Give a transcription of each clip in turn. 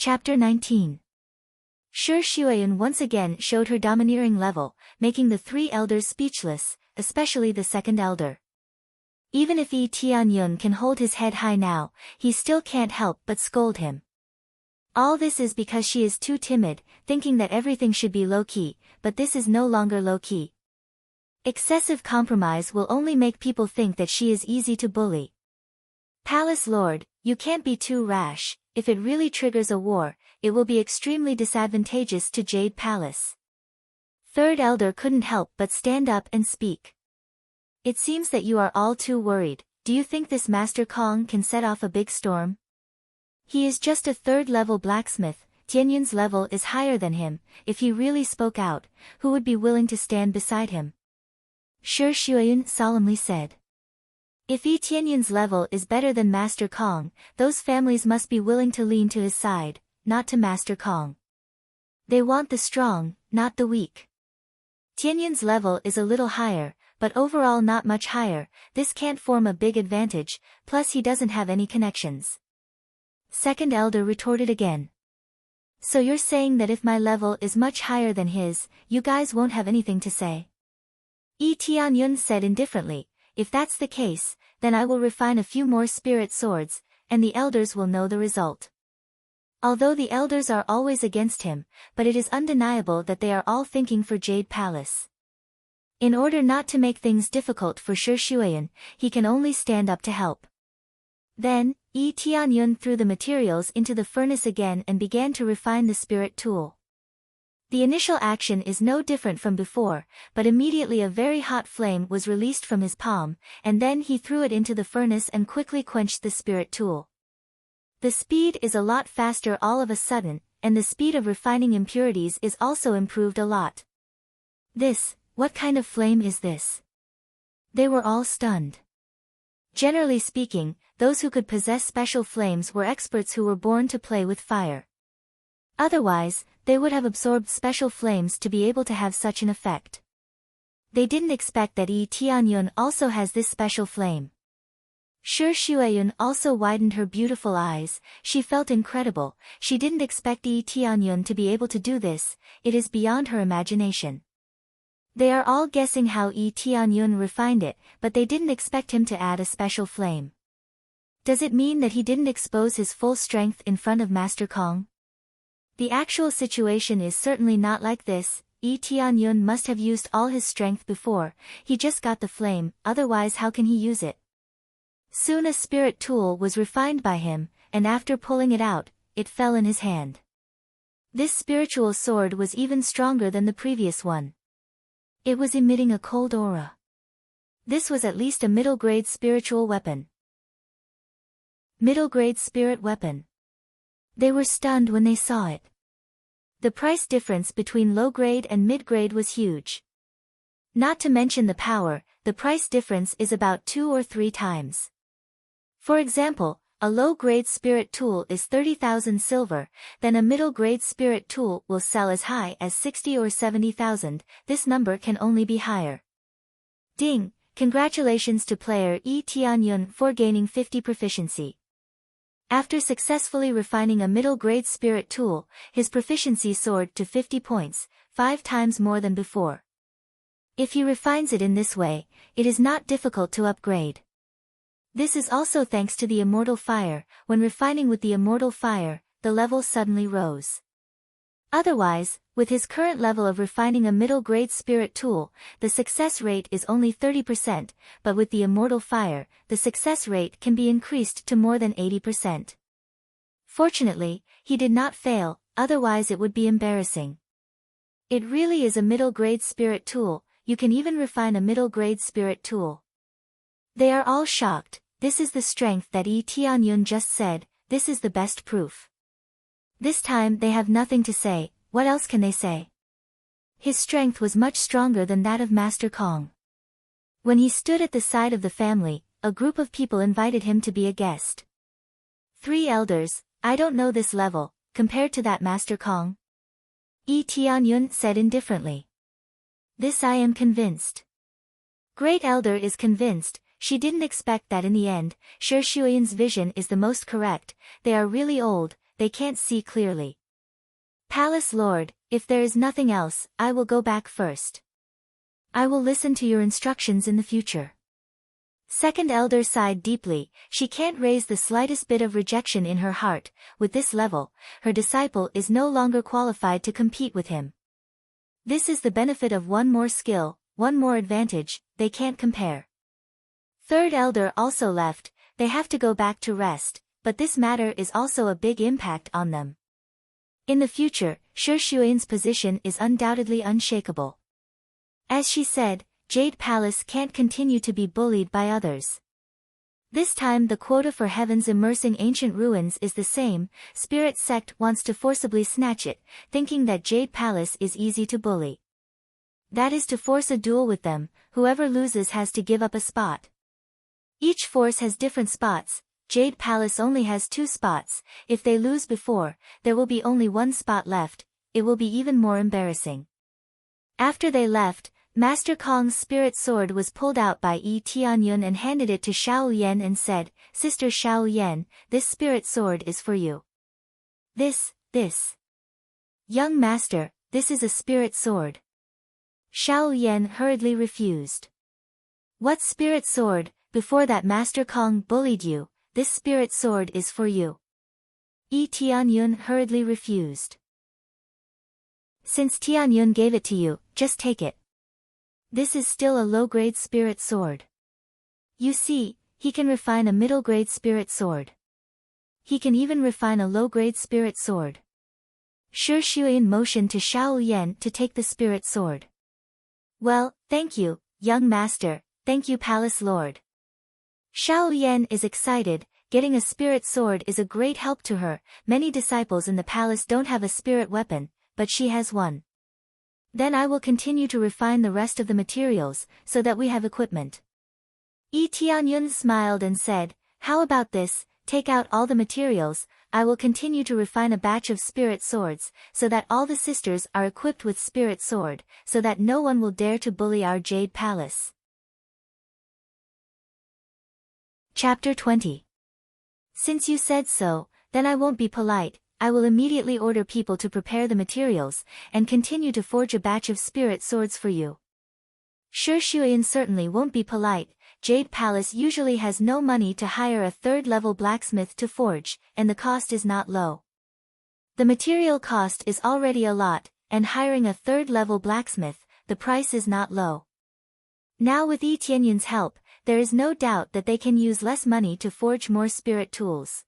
Chapter 19. Shi Xueyun once again showed her domineering level, making the three elders speechless, especially the second elder. Even if Yi Tianyun can hold his head high now, he still can't help but scold him. All this is because she is too timid, thinking that everything should be low-key, but this is no longer low-key. Excessive compromise will only make people think that she is easy to bully. Palace Lord, you can't be too rash. If it really triggers a war, it will be extremely disadvantageous to Jade Palace. Third elder couldn't help but stand up and speak. It seems that you are all too worried. Do you think this Master Kong can set off a big storm? He is just a third-level blacksmith. Tianyun's level is higher than him. If he really spoke out, who would be willing to stand beside him? Shi Xueyun solemnly said. If Yi Tianyun's level is better than Master Kong, those families must be willing to lean to his side, not to Master Kong. They want the strong, not the weak. Tianyun's level is a little higher, but overall not much higher. This can't form a big advantage, plus he doesn't have any connections. Second elder retorted again. So you're saying that if my level is much higher than his, you guys won't have anything to say? Yi Tianyun said indifferently. If that's the case, then I will refine a few more spirit swords, and the elders will know the result. Although the elders are always against him, but it is undeniable that they are all thinking for Jade Palace. In order not to make things difficult for Shi Xueyun, he can only stand up to help. Then, Yi Tianyun threw the materials into the furnace again and began to refine the spirit tool. The initial action is no different from before, but immediately a very hot flame was released from his palm, and then he threw it into the furnace and quickly quenched the spirit tool. The speed is a lot faster all of a sudden, and the speed of refining impurities is also improved a lot. What kind of flame is this? They were all stunned. Generally speaking, those who could possess special flames were experts who were born to play with fire. Otherwise, they would have absorbed special flames to be able to have such an effect. They didn't expect that Yi Tianyun also has this special flame. Shi Xueyun also widened her beautiful eyes. She felt incredible. She didn't expect Yi Tianyun to be able to do this. It is beyond her imagination. They are all guessing how Yi Tianyun refined it, but they didn't expect him to add a special flame. Does it mean that he didn't expose his full strength in front of Master Kong? The actual situation is certainly not like this. Yi Tianyun must have used all his strength before. He just got the flame, otherwise how can he use it? Soon a spirit tool was refined by him, and after pulling it out, it fell in his hand. This spiritual sword was even stronger than the previous one. It was emitting a cold aura. This was at least a middle-grade spiritual weapon. Middle-grade spirit weapon. They were stunned when they saw it. The price difference between low-grade and mid-grade was huge. Not to mention the power, the price difference is about 2 or 3 times. For example, a low-grade spirit tool is 30,000 silver, then a middle-grade spirit tool will sell as high as 60 or 70,000, this number can only be higher. Ding! Congratulations to player Yi Tianyun for gaining 50 proficiency. After successfully refining a middle-grade spirit tool, his proficiency soared to 50 points, 5 times more than before. If he refines it in this way, it is not difficult to upgrade. This is also thanks to the immortal fire. When refining with the immortal fire, the level suddenly rose. Otherwise, with his current level of refining a middle-grade spirit tool, the success rate is only 30%, but with the immortal fire, the success rate can be increased to more than 80%. Fortunately, he did not fail, otherwise it would be embarrassing. It really is a middle-grade spirit tool. You can even refine a middle-grade spirit tool. They are all shocked. This is the strength that Yi Tianyun just said. This is the best proof. This time they have nothing to say. What else can they say? His strength was much stronger than that of Master Kong. When he stood at the side of the family, a group of people invited him to be a guest. 3 elders, I don't know this level, compared to that Master Kong. Yi Tianyun said indifferently. This I am convinced. Great elder is convinced. She didn't expect that in the end. Shi Xueyun's vision is the most correct. They are really old. they can't see clearly. Palace Lord, if there is nothing else, I will go back first. I will listen to your instructions in the future. Second elder sighed deeply. She can't raise the slightest bit of rejection in her heart. With this level, her disciple is no longer qualified to compete with him. This is the benefit of one more skill, one more advantage, they can't compare. Third elder also left. They have to go back to rest, but this matter is also a big impact on them. In the future, Shi Xuan's position is undoubtedly unshakable. As she said, Jade Palace can't continue to be bullied by others. This time the quota for heaven's immersing ancient ruins is the same. Spirit sect wants to forcibly snatch it, thinking that Jade Palace is easy to bully. That is to force a duel with them. Whoever loses has to give up a spot. Each force has different spots. Jade Palace only has 2 spots. If they lose before, there will be only 1 spot left. It will be even more embarrassing. After they left, Master Kong's spirit sword was pulled out by Yi Tianyun and handed it to Xiaoyan and said, Sister Xiaoyan, this spirit sword is for you. This. Young master, this is a spirit sword. Xiaoyan hurriedly refused. What spirit sword? Before that Master Kong bullied you, this spirit sword is for you. Yi Tianyun hurriedly refused. Since Tianyun gave it to you, just take it. This is still a low-grade spirit sword. You see, he can refine a middle-grade spirit sword. He can even refine a low-grade spirit sword. Shi Xuan motioned to Xiaoyan to take the spirit sword. Well, thank you, young master, thank you Palace Lord. Xiaoyan is excited. Getting a spirit sword is a great help to her. Many disciples in the palace don't have a spirit weapon, but she has one. Then I will continue to refine the rest of the materials, so that we have equipment. Yi Tianyun smiled and said, how about this, take out all the materials, I will continue to refine a batch of spirit swords, so that all the sisters are equipped with spirit sword, so that no one will dare to bully our Jade Palace. Chapter 20. Since you said so, then I won't be polite. I will immediately order people to prepare the materials, and continue to forge a batch of spirit swords for you. Shi Xuan certainly won't be polite. Jade Palace usually has no money to hire a 3rd-level blacksmith to forge, and the cost is not low. The material cost is already a lot, and hiring a 3rd-level blacksmith, the price is not low. Now with Yi Tianyun's help, there is no doubt that they can use less money to forge more spirit tools.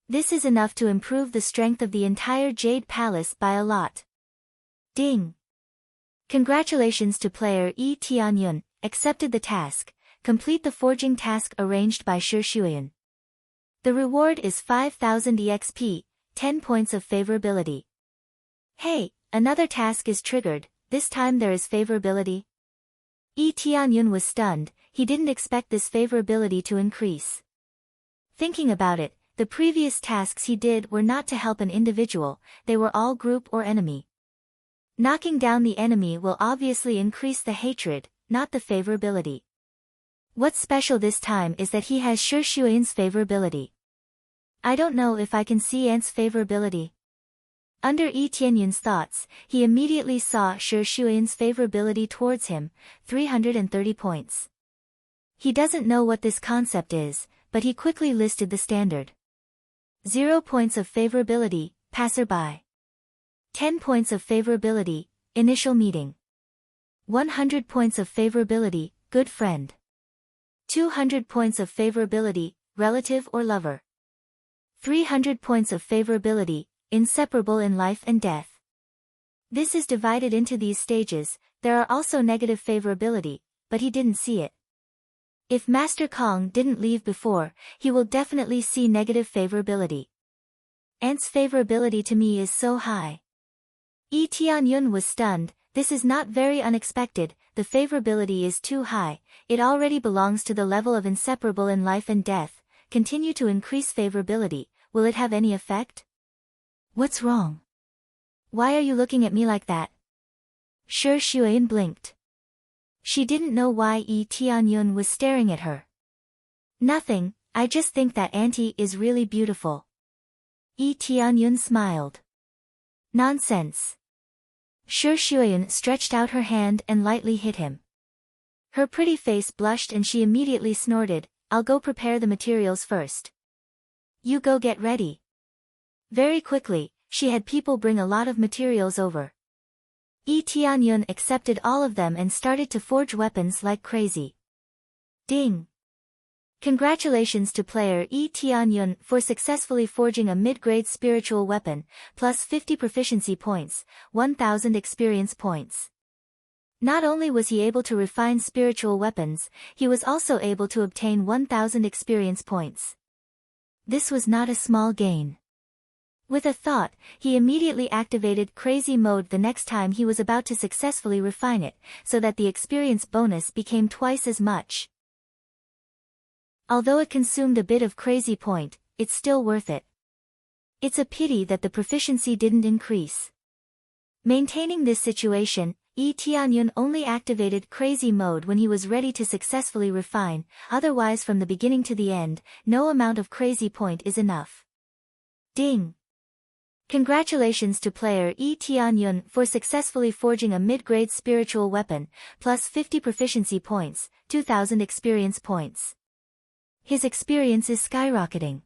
This is enough to improve the strength of the entire Jade Palace by a lot. Ding! Congratulations to player Yi Tianyun, accepted the task. Complete the forging task arranged by Shi Xuan. The reward is 5,000 EXP, 10 points of favorability. Hey, another task is triggered, this time there is favorability. Yi Tianyun was stunned, he didn't expect this favorability to increase. Thinking about it, the previous tasks he did were not to help an individual, they were all group or enemy. Knocking down the enemy will obviously increase the hatred, not the favorability. What's special this time is that he has Shi Xuan's favorability. I don't know if I can see Ant's favorability. Under Yi Tianyun's thoughts, he immediately saw Shi Xuan's favorability towards him, 330 points. He doesn't know what this concept is, but he quickly listed the standard. 0 points of favorability, passerby. 10 points of favorability, initial meeting. 100 points of favorability, good friend. 200 points of favorability, relative or lover. 300 points of favorability, inseparable in life and death. This is divided into these stages. There are also negative favorability, but he didn't see it. If Master Kong didn't leave before, he will definitely see negative favorability. Ant's favorability to me is so high. Yi Tianyun was stunned. This is not very unexpected, the favorability is too high, it already belongs to the level of inseparable in life and death. Continue to increase favorability, will it have any effect? What's wrong? Why are you looking at me like that? Shi Xuan blinked. She didn't know why Yi Tianyun was staring at her. Nothing, I just think that auntie is really beautiful. Yi Tianyun smiled. Nonsense. Shi Xueyun stretched out her hand and lightly hit him. Her pretty face blushed and she immediately snorted, I'll go prepare the materials first. You go get ready. Very quickly, she had people bring a lot of materials over. Yi Tianyun accepted all of them and started to forge weapons like crazy. Ding! Congratulations to player Yi Tianyun for successfully forging a mid-grade spiritual weapon, plus 50 proficiency points, 1000 experience points. Not only was he able to refine spiritual weapons, he was also able to obtain 1000 experience points. This was not a small gain. With a thought, he immediately activated crazy mode the next time he was about to successfully refine it, so that the experience bonus became twice as much. Although it consumed a bit of crazy point, it's still worth it. It's a pity that the proficiency didn't increase. Maintaining this situation, Yi Tianyun only activated crazy mode when he was ready to successfully refine, otherwise from the beginning to the end, no amount of crazy point is enough. Ding! Congratulations to player Yi Tianyun for successfully forging a mid-grade spiritual weapon, plus 50 proficiency points, 2000 experience points. His experience is skyrocketing.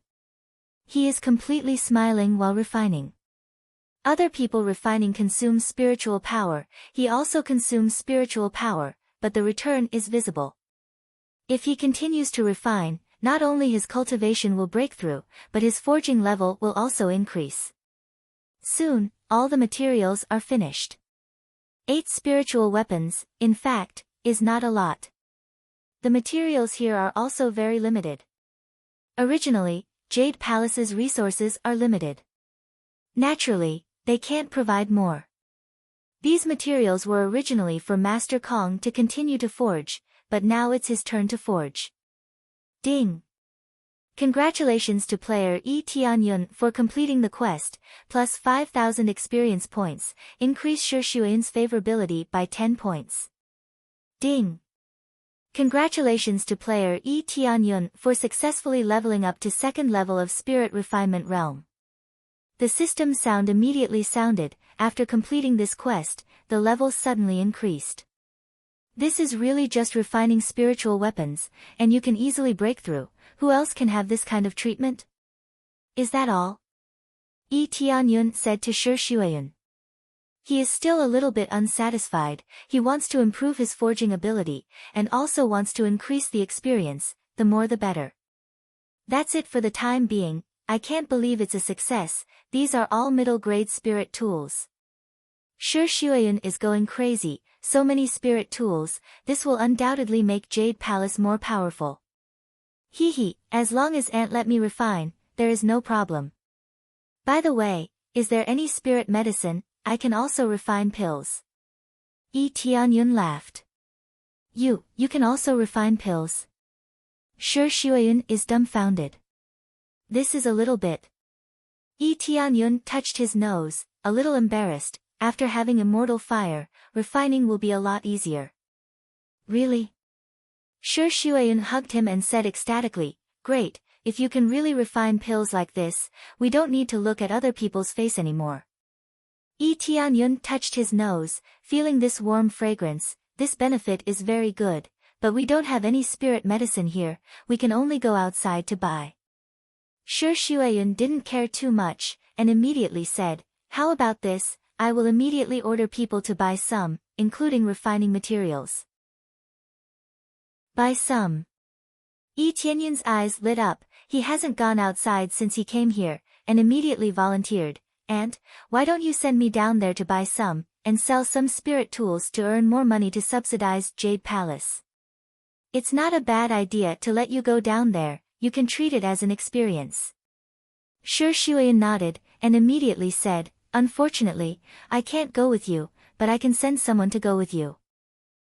He is completely smiling while refining. Other people refining consume spiritual power, he also consumes spiritual power, but the return is visible. If he continues to refine, not only his cultivation will break through, but his forging level will also increase. Soon, all the materials are finished. 8 spiritual weapons, in fact, is not a lot. The materials here are also very limited. Originally, Jade Palace's resources are limited. Naturally, they can't provide more. These materials were originally for Master Kong to continue to forge, but now it's his turn to forge. Ding! Congratulations to player Yi Tianyun for completing the quest, plus 5000 experience points, increase Shi Xueyun's favorability by 10 points. Ding! Congratulations to player Yi Tianyun for successfully leveling up to 2nd level of Spirit Refinement Realm. The system sound immediately sounded, after completing this quest, the levels suddenly increased. This is really just refining spiritual weapons, and you can easily break through. Who else can have this kind of treatment? Is that all? Yi Tianyun said to Shi Xueyun. He is still a little bit unsatisfied, he wants to improve his forging ability, and also wants to increase the experience, the more the better. That's it for the time being, I can't believe it's a success, these are all middle-grade spirit tools. Shi Xueyun is going crazy, so many spirit tools, this will undoubtedly make Jade Palace more powerful. Hee, as long as Aunt let me refine, there is no problem. By the way, is there any spirit medicine? I can also refine pills. Yi Tianyun laughed. You can also refine pills? Shi Xueyun is dumbfounded. This is a little bit. Yi Tianyun touched his nose, a little embarrassed, after having immortal fire, refining will be a lot easier. Really? Shi Xueyun hugged him and said ecstatically, great, if you can really refine pills like this, we don't need to look at other people's face anymore. Yi Tianyun touched his nose, feeling this warm fragrance, this benefit is very good, but we don't have any spirit medicine here, we can only go outside to buy. Shi Xueyun didn't care too much, and immediately said, how about this, I will immediately order people to buy some, including refining materials. Buy some. Yi Tianyun's eyes lit up, he hasn't gone outside since he came here, and immediately volunteered, Aunt, why don't you send me down there to buy some, and sell some spirit tools to earn more money to subsidize Jade Palace? It's not a bad idea to let you go down there, you can treat it as an experience. Shi Xueyun nodded, and immediately said, unfortunately, I can't go with you, but I can send someone to go with you.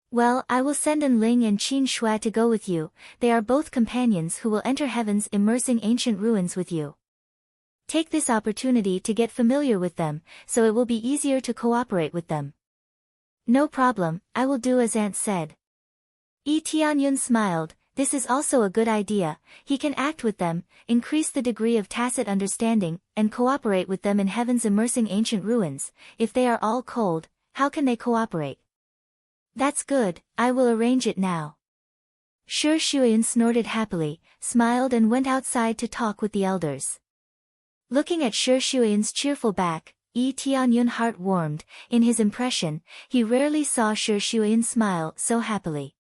Well, I will send An Ling and Qin Shui to go with you, they are both companions who will enter heaven's immersing ancient ruins with you. Take this opportunity to get familiar with them, so it will be easier to cooperate with them. No problem, I will do as Aunt said. Yi Tianyun smiled, this is also a good idea. He can act with them, increase the degree of tacit understanding, and cooperate with them in heaven's immersing ancient ruins. If they are all cold, how can they cooperate? That's good, I will arrange it now. Shi Shuyan snorted happily, smiled and went outside to talk with the elders. Looking at Shi Shuyan's cheerful back, Tianyun heart warmed. In his impression, he rarely saw Shi Shuyan smile so happily.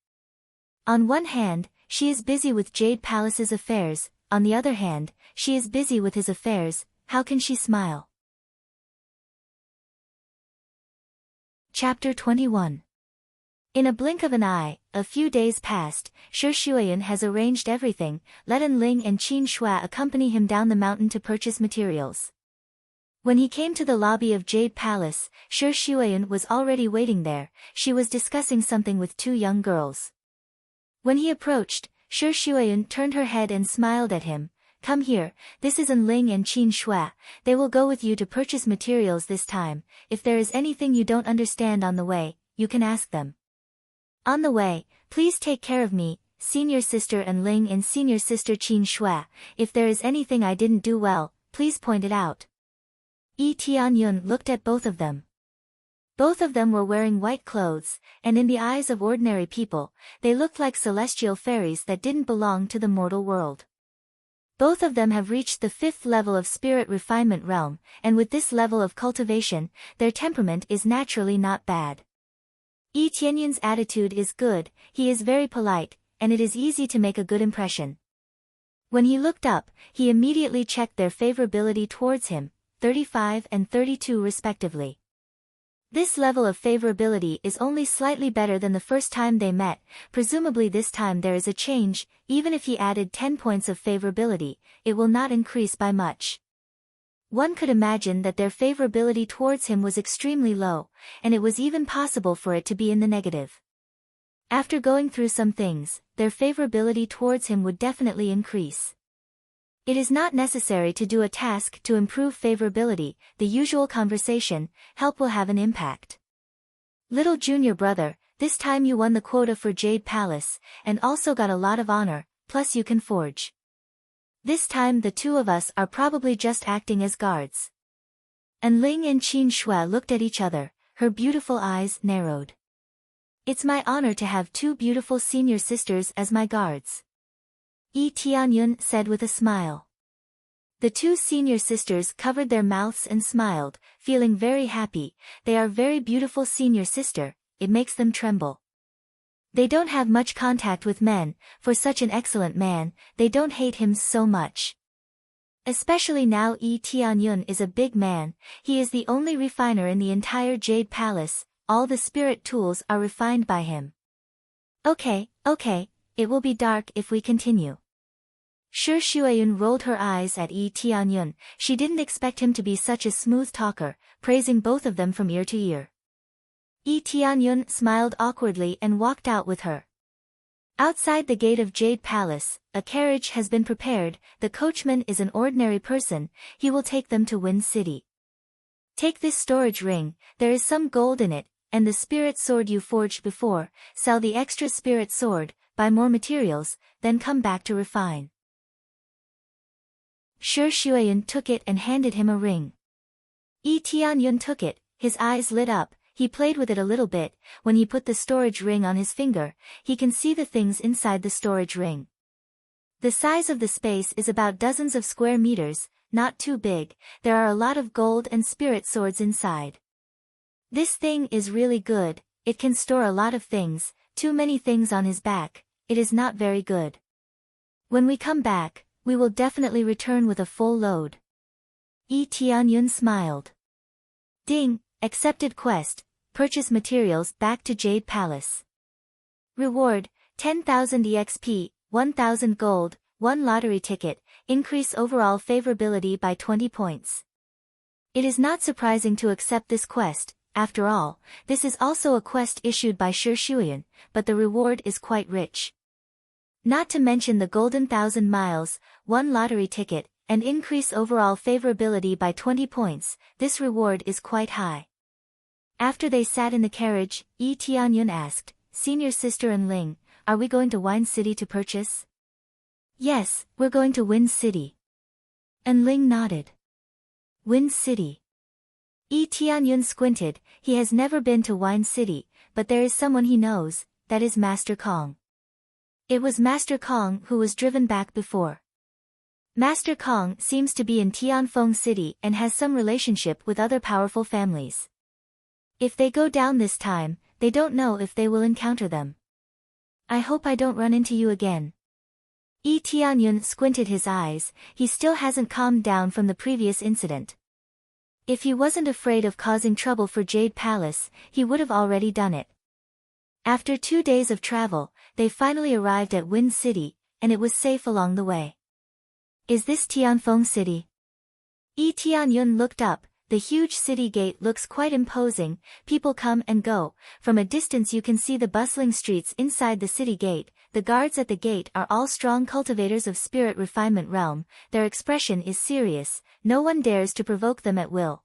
On one hand, she is busy with Jade Palace's affairs, on the other hand, she is busy with his affairs. How can she smile? Chapter 21. In a blink of an eye, a few days passed. Shi Shuyan has arranged everything. Let Ling and Qin Shuai accompany him down the mountain to purchase materials. When he came to the lobby of Jade Palace, Shi Shuyan was already waiting there. She was discussing something with two young girls. When he approached, Shi Shuyan turned her head and smiled at him. Come here, this is Ling and Qin Shuai. They will go with you to purchase materials this time. If there is anything you don't understand on the way, you can ask them. On the way, please take care of me, senior sister Ling and senior sister Qin Shuai. If there is anything I didn't do well, please point it out. Tianyun looked at both of them. Both of them were wearing white clothes, and in the eyes of ordinary people, they looked like celestial fairies that didn't belong to the mortal world. Both of them have reached the 5th level of spirit refinement realm, and with this level of cultivation, their temperament is naturally not bad. Tianyun's attitude is good, he is very polite, and it is easy to make a good impression. When he looked up, he immediately checked their favorability towards him, 35 and 32 respectively. This level of favorability is only slightly better than the first time they met. Presumably this time there is a change. Even if he added 10 points of favorability, it will not increase by much. One could imagine that their favorability towards him was extremely low, and it was even possible for it to be in the negative. After going through some things, their favorability towards him would definitely increase. It is not necessary to do a task to improve favorability. The usual conversation, help will have an impact. Little junior brother, this time you won the quota for Jade Palace, and also got a lot of honor, plus you can forge. This time the two of us are probably just acting as guards. Ling and Qin Shuai looked at each other, her beautiful eyes narrowed. It's my honor to have two beautiful senior sisters as my guards. Tianyun said with a smile. The two senior sisters covered their mouths and smiled, feeling very happy. They are very beautiful senior sister, it makes them tremble. They don't have much contact with men, for such an excellent man, they don't hate him so much. Especially now Tianyun is a big man, he is the only refiner in the entire Jade Palace, all the spirit tools are refined by him. Okay, it will be dark if we continue. Shi Shuyan rolled her eyes at Tianyun, she didn't expect him to be such a smooth talker, praising both of them from ear to ear. Tianyun smiled awkwardly and walked out with her. Outside the gate of Jade Palace, a carriage has been prepared. The coachman is an ordinary person, he will take them to Wind City. Take this storage ring, there is some gold in it, and the spirit sword you forged before, sell the extra spirit sword, buy more materials, then come back to refine. Shi Shuyan took it and handed him a ring. Tianyun took it, his eyes lit up. He played with it a little bit. When he put the storage ring on his finger, he can see the things inside the storage ring. The size of the space is about dozens of square meters, not too big. There are a lot of gold and spirit swords inside. This thing is really good, it can store a lot of things, too many things on his back, it is not very good. When we come back, we will definitely return with a full load. Tianyun smiled. Ding, accepted quest, purchase materials back to Jade Palace. Reward, 10,000 EXP, 1,000 gold, 1 lottery ticket, increase overall favorability by 20 points. It is not surprising to accept this quest, after all, this is also a quest issued by Shi Shuyan, but the reward is quite rich. Not to mention the golden 1,000 miles, 1 lottery ticket, and increase overall favorability by 20 points, this reward is quite high. After they sat in the carriage, Tianyun asked, Senior sister Ling, are we going to Wine City to purchase? Yes, we're going to Wind City. And Ling nodded. Wind City. Tianyun squinted. He has never been to Wine City, but there is someone he knows, that is Master Kong. It was Master Kong who was driven back before. Master Kong seems to be in Tianfeng City and has some relationship with other powerful families. If they go down this time, they don't know if they will encounter them. I hope I don't run into you again. Tianyun squinted his eyes. He still hasn't calmed down from the previous incident. If he wasn't afraid of causing trouble for Jade Palace, he would have already done it. After 2 days of travel, they finally arrived at Wind City, and it was safe along the way. Is this Tianfeng City? Tianyun looked up. The huge city gate looks quite imposing. People come and go. From a distance you can see the bustling streets inside the city gate. The guards at the gate are all strong cultivators of spirit refinement realm. Their expression is serious. No one dares to provoke them at will.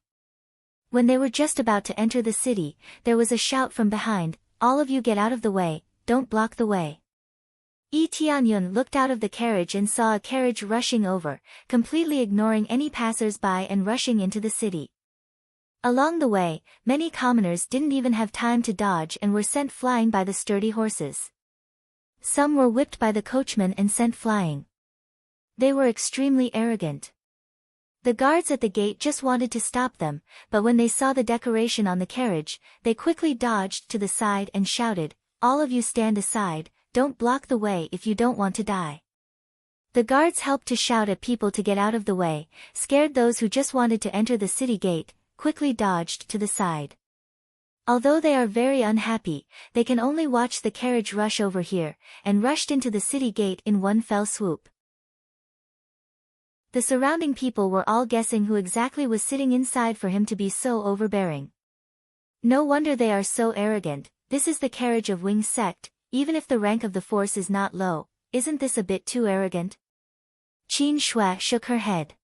When they were just about to enter the city, there was a shout from behind. All of you get out of the way, don't block the way. Tianyun looked out of the carriage and saw a carriage rushing over, completely ignoring any passers-by and rushing into the city. Along the way, many commoners didn't even have time to dodge and were sent flying by the sturdy horses. Some were whipped by the coachman and sent flying. They were extremely arrogant. The guards at the gate just wanted to stop them, but when they saw the decoration on the carriage, they quickly dodged to the side and shouted, "All of you stand aside, don't block the way if you don't want to die." The guards helped to shout at people to get out of the way, scared those who just wanted to enter the city gate, quickly dodged to the side. Although they are very unhappy, they can only watch the carriage rush over here, and rushed into the city gate in one fell swoop. The surrounding people were all guessing who exactly was sitting inside for him to be so overbearing. No wonder they are so arrogant. This is the carriage of Wing sect, even if the rank of the force is not low. Isn't this a bit too arrogant? Qin Shui shook her head.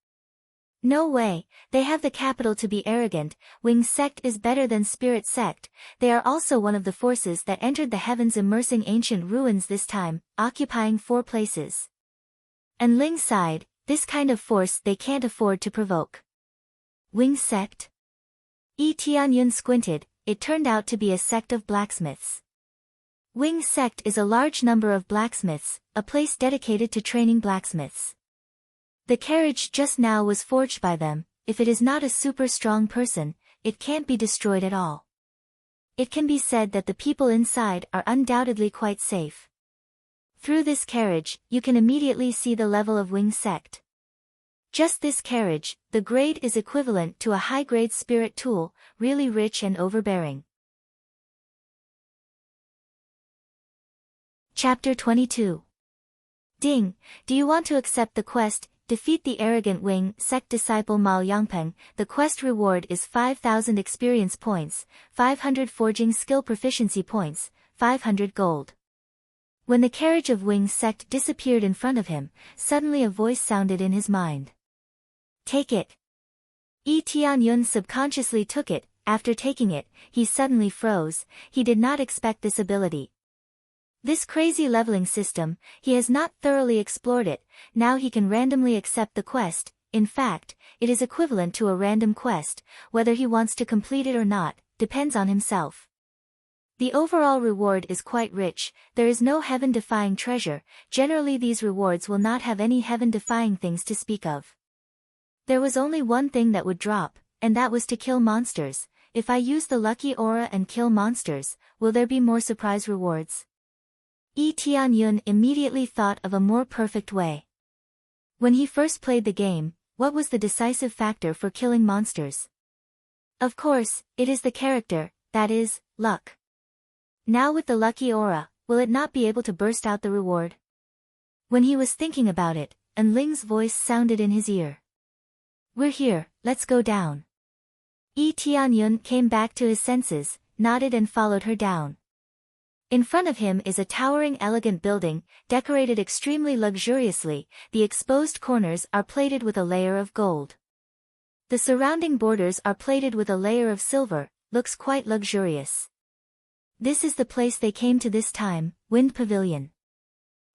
No way, they have the capital to be arrogant. Wing sect is better than Spirit sect. They are also one of the forces that entered the heavens, immersing ancient ruins this time, occupying 4 places. And Ling sighed, this kind of force they can't afford to provoke. Wing sect? Tianyun squinted. It turned out to be a sect of blacksmiths. Wing sect is a large number of blacksmiths, a place dedicated to training blacksmiths. The carriage just now was forged by them. If it is not a super strong person, it can't be destroyed at all. It can be said that the people inside are undoubtedly quite safe. Through this carriage, you can immediately see the level of Wing sect. Just this carriage, the grade is equivalent to a high-grade spirit tool, really rich and overbearing. Chapter 22. Ding, do you want to accept the quest? Defeat the arrogant Wing sect disciple Mao Yangpeng. The quest reward is 5,000 experience points, 500 forging skill proficiency points, 500 gold. When the carriage of Wing sect disappeared in front of him, suddenly a voice sounded in his mind. Take it. Tianyun subconsciously took it. After taking it, he suddenly froze. He did not expect this ability. This crazy leveling system, he has not thoroughly explored it. Now he can randomly accept the quest. In fact, it is equivalent to a random quest. Whether he wants to complete it or not, depends on himself. The overall reward is quite rich. There is no heaven-defying treasure. Generally these rewards will not have any heaven-defying things to speak of. There was only one thing that would drop, and that was to kill monsters. If I use the lucky aura and kill monsters, will there be more surprise rewards? Tianyun immediately thought of a more perfect way. When he first played the game, what was the decisive factor for killing monsters? Of course, it is the character, that is, luck. Now with the lucky aura, will it not be able to burst out the reward? When he was thinking about it, An Ling's voice sounded in his ear. We're here, let's go down. Tianyun came back to his senses, nodded and followed her down. In front of him is a towering elegant building, decorated extremely luxuriously. The exposed corners are plated with a layer of gold. The surrounding borders are plated with a layer of silver, looks quite luxurious. This is the place they came to this time, Wind Pavilion.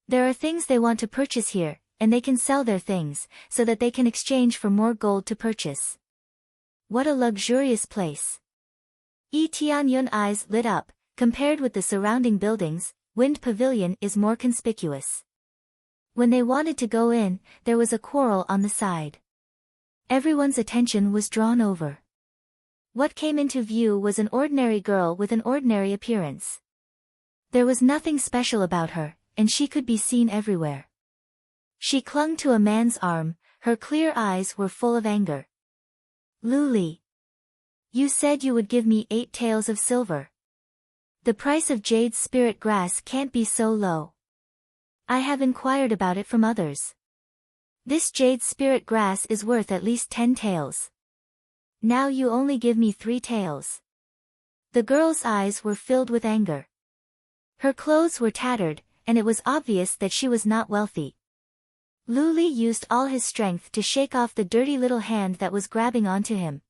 There are things they want to purchase here, and they can sell their things, so that they can exchange for more gold to purchase. What a luxurious place. Tianyun's eyes lit up. Compared with the surrounding buildings, Wind Pavilion is more conspicuous. When they wanted to go in, there was a quarrel on the side. Everyone's attention was drawn over. What came into view was an ordinary girl with an ordinary appearance. There was nothing special about her, and she could be seen everywhere. She clung to a man's arm, her clear eyes were full of anger. Luli. You said you would give me 8 taels of silver. The price of jade spirit grass can't be so low. I have inquired about it from others. This jade spirit grass is worth at least 10 taels. Now you only give me 3 taels. The girl's eyes were filled with anger. Her clothes were tattered, and it was obvious that she was not wealthy. Luli used all his strength to shake off the dirty little hand that was grabbing onto him.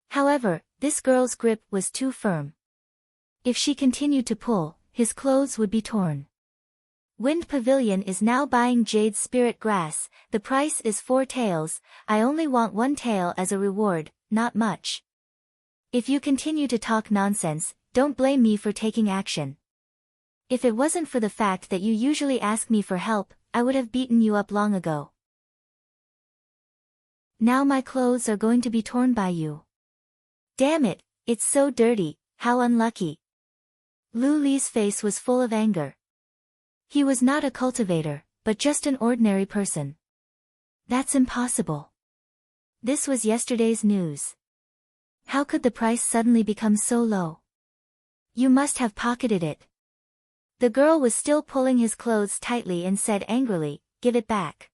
However, this girl's grip was too firm. If she continued to pull, his clothes would be torn. Wind Pavilion is now buying jade spirit grass, the price is 4 taels, I only want 1 tael as a reward, not much. If you continue to talk nonsense, don't blame me for taking action. If it wasn't for the fact that you usually ask me for help, I would have beaten you up long ago. Now my clothes are going to be torn by you. Damn it, it's so dirty, how unlucky. Luli's face was full of anger. He was not a cultivator, but just an ordinary person. That's impossible. This was yesterday's news. How could the price suddenly become so low? You must have pocketed it. The girl was still pulling his clothes tightly and said angrily, give it back.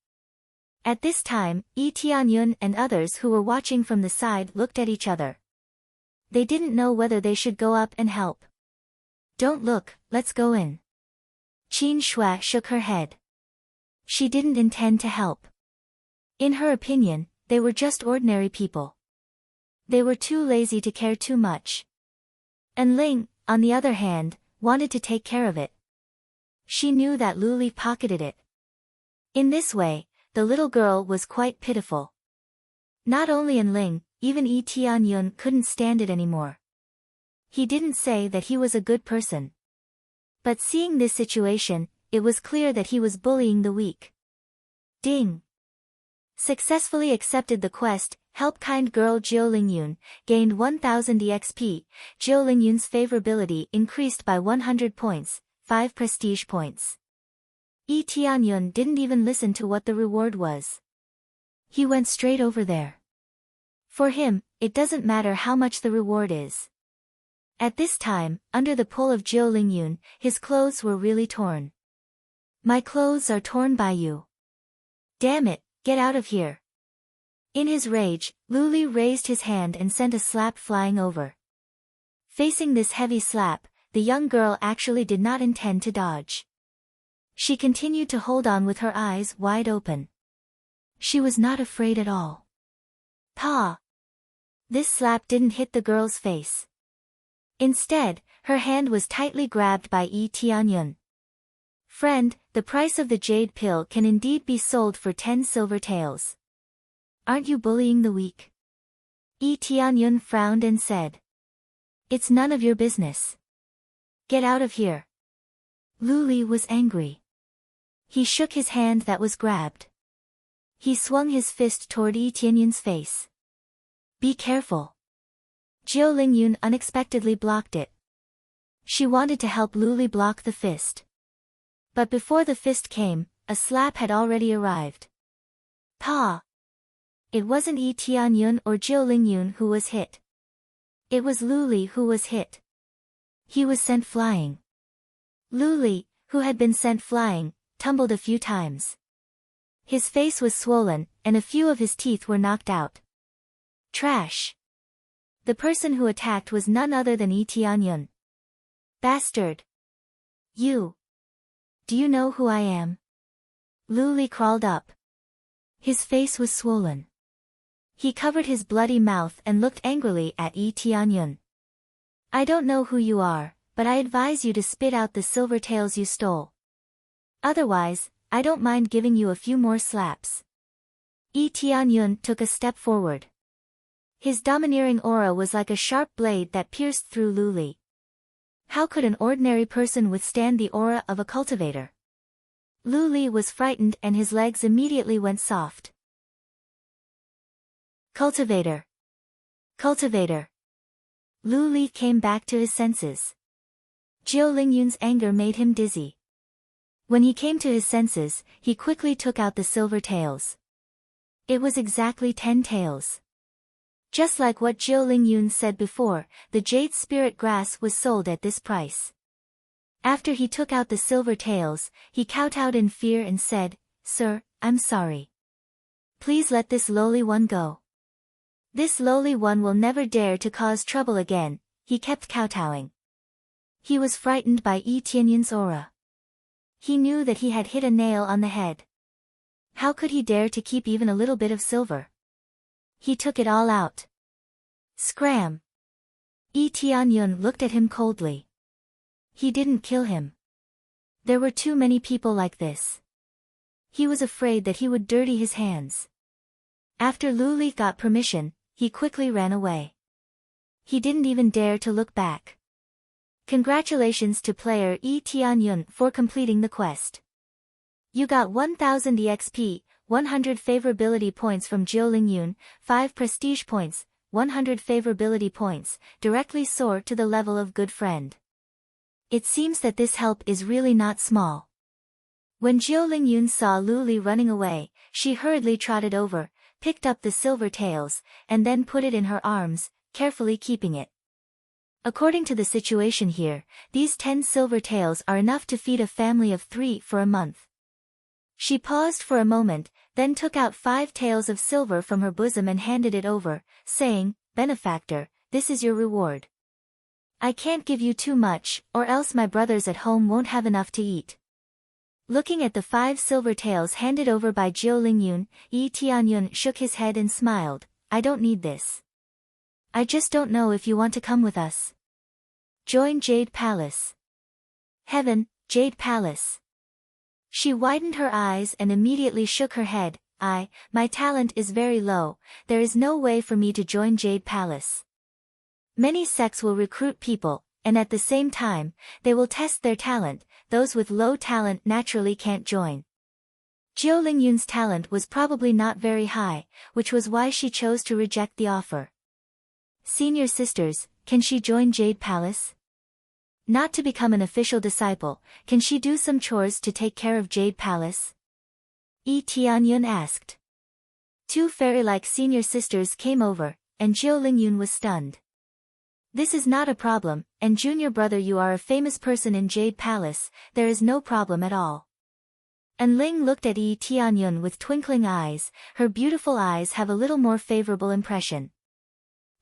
At this time, Tianyun and others who were watching from the side looked at each other. They didn't know whether they should go up and help. Don't look, let's go in. Qin Shui shook her head. She didn't intend to help. In her opinion, they were just ordinary people. They were too lazy to care too much. And Ling, on the other hand, wanted to take care of it. She knew that Luli pocketed it. In this way, the little girl was quite pitiful. Not only Ling, even Tianyun couldn't stand it anymore. He didn't say that he was a good person. But seeing this situation, it was clear that he was bullying the weak. Ding! Successfully accepted the quest, help kind girl Jiu Lingyun, gained 1000 EXP, Jiu Lingyun's favorability increased by 100 points, 5 prestige points. Tianyun didn't even listen to what the reward was. He went straight over there. For him, it doesn't matter how much the reward is. At this time, under the pull of Jiu Lingyun, his clothes were really torn. My clothes are torn by you. Damn it, get out of here. In his rage, Luli raised his hand and sent a slap flying over. Facing this heavy slap, the young girl actually did not intend to dodge. She continued to hold on with her eyes wide open. She was not afraid at all. Pa! This slap didn't hit the girl's face. Instead, her hand was tightly grabbed by Tianyun. Friend, the price of the jade pill can indeed be sold for 10 silver taels. Aren't you bullying the weak? Tianyun frowned and said. It's none of your business. Get out of here. Luli was angry. He shook his hand that was grabbed. He swung his fist toward Tianyun's face. Be careful. Jiu Lingyun unexpectedly blocked it. She wanted to help Luli block the fist. But before the fist came, a slap had already arrived. Pa! It wasn't Tianyun or Jiu Lingyun who was hit. It was Luli who was hit. He was sent flying. Luli, who had been sent flying, tumbled a few times. His face was swollen, and a few of his teeth were knocked out. Trash! The person who attacked was none other than Tianyun. Bastard! You! Do you know who I am? Luli crawled up. His face was swollen. He covered his bloody mouth and looked angrily at Tianyun. I don't know who you are, but I advise you to spit out the silver tails you stole. Otherwise, I don't mind giving you a few more slaps. Yi Tianyun took a step forward. His domineering aura was like a sharp blade that pierced through Lu Li. How could an ordinary person withstand the aura of a cultivator? Lu Li was frightened and his legs immediately went soft. Cultivator. Cultivator. Lu Li came back to his senses. Jiu Lingyun's anger made him dizzy. When he came to his senses, he quickly took out the silver tails. It was exactly 10 tails. Just like what Jiu Lingyun said before, the jade spirit grass was sold at this price. After he took out the silver tails, he kowtowed in fear and said, "Sir, I'm sorry. Please let this lowly one go. This lowly one will never dare to cause trouble again," he kept kowtowing. He was frightened by Yi Tianyun's aura. He knew that he had hit a nail on the head. How could he dare to keep even a little bit of silver? He took it all out. Scram! Yi Tianyun looked at him coldly. He didn't kill him. There were too many people like this. He was afraid that he would dirty his hands. After Lu Li got permission, he quickly ran away. He didn't even dare to look back. Congratulations to player Yi Tianyun for completing the quest. You got 1000 EXP, 100 favorability points from Jiu Lingyun, 5 prestige points, 100 favorability points, directly soar to the level of good friend. It seems that this help is really not small. When Jiu Lingyun saw Lu Li running away, she hurriedly trotted over, picked up the silver tails, and then put it in her arms, carefully keeping it. According to the situation here, these 10 silver tails are enough to feed a family of 3 for a month. She paused for a moment, then took out 5 taels of silver from her bosom and handed it over, saying, "Benefactor, this is your reward. I can't give you too much, or else my brothers at home won't have enough to eat." Looking at the 5 silver taels handed over by Jiu Lingyun, Yi Tianyun shook his head and smiled, "I don't need this. I just don't know if you want to come with us. Join Jade Palace." Heaven, Jade Palace. She widened her eyes and immediately shook her head, My talent is very low, there is no way for me to join Jade Palace. Many sects will recruit people, and at the same time, they will test their talent, those with low talent naturally can't join. Jiu Lingyun's talent was probably not very high, which was why she chose to reject the offer. Senior sisters, can she join Jade Palace? Not to become an official disciple, can she do some chores to take care of Jade Palace? Yi Tianyun asked. 2 fairy-like senior sisters came over, and Jiu Lingyun was stunned. "This is not a problem, and junior brother, you are a famous person in Jade Palace, there is no problem at all." And Ling looked at Yi Tianyun with twinkling eyes, her beautiful eyes have a little more favorable impression.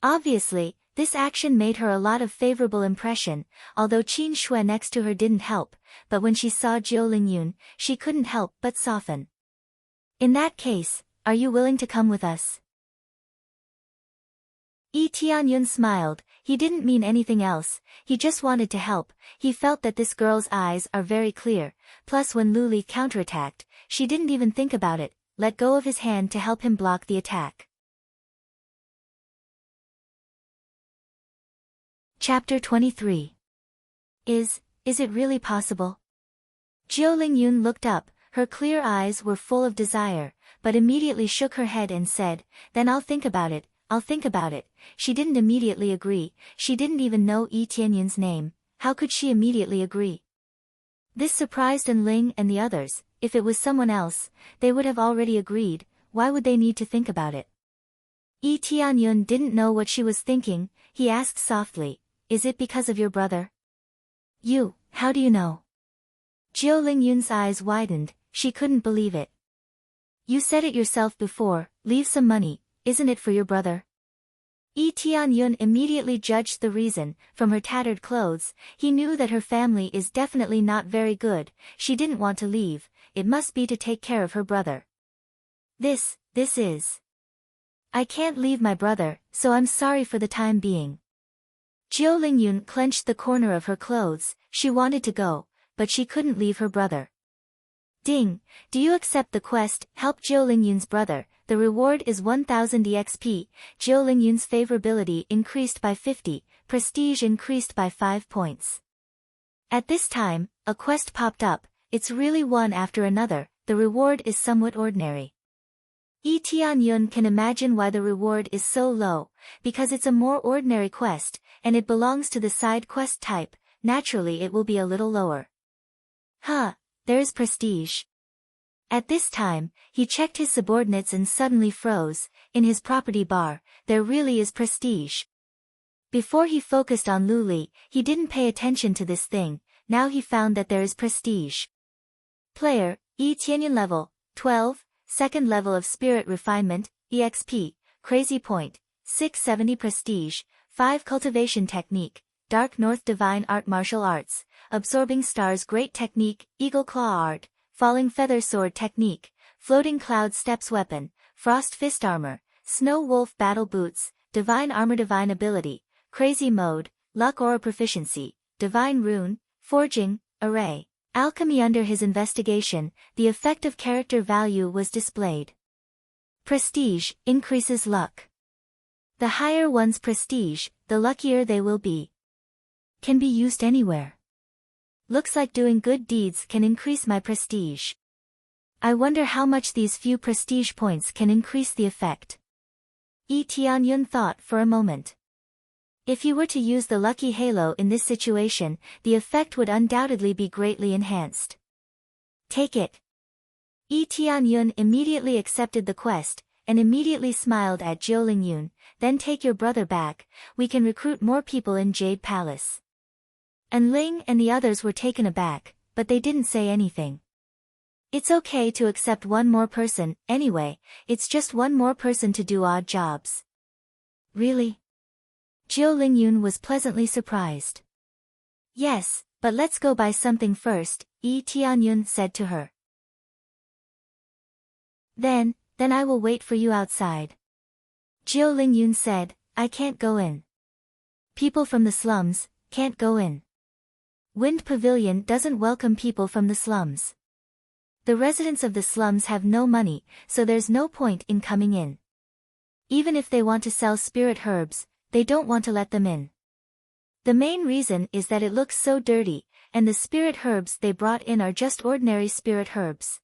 Obviously, this action made her a lot of favorable impression, although Qin Shui next to her didn't help, but when she saw Jiu Lingyun, she couldn't help but soften. "In that case, are you willing to come with us?" Yi Tianyun smiled, he didn't mean anything else, he just wanted to help, he felt that this girl's eyes are very clear, plus when Lu Li counterattacked, she didn't even think about it, let go of his hand to help him block the attack. Chapter 23. Is it really possible? Jiu Lingyun looked up, her clear eyes were full of desire, but immediately shook her head and said, "Then I'll think about it, I'll think about it." She didn't immediately agree, she didn't even know Yi Tianyun's name, how could she immediately agree? This surprised Ling and the others, if it was someone else, they would have already agreed, why would they need to think about it? Yi Tianyun didn't know what she was thinking, he asked softly, "Is it because of your brother?" How do you know?" Jiu Lingyun's eyes widened, she couldn't believe it. "You said it yourself before, leave some money, isn't it for your brother?" Yi Tianyun immediately judged the reason, from her tattered clothes, he knew that her family is definitely not very good, she didn't want to leave, it must be to take care of her brother. This is. "I can't leave my brother, so I'm sorry for the time being." Jiu Lingyun clenched the corner of her clothes. She wanted to go, but she couldn't leave her brother. Ding, do you accept the quest? Help Jiu Lingyun's brother. The reward is 1000 EXP. Jiu Lingyun's favorability increased by 50, prestige increased by 5 points. At this time, a quest popped up. It's really one after another. The reward is somewhat ordinary. Tianyun can imagine why the reward is so low, because it's a more ordinary quest, and it belongs to the side quest type. Naturally it will be a little lower. Huh, there's prestige. At this time, he checked his subordinates and suddenly froze. In his property bar, there really is prestige. Before he focused on Luli, he didn't pay attention to this thing. Now he found that there is prestige. Player, Tianyun level, 12, second level of spirit refinement, EXP, crazy point, 670 prestige, 5 cultivation technique, Dark North divine art martial arts, absorbing stars great technique, eagle claw art, falling feather sword technique, floating cloud steps weapon, frost fist armor, snow wolf battle boots, divine armor divine ability, crazy mode, luck aura proficiency, divine rune, forging, array. Alchemy. Under his investigation, the effect of character value was displayed. Prestige increases luck. The higher one's prestige, the luckier they will be. Can be used anywhere. Looks like doing good deeds can increase my prestige. I wonder how much these few prestige points can increase the effect. Tianyun thought for a moment. If he were to use the lucky halo in this situation, the effect would undoubtedly be greatly enhanced. Take it. Tianyun immediately accepted the quest, and immediately smiled at Jiu Lingyun. Then take your brother back, we can recruit more people in Jade Palace. And Ling and the others were taken aback, but they didn't say anything. It's okay to accept one more person, anyway, it's just one more person to do odd jobs. Really? Jiu Lingyun was pleasantly surprised. Yes, but let's go buy something first, Tianyun said to her. Then I will wait for you outside. Jiu Lingyun said, I can't go in. People from the slums can't go in. Wind Pavilion doesn't welcome people from the slums. The residents of the slums have no money, so there's no point in coming in. Even if they want to sell spirit herbs, they don't want to let them in. The main reason is that it looks so dirty, and the spirit herbs they brought in are just ordinary spirit herbs.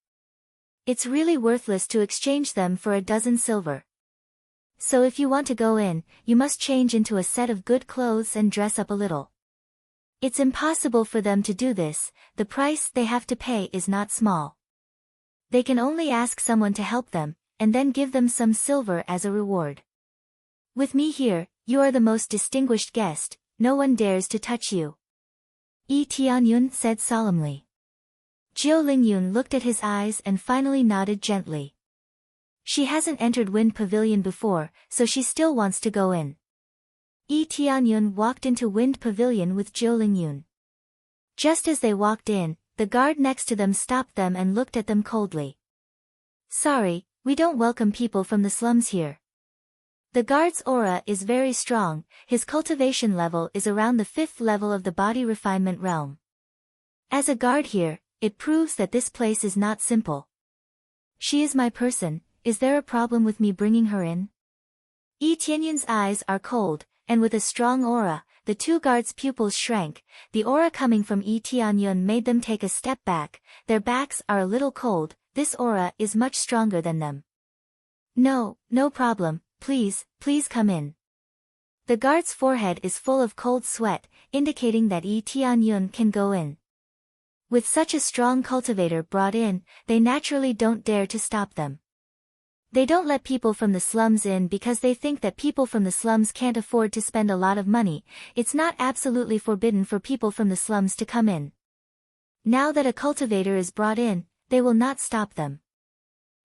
It's really worthless to exchange them for a dozen silver. So if you want to go in, you must change into a set of good clothes and dress up a little. It's impossible for them to do this, the price they have to pay is not small. They can only ask someone to help them, and then give them some silver as a reward. With me here, you are the most distinguished guest, no one dares to touch you. Tianyun said solemnly. Jiu Lingyun looked at his eyes and finally nodded gently. She hasn't entered Wind Pavilion before, so she still wants to go in. Tianyun walked into Wind Pavilion with Jiu Lingyun. Just as they walked in, the guard next to them stopped them and looked at them coldly. Sorry, we don't welcome people from the slums here. The guard's aura is very strong, his cultivation level is around the 5th level of the body refinement realm. As a guard here, it proves that this place is not simple. She is my person, is there a problem with me bringing her in? Tianyun's eyes are cold, and with a strong aura, the two guards' pupils shrank. The aura coming from Tianyun made them take a step back, their backs are a little cold, this aura is much stronger than them. No problem, please come in. The guard's forehead is full of cold sweat, indicating that Tianyun can go in. With such a strong cultivator brought in, they naturally don't dare to stop them. They don't let people from the slums in because they think that people from the slums can't afford to spend a lot of money. It's not absolutely forbidden for people from the slums to come in. Now that a cultivator is brought in, they will not stop them.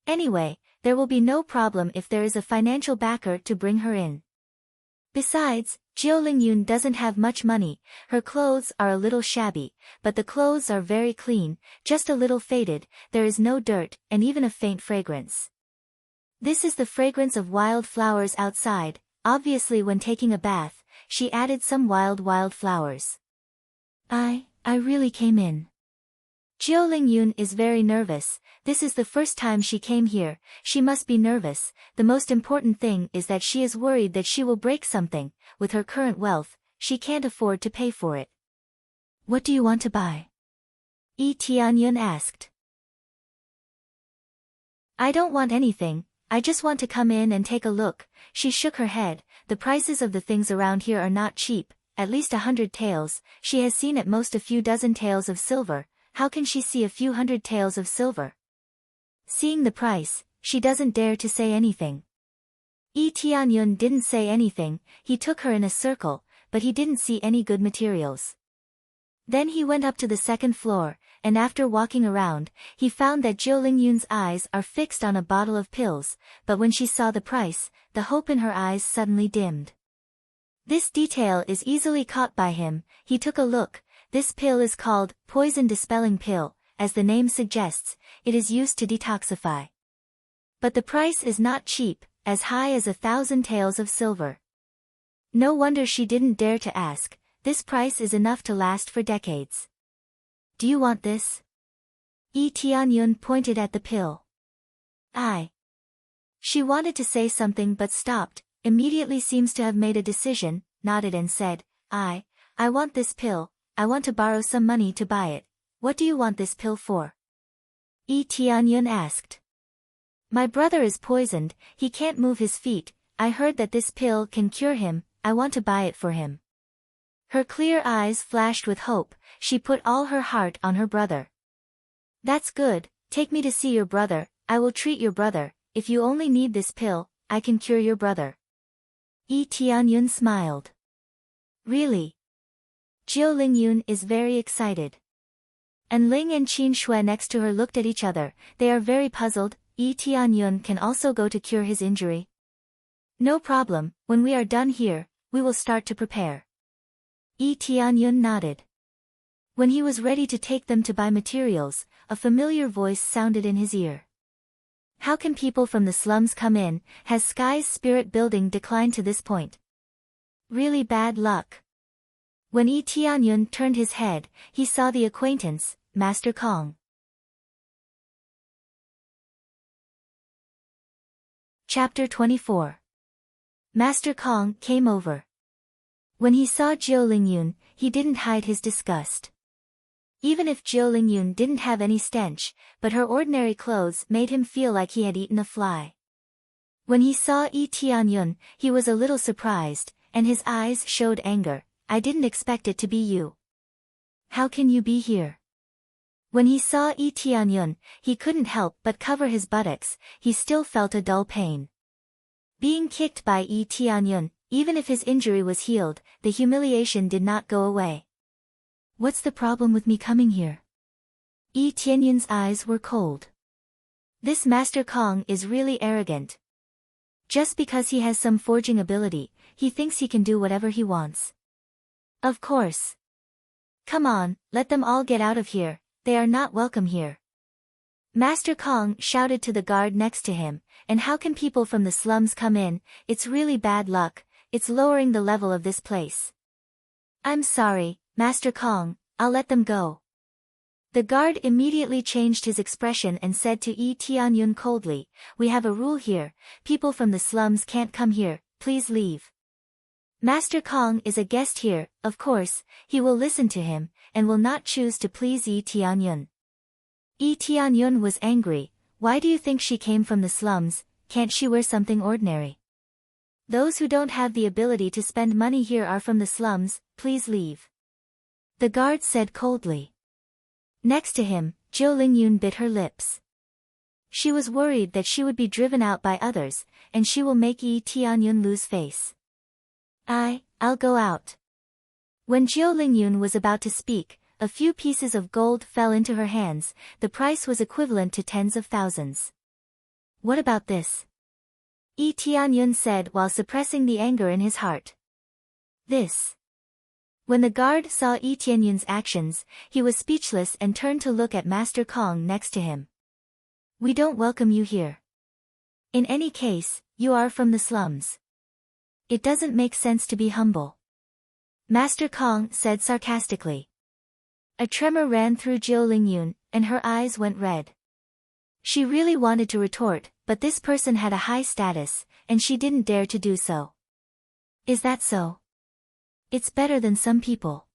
Anyway, there will be no problem if there is a financial backer to bring her in. Besides, Jiu Lingyun doesn't have much money, her clothes are a little shabby, but the clothes are very clean, just a little faded, there is no dirt, and even a faint fragrance. This is the fragrance of wild flowers outside. Obviously when taking a bath, she added some wild flowers. I really came in. Jiao Lingyun is very nervous. This is the first time she came here. She must be nervous. The most important thing is that she is worried that she will break something. With her current wealth, she can't afford to pay for it. What do you want to buy? Yi Tianyun asked. I don't want anything. I just want to come in and take a look. She shook her head. The prices of the things around here are not cheap. At least 100 taels. She has seen at most a few dozen taels of silver. How can she see a few hundred taels of silver? Seeing the price, she doesn't dare to say anything. Yi Tianyun didn't say anything. He took her in a circle, but he didn't see any good materials. Then he went up to the second floor, and after walking around, he found that Jiao Lingyun's eyes are fixed on a bottle of pills, but when she saw the price, the hope in her eyes suddenly dimmed. This detail is easily caught by him. He took a look. This pill is called poison dispelling pill. As the name suggests, it is used to detoxify. But the price is not cheap, as high as 1,000 taels of silver. No wonder she didn't dare to ask. This price is enough to last for decades. Do you want this? Yi Tianyun pointed at the pill. She wanted to say something but stopped, immediately seems to have made a decision, nodded and said, I want this pill. I want to borrow some money to buy it. What do you want this pill for? Yi Tianyun asked. My brother is poisoned, he can't move his feet. I heard that this pill can cure him. I want to buy it for him. Her clear eyes flashed with hope. She put all her heart on her brother. That's good. Take me to see your brother. I will treat your brother. If you only need this pill, I can cure your brother. Yi Tianyun smiled. Really? Jiao Lingyun is very excited. And Ling and Qin Shui next to her looked at each other. They are very puzzled. Yi Tianyun can also go to cure his injury. No problem. When we are done here, we will start to prepare. Yi Tianyun nodded. When he was ready to take them to buy materials, a familiar voice sounded in his ear. How can people from the slums come in? Has Sky's spirit building declined to this point? Really bad luck. When Yi Tianyun turned his head, he saw the acquaintance, Master Kong. Chapter 24. Master Kong came over. When he saw Jiao Lingyun, he didn't hide his disgust. Even if Jiao Lingyun didn't have any stench, but her ordinary clothes made him feel like he had eaten a fly. When he saw Yi Tianyun, he was a little surprised, and his eyes showed anger. I didn't expect it to be you. How can you be here? When he saw Yi Tianyun, he couldn't help but cover his buttocks. He still felt a dull pain. Being kicked by Yi Tianyun, even if his injury was healed, the humiliation did not go away. What's the problem with me coming here? Yi Tianyun's eyes were cold. This Master Kong is really arrogant. Just because he has some forging ability, he thinks he can do whatever he wants. Of course. Come on, let them all get out of here. They are not welcome here. Master Kong shouted to the guard next to him, and how can people from the slums come in? It's really bad luck. It's lowering the level of this place. I'm sorry, Master Kong, I'll let them go. The guard immediately changed his expression and said to Yi Tianyun coldly, we have a rule here, people from the slums can't come here, please leave. Master Kong is a guest here, of course, he will listen to him, and will not choose to please Yi Tianyun. Yi Tianyun was angry. Why do you think she came from the slums? Can't she wear something ordinary? Those who don't have the ability to spend money here are from the slums, please leave. The guard said coldly. Next to him, Jiao Lingyun bit her lips. She was worried that she would be driven out by others, and she will make Yi Tianyun lose face. I'll go out. When Jiao Lingyun was about to speak, a few pieces of gold fell into her hands. The price was equivalent to tens of thousands. What about this? Yi Tianyun said while suppressing the anger in his heart. This. When the guard saw Yi Tianyun's actions, he was speechless and turned to look at Master Kong next to him. We don't welcome you here. In any case, you are from the slums. It doesn't make sense to be humble. Master Kong said sarcastically. A tremor ran through Jiu Lingyun, and her eyes went red. She really wanted to retort, but this person had a high status, and she didn't dare to do so. Is that so? It's better than some people.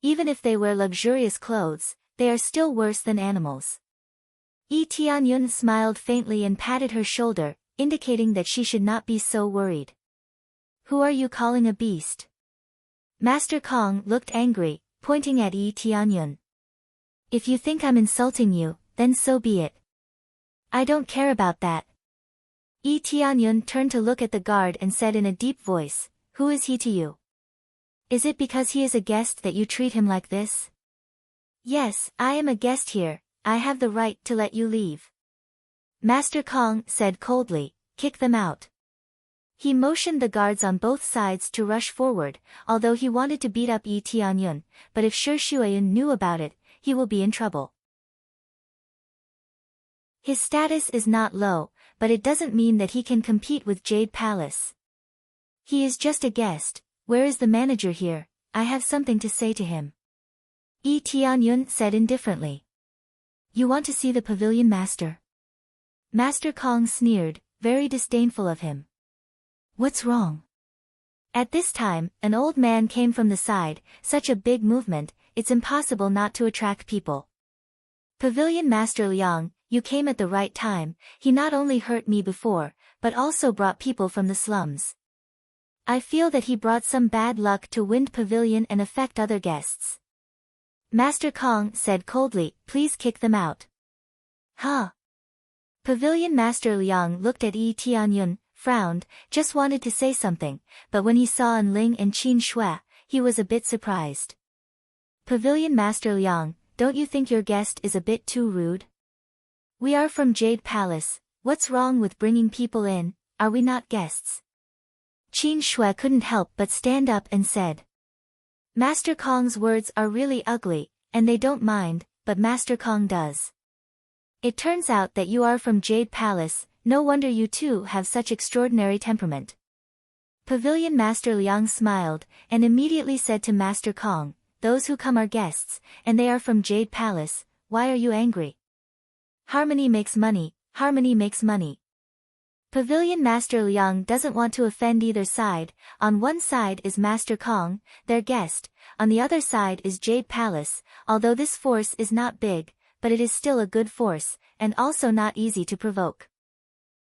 Even if they wear luxurious clothes, they are still worse than animals. Yi Tianyun smiled faintly and patted her shoulder, indicating that she should not be so worried. Who are you calling a beast? Master Kong looked angry, pointing at Yi Tianyun. If you think I'm insulting you, then so be it. I don't care about that. Yi Tianyun turned to look at the guard and said in a deep voice, who is he to you? Is it because he is a guest that you treat him like this? Yes, I am a guest here, I have the right to let you leave. Master Kong said coldly, kick them out. He motioned the guards on both sides to rush forward, although he wanted to beat up Yi Tianyun, but if Shi Shuiyan knew about it, he will be in trouble. His status is not low, but it doesn't mean that he can compete with Jade Palace. He is just a guest. Where is the manager here? I have something to say to him. Yi Tianyun said indifferently. You want to see the pavilion master? Master Kong sneered, very disdainful of him. What's wrong? At this time, an old man came from the side, such a big movement, it's impossible not to attract people. Pavilion Master Liang, you came at the right time, he not only hurt me before, but also brought people from the slums. I feel that he brought some bad luck to Wind Pavilion and affect other guests. Master Kong said coldly, please kick them out. Huh? Pavilion Master Liang looked at Yi Tianyun, frowned, just wanted to say something, but when he saw An Ling and Qin Shui, he was a bit surprised. Pavilion Master Liang, don't you think your guest is a bit too rude? We are from Jade Palace, what's wrong with bringing people in, are we not guests? Qin Shui couldn't help but stand up and said. Master Kong's words are really ugly, and they don't mind, but Master Kong does. It turns out that you are from Jade Palace, no wonder you two have such extraordinary temperament. Pavilion Master Liang smiled, and immediately said to Master Kong, those who come are guests, and they are from Jade Palace, why are you angry? Harmony makes money, harmony makes money. Pavilion Master Liang doesn't want to offend either side, on one side is Master Kong, their guest, on the other side is Jade Palace, although this force is not big, but it is still a good force, and also not easy to provoke.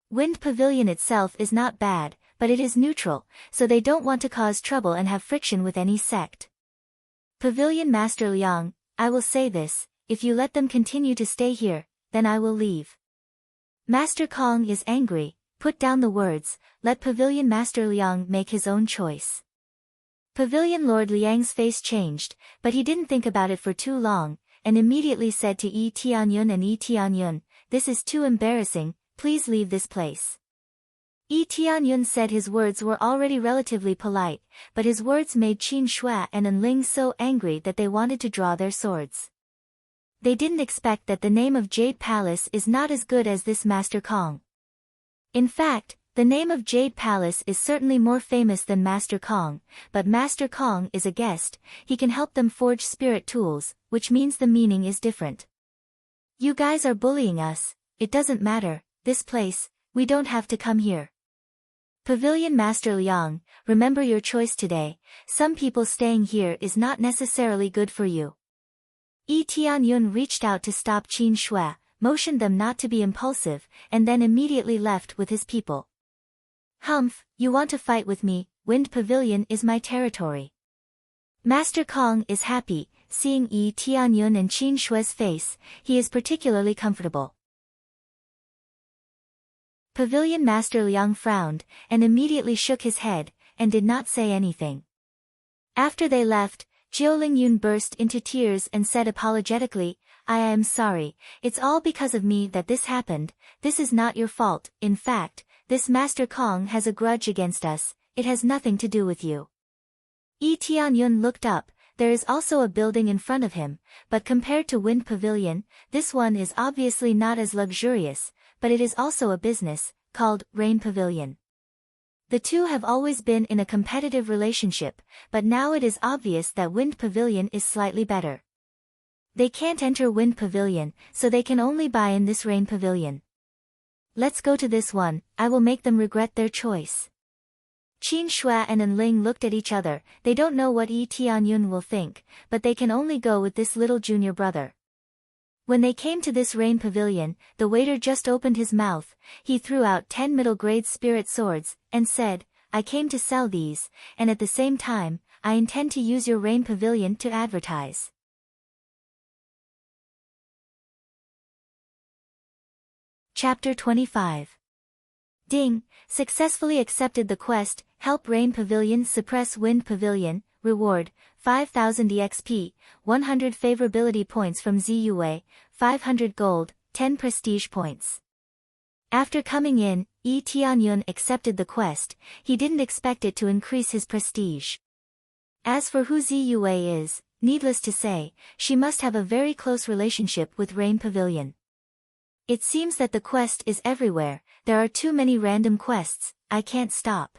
Wind Pavilion itself is not bad, but it is neutral, so they don't want to cause trouble and have friction with any sect. Pavilion Master Liang, I will say this, if you let them continue to stay here, then I will leave. Master Kong is angry, put down the words, let Pavilion Master Liang make his own choice. Pavilion Lord Liang's face changed, but he didn't think about it for too long, and immediately said to Yi Tianyun and Yi Tianyun, this is too embarrassing, please leave this place. Yi Tianyun said his words were already relatively polite, but his words made Qin Shui and An Ling so angry that they wanted to draw their swords. They didn't expect that the name of Jade Palace is not as good as this Master Kong. In fact, the name of Jade Palace is certainly more famous than Master Kong, but Master Kong is a guest, he can help them forge spirit tools, which means the meaning is different. You guys are bullying us, it doesn't matter, this place, we don't have to come here. Pavilion Master Liang, remember your choice today, some people staying here is not necessarily good for you. Yi Tianyun reached out to stop Qin Shui, motioned them not to be impulsive, and then immediately left with his people. Humph, you want to fight with me, Wind Pavilion is my territory. Master Kong is happy, seeing Yi Tianyun and Qin Shui's face, he is particularly comfortable. Pavilion Master Liang frowned, and immediately shook his head, and did not say anything. After they left, Jiu Lingyun burst into tears and said apologetically, I am sorry, it's all because of me that this happened, this is not your fault, in fact, this Master Kong has a grudge against us, it has nothing to do with you. Yi Tianyun looked up, there is also a building in front of him, but compared to Wind Pavilion, this one is obviously not as luxurious, but it is also a business, called Rain Pavilion. The two have always been in a competitive relationship, but now it is obvious that Wind Pavilion is slightly better. They can't enter Wind Pavilion, so they can only buy in this Rain Pavilion. Let's go to this one, I will make them regret their choice. Qin Shui and An Ling looked at each other. They don't know what Yi Tianyun will think, but they can only go with this little junior brother. When they came to this Rain Pavilion, the waiter just opened his mouth. He threw out 10 middle-grade spirit swords, and said, I came to sell these, and at the same time, I intend to use your Rain Pavilion to advertise. Chapter 25. Ding, successfully accepted the quest, help Rain Pavilion suppress Wind Pavilion, reward, 5,000 EXP, 100 favorability points from Ziyue, 500 gold, 10 prestige points. After coming in, Yi Tianyun accepted the quest. He didn't expect it to increase his prestige. As for who Ziyue is, needless to say, she must have a very close relationship with Rain Pavilion. It seems that the quest is everywhere. There are too many random quests, I can't stop.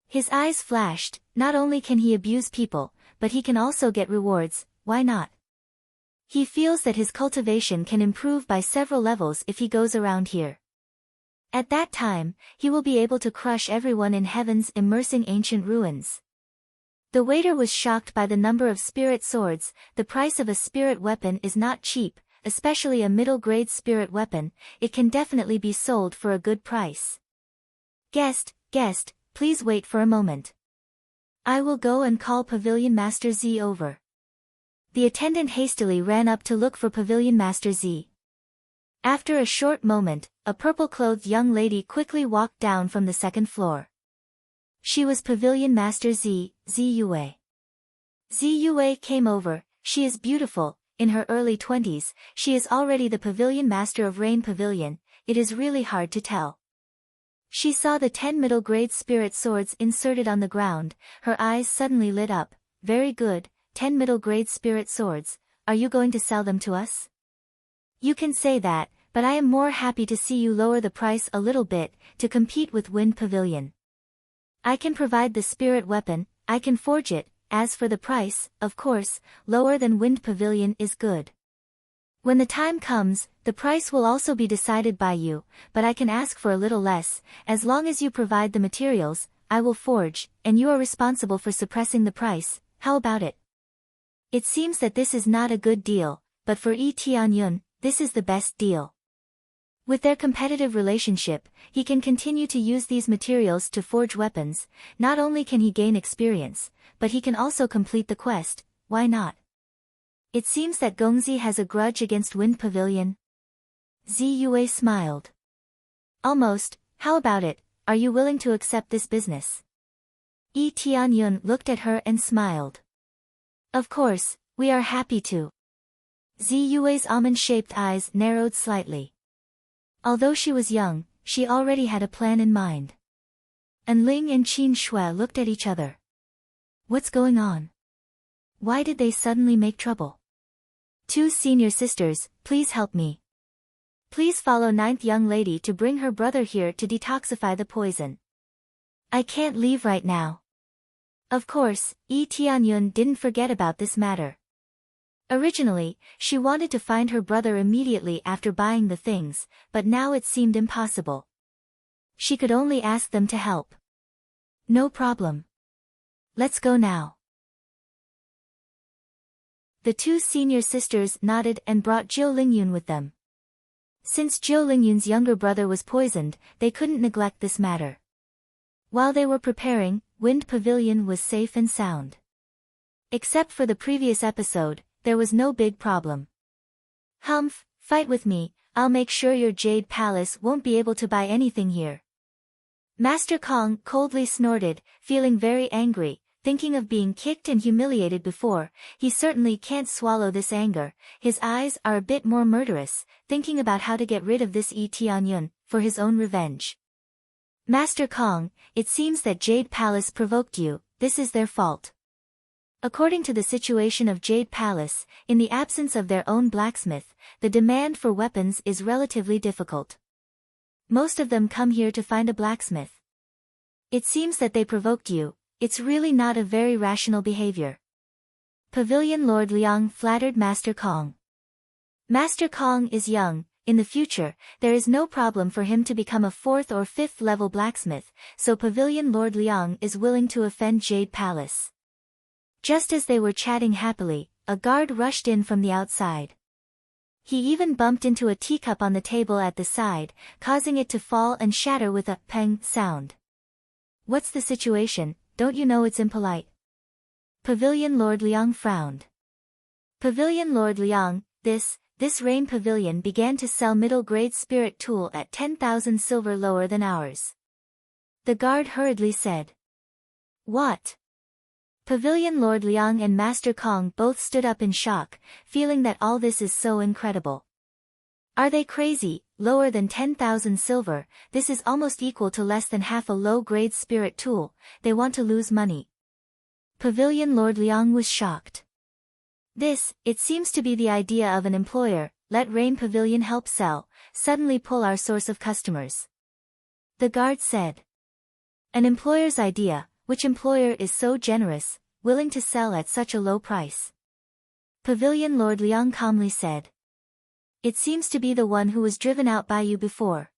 His eyes flashed. Not only can he abuse people, but he can also get rewards, why not? He feels that his cultivation can improve by several levels if he goes around here. At that time, he will be able to crush everyone in heaven's immersing ancient ruins. The waiter was shocked by the number of spirit swords. The price of a spirit weapon is not cheap, especially a middle-grade spirit weapon. It can definitely be sold for a good price. Guest, please wait for a moment. I will go and call Pavilion Master Z over. The attendant hastily ran up to look for Pavilion Master Z. After a short moment, a purple-clothed young lady quickly walked down from the second floor. She was Pavilion Master Ziyue. Ziyue came over. She is beautiful. In her early 20s, she is already the Pavilion Master of Rain Pavilion. It is really hard to tell. She saw the 10 middle-grade spirit swords inserted on the ground. Her eyes suddenly lit up. Very good, 10 middle-grade spirit swords. Are you going to sell them to us? You can say that, but I am more happy to see you lower the price a little bit, to compete with Wind Pavilion. I can provide the spirit weapon, I can forge it. As for the price, of course, lower than Wind Pavilion is good. When the time comes, the price will also be decided by you, but I can ask for a little less. As long as you provide the materials, I will forge, and you are responsible for suppressing the price. How about it? It seems that this is not a good deal, but for Yi Tianyun, this is the best deal. With their competitive relationship, he can continue to use these materials to forge weapons. Not only can he gain experience, but he can also complete the quest. Why not? It seems that Gongzi has a grudge against Wind Pavilion. Ziyue smiled. Almost. How about it? Are you willing to accept this business? Yi Tianyun looked at her and smiled. Of course, we are happy to. Ziyue's almond-shaped eyes narrowed slightly. Although she was young, she already had a plan in mind. An Ling and Qin Shui looked at each other. What's going on? Why did they suddenly make trouble? Two senior sisters, please help me. Please follow ninth young lady to bring her brother here to detoxify the poison. I can't leave right now. Of course, Yi Tianyun didn't forget about this matter. Originally, she wanted to find her brother immediately after buying the things, but now it seemed impossible. She could only ask them to help. No problem. Let's go now. The two senior sisters nodded and brought Jiu Lingyun with them. Since Jiu Lingyun's younger brother was poisoned, they couldn't neglect this matter. While they were preparing, Wind Pavilion was safe and sound. Except for the previous episode, there was no big problem. Humph, fight with me, I'll make sure your Jade Palace won't be able to buy anything here. Master Kong coldly snorted, feeling very angry, thinking of being kicked and humiliated before. He certainly can't swallow this anger. His eyes are a bit more murderous, thinking about how to get rid of this Yi Tianyun, for his own revenge. Master Kong, it seems that Jade Palace provoked you. This is their fault. According to the situation of Jade Palace, in the absence of their own blacksmith, the demand for weapons is relatively difficult. Most of them come here to find a blacksmith. It seems that they provoked you. It's really not a very rational behavior. Pavilion Lord Liang flattered Master Kong. Master Kong is young. In the future, there is no problem for him to become a 4th or 5th level blacksmith, so Pavilion Lord Liang is willing to offend Jade Palace. Just as they were chatting happily, a guard rushed in from the outside. He even bumped into a teacup on the table at the side, causing it to fall and shatter with a peng sound. What's the situation? Don't you know it's impolite? Pavilion Lord Liang frowned. Pavilion Lord Liang, this Rain Pavilion began to sell middle-grade spirit tool at 10,000 silver lower than ours. The guard hurriedly said. What? Pavilion Lord Liang and Master Kong both stood up in shock, feeling that all this is so incredible. Are they crazy? Lower than 10,000 silver, this is almost equal to less than half a low-grade spirit tool. They want to lose money. Pavilion Lord Liang was shocked. It seems to be the idea of an employer. Let Rain Pavilion help sell, suddenly pull our source of customers. The guard said. An employer's idea? Which employer is so generous, willing to sell at such a low price? Pavilion Lord Liang calmly said. It seems to be the one who was driven out by you before.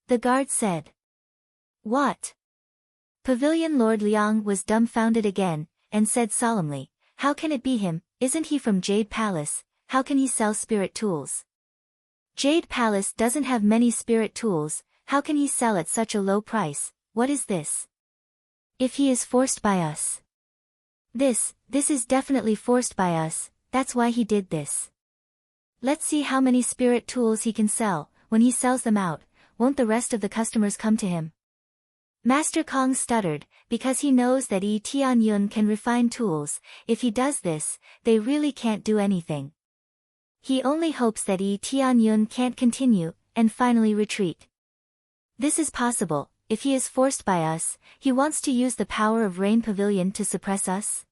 The guard said. What? Pavilion Lord Liang was dumbfounded again, and said solemnly, how can it be him? Isn't he from Jade Palace? How can he sell spirit tools? Jade Palace doesn't have many spirit tools. How can he sell at such a low price? What is this? If he is forced by us. This is definitely forced by us, that's why he did this. Let's see how many spirit tools he can sell. When he sells them out, won't the rest of the customers come to him? Master Kong stuttered, because he knows that Yi Tianyun can refine tools. If he does this, they really can't do anything. He only hopes that Yi Tianyun can't continue, and finally retreat. This is possible. If he is forced by us, he wants to use the power of Rain Pavilion to suppress us?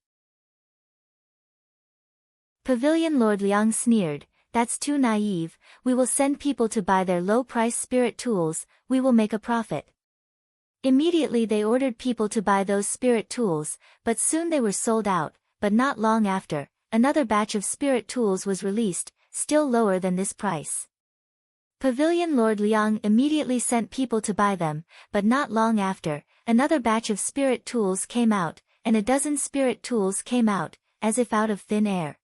Pavilion Lord Liang sneered, that's too naive. We will send people to buy their low-price spirit tools, we will make a profit. Immediately they ordered people to buy those spirit tools, but soon they were sold out. But not long after, another batch of spirit tools was released, still lower than this price. Pavilion Lord Liang immediately sent people to buy them, but not long after, another batch of spirit tools came out, and a dozen spirit tools came out, as if out of thin air.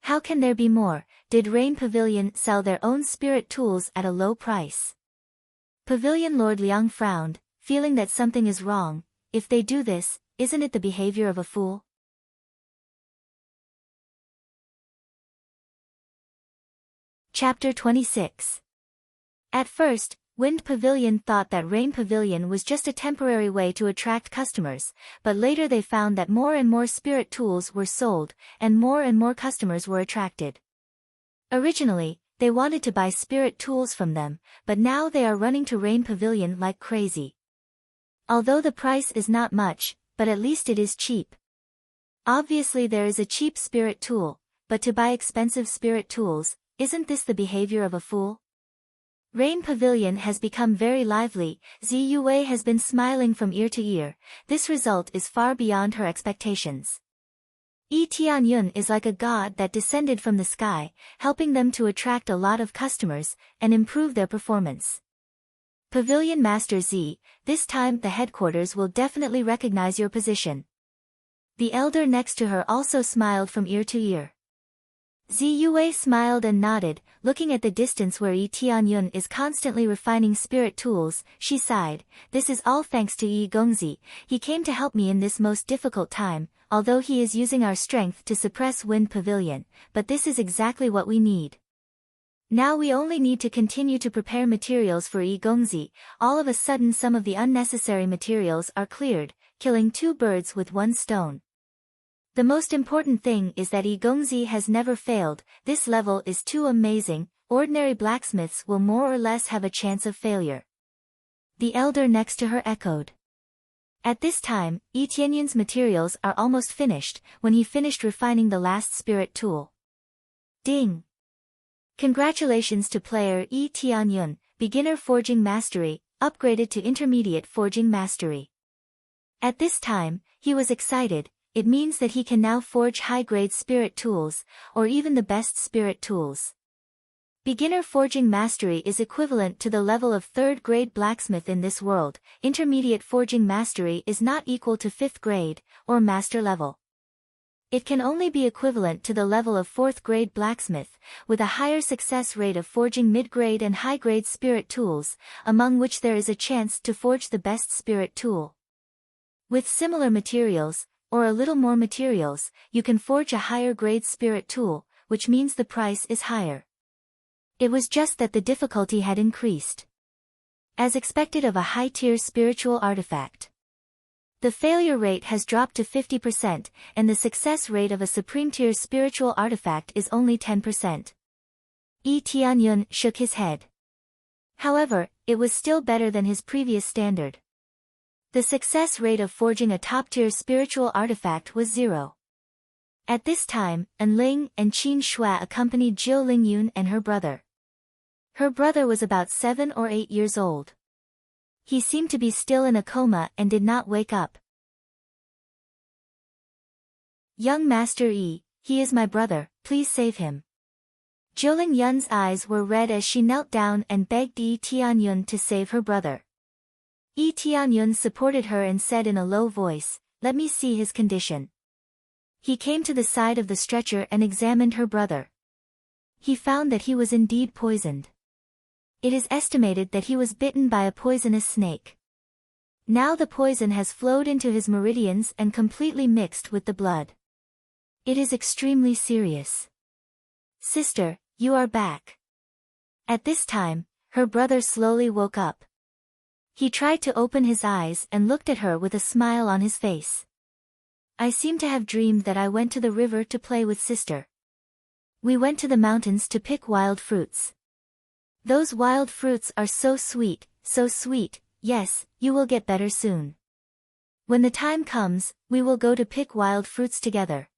How can there be more? Did Rain Pavilion sell their own spirit tools at a low price? Pavilion Lord Liang frowned, feeling that something is wrong. If they do this, isn't it the behavior of a fool? Chapter 26. At first, Wind Pavilion thought that Rain Pavilion was just a temporary way to attract customers, but later they found that more and more spirit tools were sold, and more customers were attracted. Originally, they wanted to buy spirit tools from them, but now they are running to Rain Pavilion like crazy. Although the price is not much, but at least it is cheap. Obviously there is a cheap spirit tool, but to buy expensive spirit tools, isn't this the behavior of a fool? Rain Pavilion has become very lively. Ziyue has been smiling from ear to ear. This result is far beyond her expectations. Yi Tianyun is like a god that descended from the sky, helping them to attract a lot of customers, and improve their performance. Pavilion Master Z, this time the headquarters will definitely recognize your position. The elder next to her also smiled from ear to ear. Ziyue smiled and nodded, looking at the distance where Yi Tianyun is constantly refining spirit tools. She sighed, this is all thanks to Yi Gongzi. He came to help me in this most difficult time, although he is using our strength to suppress Wind Pavilion, but this is exactly what we need. Now we only need to continue to prepare materials for Yi Gongzi. All of a sudden some of the unnecessary materials are cleared, killing two birds with one stone. The most important thing is that Yi Gongzi has never failed. This level is too amazing. Ordinary blacksmiths will more or less have a chance of failure. The elder next to her echoed. At this time, Yi Tianyun's materials are almost finished, when he finished refining the last spirit tool. Ding! Congratulations to player Yi Tianyun, beginner forging mastery, upgraded to intermediate forging mastery. At this time, he was excited. It means that he can now forge high-grade spirit tools, or even the best spirit tools. Beginner forging mastery is equivalent to the level of 3rd grade blacksmith in this world. Intermediate forging mastery is not equal to 5th grade, or master level. It can only be equivalent to the level of 4th grade blacksmith, with a higher success rate of forging mid-grade and high-grade spirit tools, among which there is a chance to forge the best spirit tool. With similar materials, or a little more materials, you can forge a higher grade spirit tool, which means the price is higher. It was just that the difficulty had increased. As expected of a high-tier spiritual artifact. The failure rate has dropped to 50%, and the success rate of a supreme-tier spiritual artifact is only 10%. Tianyun shook his head. However, it was still better than his previous standard. The success rate of forging a top-tier spiritual artifact was 0. At this time, An Ling and Qin Shui accompanied Jiu Lingyun and her brother. Her brother was about 7 or 8 years old. He seemed to be still in a coma and did not wake up. Young Master Yi, he is my brother, please save him. Jiu Lingyun's eyes were red as she knelt down and begged Yi Tianyun to save her brother. Yi Tianyun supported her and said in a low voice, "Let me see his condition." He came to the side of the stretcher and examined her brother. He found that he was indeed poisoned. It is estimated that he was bitten by a poisonous snake. Now the poison has flowed into his meridians and completely mixed with the blood. It is extremely serious. "Sister, you are back." At this time, her brother slowly woke up. He tried to open his eyes and looked at her with a smile on his face. "I seem to have dreamed that I went to the river to play with sister. We went to the mountains to pick wild fruits. Those wild fruits are so sweet, so sweet. Yes, you will get better soon. When the time comes, we will go to pick wild fruits together."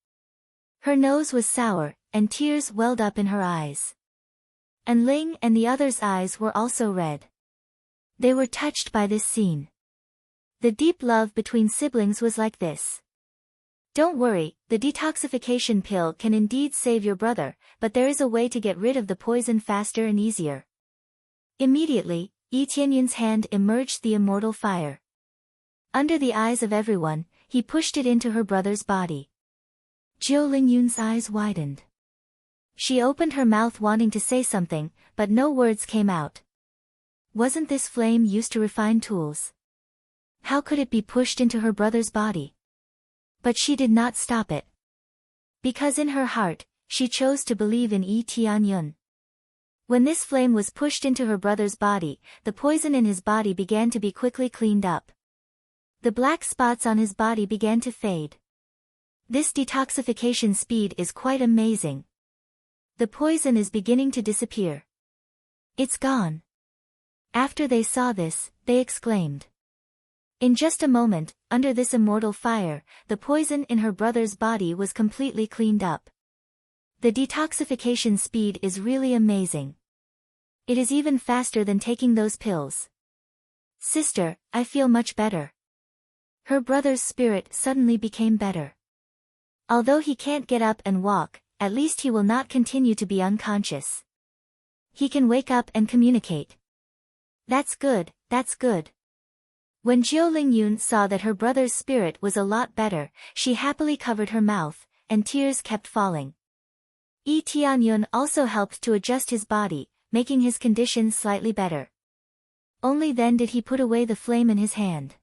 Her nose was sour, and tears welled up in her eyes. An Ling and the others' eyes were also red. They were touched by this scene. The deep love between siblings was like this. "Don't worry, the detoxification pill can indeed save your brother, but there is a way to get rid of the poison faster and easier." Immediately, Yi Tianyun's hand emerged the immortal fire. Under the eyes of everyone, he pushed it into her brother's body. Jiu Lingyun's eyes widened. She opened her mouth wanting to say something, but no words came out. Wasn't this flame used to refine tools? How could it be pushed into her brother's body? But she did not stop it. Because in her heart, she chose to believe in Yi Tianyun. When this flame was pushed into her brother's body, the poison in his body began to be quickly cleaned up. The black spots on his body began to fade. This detoxification speed is quite amazing. The poison is beginning to disappear. It's gone. After they saw this, they exclaimed. In just a moment, under this immortal fire, the poison in her brother's body was completely cleaned up. The detoxification speed is really amazing. It is even faster than taking those pills. "Sister, I feel much better." Her brother's spirit suddenly became better. Although he can't get up and walk, at least he will not continue to be unconscious. He can wake up and communicate. That's good, that's good. When Jiu Lingyun saw that her brother's spirit was a lot better, she happily covered her mouth, and tears kept falling. Yi Tianyun also helped to adjust his body, making his condition slightly better. Only then did he put away the flame in his hand.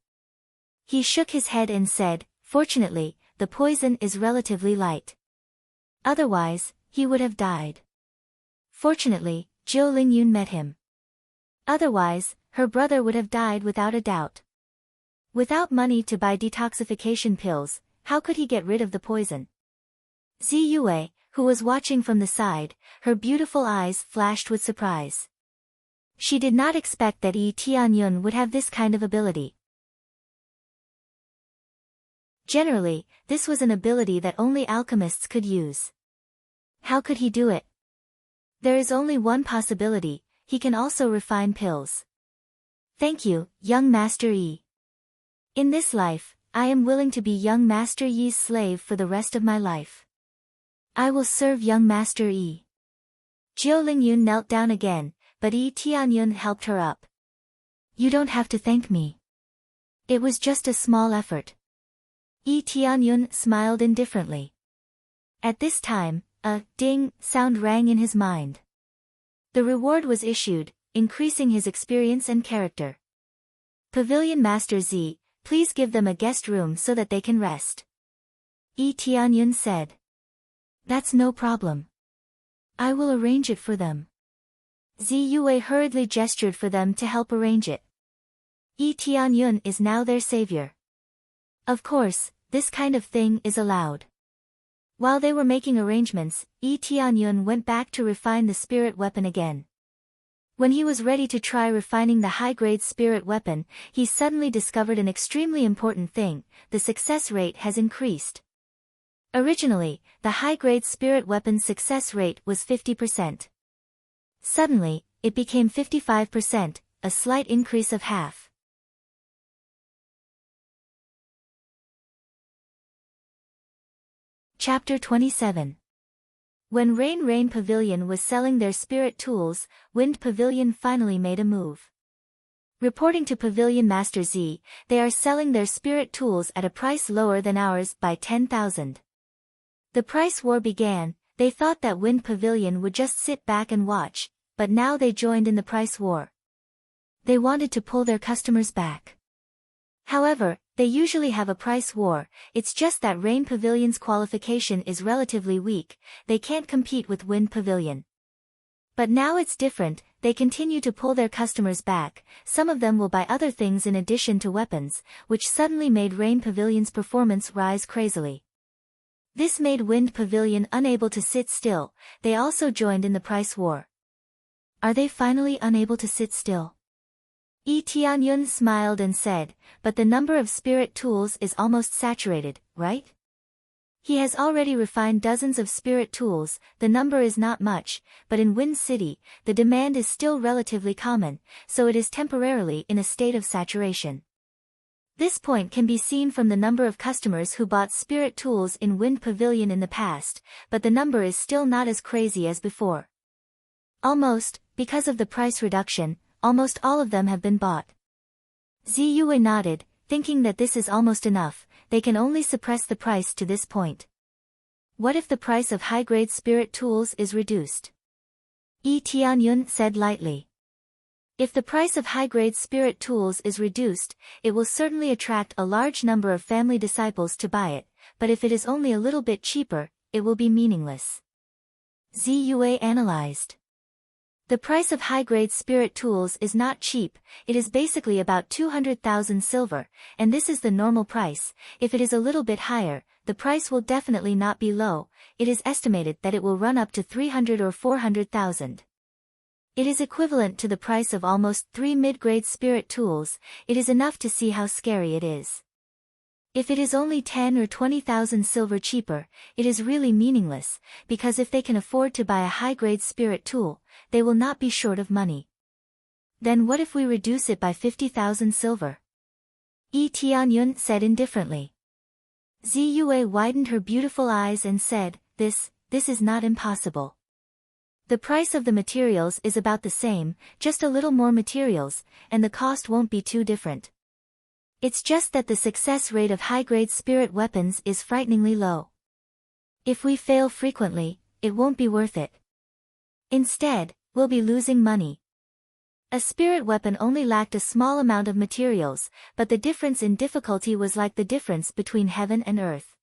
He shook his head and said, "Fortunately, the poison is relatively light. Otherwise, he would have died." Fortunately, Jiu Lingyun met him. Otherwise, her brother would have died without a doubt. Without money to buy detoxification pills, how could he get rid of the poison? Ziyue, who was watching from the side, her beautiful eyes flashed with surprise. She did not expect that Yi Tianyun would have this kind of ability. Generally, this was an ability that only alchemists could use. How could he do it? There is only one possibility: he can also refine pills. Thank you, young Master Yi. In this life, I am willing to be young Master Yi's slave for the rest of my life. I will serve young Master Yi. Jiu Lingyun knelt down again, but Yi Tianyun helped her up. You don't have to thank me. It was just a small effort. Yi Tianyun smiled indifferently. At this time, a ding sound rang in his mind. The reward was issued, increasing his experience and character. Pavilion Master Z, please give them a guest room so that they can rest. Yi Tianyun said. That's no problem. I will arrange it for them. Zi Yue hurriedly gestured for them to help arrange it. Yi Tianyun is now their savior. Of course, this kind of thing is allowed. While they were making arrangements, Yi Tianyun went back to refine the spirit weapon again. When he was ready to try refining the high-grade spirit weapon, he suddenly discovered an extremely important thing: the success rate has increased. Originally, the high-grade spirit weapon's success rate was 50%. Suddenly, it became 55%, a slight increase of half. Chapter 27. When Rain Pavilion was selling their spirit tools, Wind Pavilion finally made a move. Reporting to Pavilion Master Z, they are selling their spirit tools at a price lower than ours by 10,000. The price war began. They thought that Wind Pavilion would just sit back and watch, but now they joined in the price war. They wanted to pull their customers back. However, they usually have a price war, it's just that Rain Pavilion's qualification is relatively weak, they can't compete with Wind Pavilion. But now it's different, they continue to pull their customers back, some of them will buy other things in addition to weapons, which suddenly made Rain Pavilion's performance rise crazily. This made Wind Pavilion unable to sit still, they also joined in the price war. Are they finally unable to sit still? Yi Tianyun smiled and said, but the number of spirit tools is almost saturated, right? He has already refined dozens of spirit tools, the number is not much, but in Wind City, the demand is still relatively common, so it is temporarily in a state of saturation. This point can be seen from the number of customers who bought spirit tools in Wind Pavilion in the past, but the number is still not as crazy as before. Almost, because of the price reduction, almost all of them have been bought. Zi Yue nodded, thinking that this is almost enough, they can only suppress the price to this point. What if the price of high-grade spirit tools is reduced? Yi Tianyun said lightly. If the price of high-grade spirit tools is reduced, it will certainly attract a large number of family disciples to buy it, but if it is only a little bit cheaper, it will be meaningless. Zi Yue analyzed. The price of high-grade spirit tools is not cheap, it is basically about 200,000 silver, and this is the normal price. If it is a little bit higher, the price will definitely not be low, it is estimated that it will run up to 300 or 400,000. It is equivalent to the price of almost 3 mid-grade spirit tools, it is enough to see how scary it is. If it is only 10 or 20,000 silver cheaper, it is really meaningless, because if they can afford to buy a high-grade spirit tool, they will not be short of money. Then what if we reduce it by 50,000 silver? Yi Tianyun said indifferently. Zi Yue widened her beautiful eyes and said, this is not impossible. The price of the materials is about the same, just a little more materials, and the cost won't be too different. It's just that the success rate of high-grade spirit weapons is frighteningly low. If we fail frequently, it won't be worth it. Instead, we'll be losing money. A spirit weapon only lacked a small amount of materials, but the difference in difficulty was like the difference between heaven and earth.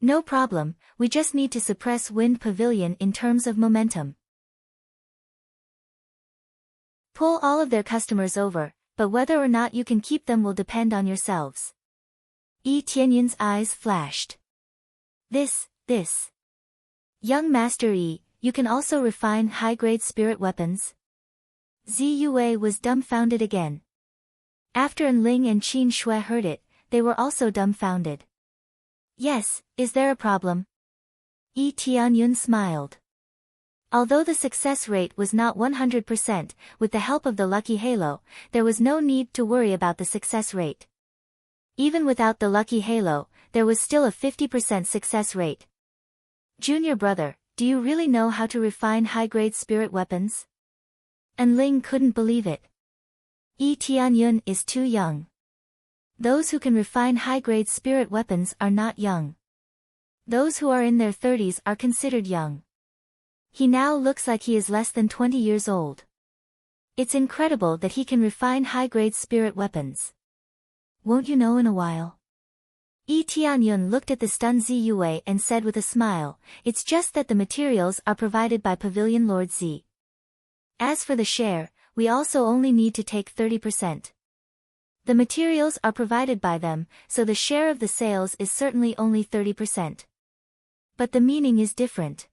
No problem, we just need to suppress Wind Pavilion in terms of momentum. Pull all of their customers over, but whether or not you can keep them will depend on yourselves. Yi Tianyun's eyes flashed. This. Young Master Yi, you can also refine high-grade spirit weapons? Zi Yue was dumbfounded again. After Enling and Qin Shui heard it, they were also dumbfounded. Yes, is there a problem? Yi Tianyun smiled. Although the success rate was not 100%, with the help of the lucky halo, there was no need to worry about the success rate. Even without the lucky halo, there was still a 50% success rate. Junior brother, do you really know how to refine high-grade spirit weapons? And Ling couldn't believe it. Tianyun is too young. Those who can refine high-grade spirit weapons are not young. Those who are in their 30s are considered young. He now looks like he is less than 20 years old. It's incredible that he can refine high-grade spirit weapons. Won't you know in a while? Tianyun looked at the stunned Ziyue and said with a smile, it's just that the materials are provided by Pavilion Lord Z. As for the share, we also only need to take 30%. The materials are provided by them, so the share of the sales is certainly only 30%. But the meaning is different.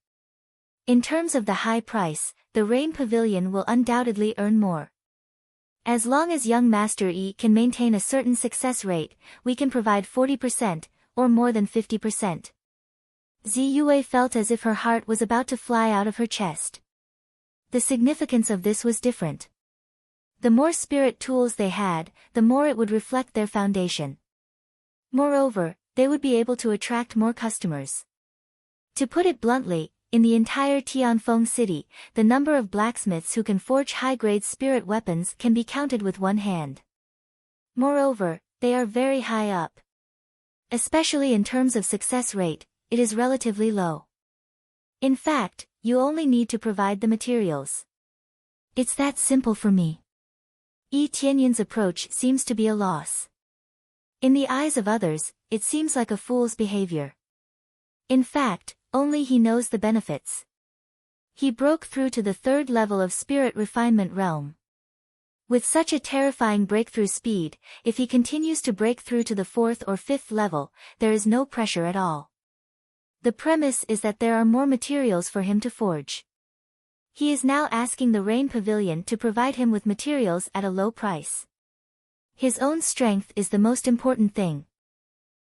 In terms of the high price, the Rain Pavilion will undoubtedly earn more. As long as young Master Yi can maintain a certain success rate, we can provide 40%, or more than 50%. Ziyue felt as if her heart was about to fly out of her chest. The significance of this was different. The more spirit tools they had, the more it would reflect their foundation. Moreover, they would be able to attract more customers. To put it bluntly, in the entire Tianfeng city, the number of blacksmiths who can forge high-grade spirit weapons can be counted with one hand. Moreover, they are very high up. Especially in terms of success rate, it is relatively low. In fact, you only need to provide the materials. It's that simple for me. Tianyun's approach seems to be a loss. In the eyes of others, it seems like a fool's behavior. In fact, only he knows the benefits. He broke through to the 3rd level of spirit refinement realm. With such a terrifying breakthrough speed, if he continues to break through to the 4th or 5th level, there is no pressure at all. The premise is that there are more materials for him to forge. He is now asking the Rain Pavilion to provide him with materials at a low price. His own strength is the most important thing.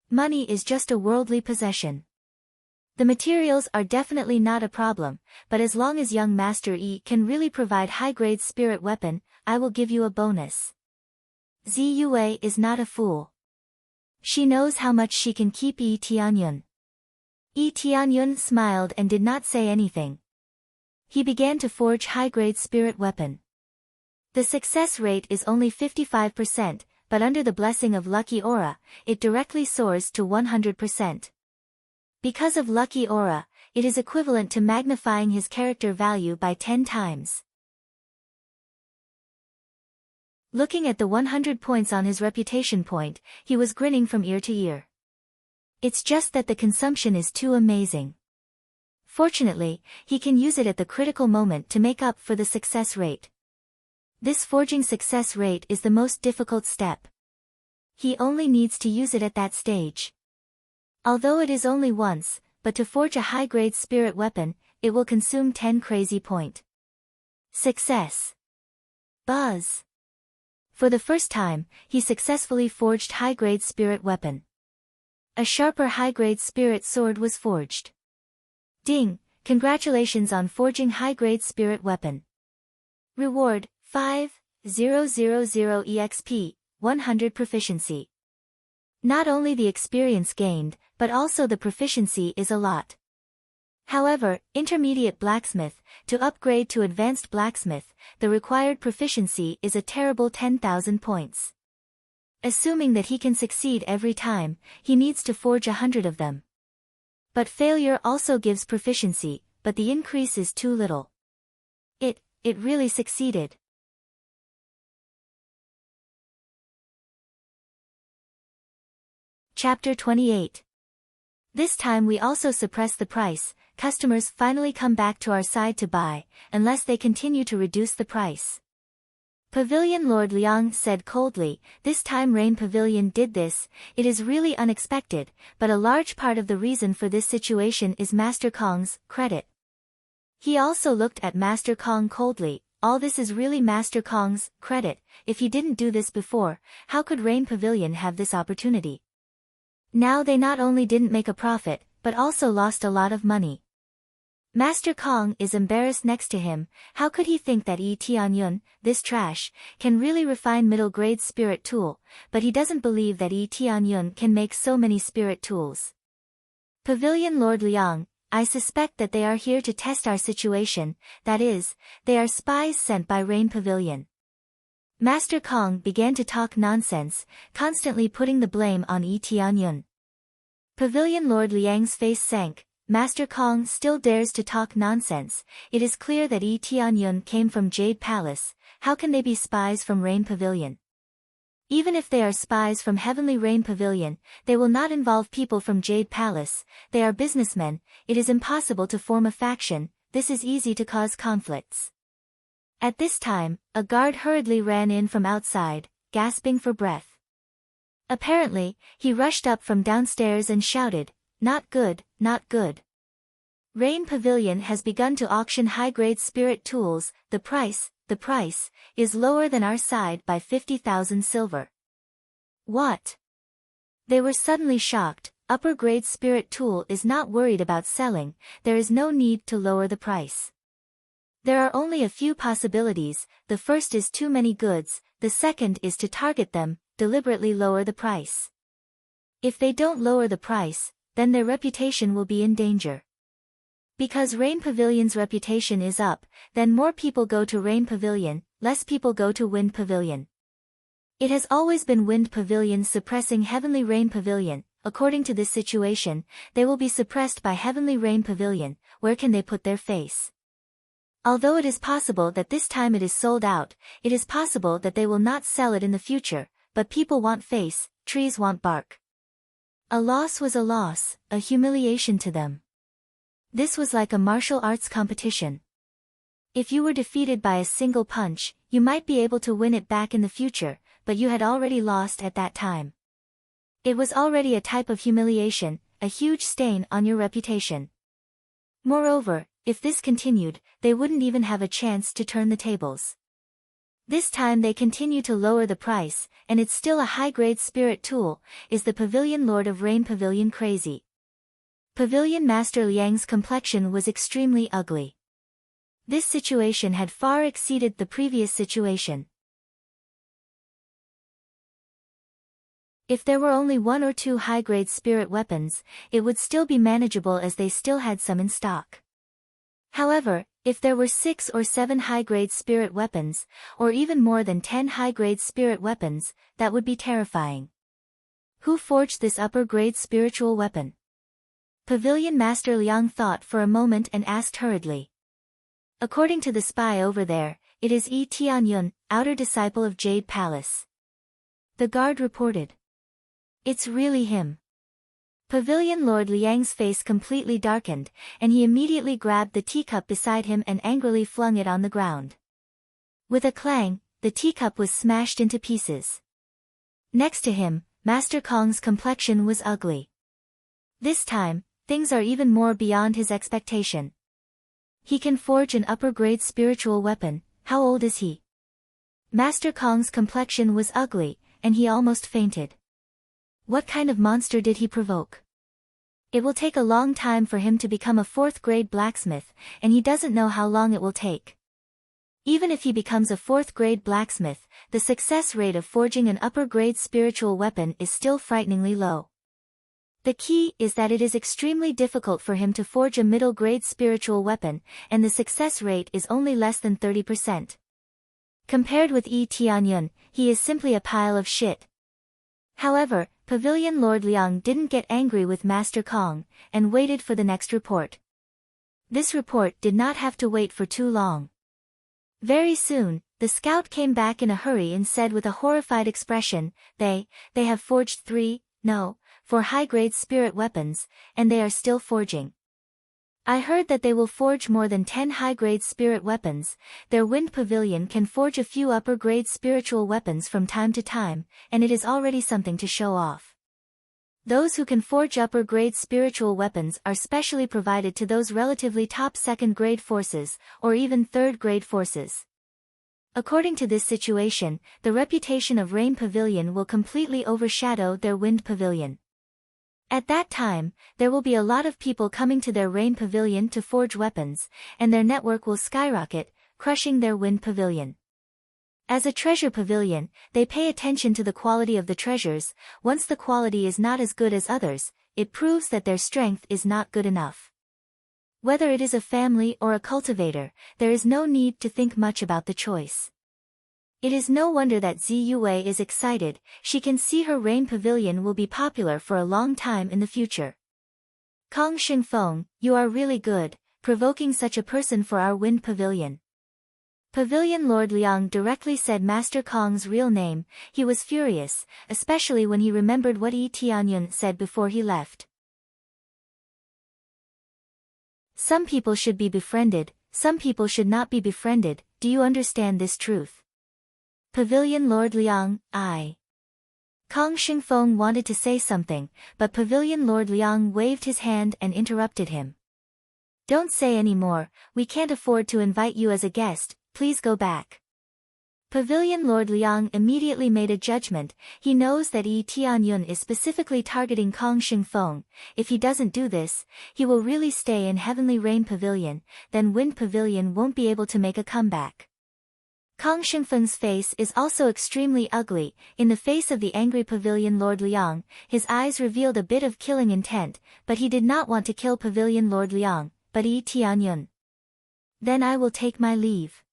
Money is just a worldly possession. The materials are definitely not a problem, but as long as young Master Yi can really provide high-grade spirit weapon, I will give you a bonus. Ziyue is not a fool. She knows how much she can keep Tianyun. Tianyun smiled and did not say anything. He began to forge high-grade spirit weapon. The success rate is only 55%, but under the blessing of Lucky Aura, it directly soars to 100%. Because of Lucky Aura, it is equivalent to magnifying his character value by 10 times. Looking at the 100 points on his reputation point, he was grinning from ear to ear. It's just that the consumption is too amazing. Fortunately, he can use it at the critical moment to make up for the success rate. This forging success rate is the most difficult step. He only needs to use it at that stage. Although it is only once, but to forge a high-grade spirit weapon, it will consume 10 crazy point. Success. Buzz. For the first time, he successfully forged high-grade spirit weapon. A sharper high-grade spirit sword was forged. Ding, congratulations on forging high-grade spirit weapon. Reward, 5,000 EXP, 100 proficiency. Not only the experience gained, but also the proficiency is a lot. However, intermediate blacksmith, to upgrade to advanced blacksmith, the required proficiency is a terrible 10,000 points. Assuming that he can succeed every time, he needs to forge 100 of them. But failure also gives proficiency, but the increase is too little. It really succeeded. Chapter 28. This time we also suppress the price. Customers finally come back to our side to buy, unless they continue to reduce the price. Pavilion Lord Liang said coldly, this time Rain Pavilion did this, it is really unexpected, but a large part of the reason for this situation is Master Kong's credit. He also looked at Master Kong coldly, all this is really Master Kong's credit, if he didn't do this before, how could Rain Pavilion have this opportunity? Now they not only didn't make a profit, but also lost a lot of money. Master Kong is embarrassed next to him. How could he think that Tianyun, this trash, can really refine middle-grade spirit tool, but he doesn't believe that Tianyun can make so many spirit tools. Pavilion Lord Liang, I suspect that they are here to test our situation, that is, they are spies sent by Rain Pavilion. Master Kong began to talk nonsense, constantly putting the blame on Tianyun. Pavilion Lord Liang's face sank. Master Kong still dares to talk nonsense. It is clear that Tianyun came from Jade Palace. How can they be spies from Rain Pavilion? Even if they are spies from Heavenly Rain Pavilion, they will not involve people from Jade Palace. They are businessmen. It is impossible to form a faction. This is easy to cause conflicts. At this time, a guard hurriedly ran in from outside, gasping for breath. Apparently, he rushed up from downstairs and shouted, "Not good, not good. Rain Pavilion has begun to auction high-grade spirit tools. The price is lower than our side by 50,000 silver. What?" They were suddenly shocked. Upper-grade spirit tool is not worried about selling. There is no need to lower the price. There are only a few possibilities. The first is too many goods. The second is to target them, deliberately lower the price. If they don't lower the price, then their reputation will be in danger. Because Rain Pavilion's reputation is up, then more people go to Rain Pavilion, less people go to Wind Pavilion. It has always been Wind Pavilion suppressing Heavenly Rain Pavilion. According to this situation, they will be suppressed by Heavenly Rain Pavilion. Where can they put their face? Although it is possible that this time it is sold out, it is possible that they will not sell it in the future, but people want face, trees want bark. A loss was a loss, a humiliation to them. This was like a martial arts competition. If you were defeated by a single punch, you might be able to win it back in the future, but you had already lost at that time. It was already a type of humiliation, a huge stain on your reputation. Moreover, if this continued, they wouldn't even have a chance to turn the tables. This time they continue to lower the price, and it's still a high-grade spirit tool. Is the Pavilion Lord of Rain Pavilion crazy? Pavilion Master Liang's complexion was extremely ugly. This situation had far exceeded the previous situation. If there were only 1 or 2 high-grade spirit weapons, it would still be manageable as they still had some in stock. However, if there were 6 or 7 high-grade spirit weapons, or even more than 10 high-grade spirit weapons, that would be terrifying. Who forged this upper-grade spiritual weapon? Pavilion Master Liang thought for a moment and asked hurriedly. According to the spy over there, it is Tianyun, outer disciple of Jade Palace. The guard reported. It's really him. Pavilion Lord Liang's face completely darkened, and he immediately grabbed the teacup beside him and angrily flung it on the ground. With a clang, the teacup was smashed into pieces. Next to him, Master Kong's complexion was ugly. This time, things are even more beyond his expectation. He can forge an upper-grade spiritual weapon. How old is he? Master Kong's complexion was ugly, and he almost fainted. What kind of monster did he provoke? It will take a long time for him to become a 4th-grade blacksmith, and he doesn't know how long it will take. Even if he becomes a 4th-grade blacksmith, the success rate of forging an upper-grade spiritual weapon is still frighteningly low. The key is that it is extremely difficult for him to forge a middle-grade spiritual weapon, and the success rate is only less than 30%. Compared with Tianyun, he is simply a pile of shit. However, Pavilion Lord Liang didn't get angry with Master Kong, and waited for the next report. This report did not have to wait for too long. Very soon, the scout came back in a hurry and said with a horrified expression, They have forged 4 high-grade spirit weapons, and they are still forging. I heard that they will forge more than 10 high-grade spirit weapons. Their Wind Pavilion can forge a few upper-grade spiritual weapons from time to time, and it is already something to show off. Those who can forge upper-grade spiritual weapons are specially provided to those relatively top 2nd-grade forces, or even 3rd-grade forces. According to this situation, the reputation of Rain Pavilion will completely overshadow their Wind Pavilion. At that time, there will be a lot of people coming to their rain pavilion to forge weapons, and their network will skyrocket, crushing their wind pavilion. As a treasure pavilion, they pay attention to the quality of the treasures. Once the quality is not as good as others, it proves that their strength is not good enough. Whether it is a family or a cultivator, there is no need to think much about the choice. It is no wonder that Ziyue is excited. She can see her rain pavilion will be popular for a long time in the future. Kong Xingfeng, you are really good, provoking such a person for our wind pavilion. Pavilion Lord Liang directly said Master Kong's real name. He was furious, especially when he remembered what Yi Tianyun said before he left. Some people should be befriended, some people should not be befriended. Do you understand this truth? Pavilion Lord Liang, I. Kong Xingfeng wanted to say something, but Pavilion Lord Liang waved his hand and interrupted him. Don't say any more, we can't afford to invite you as a guest, please go back. Pavilion Lord Liang immediately made a judgment. He knows that Yi Tianyun is specifically targeting Kong Xingfeng. If he doesn't do this, he will really stay in Heavenly Rain Pavilion, then Wind Pavilion won't be able to make a comeback. Kong Xingfeng's face is also extremely ugly. In the face of the angry Pavilion Lord Liang, his eyes revealed a bit of killing intent, but he did not want to kill Pavilion Lord Liang, but Yi Tianyun. Then I will take my leave.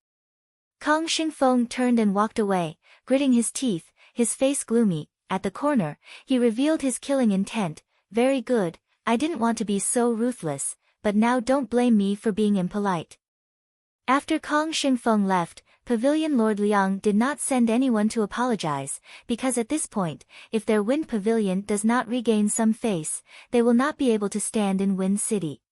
Kong Xingfeng turned and walked away, gritting his teeth, his face gloomy. At the corner, he revealed his killing intent. Very good, I didn't want to be so ruthless, but now don't blame me for being impolite. After Kong Xingfeng left, Pavilion Lord Liang did not send anyone to apologize, because at this point, if their Wind Pavilion does not regain some face, they will not be able to stand in Wind City.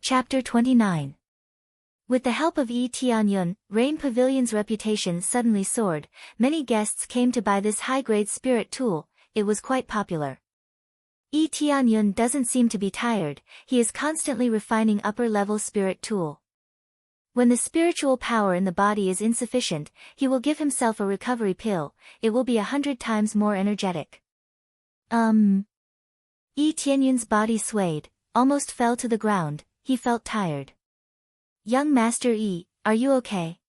Chapter 29. With the help of Yi Tianyun, Rain Pavilion's reputation suddenly soared. Many guests came to buy this high-grade spirit tool. It was quite popular. Yi Tianyun doesn't seem to be tired. He is constantly refining upper-level spirit tool. When the spiritual power in the body is insufficient, he will give himself a recovery pill. It will be 100 times more energetic. Yi Tianyun's body swayed, almost fell to the ground. He felt tired. Young Master Yi, are you okay?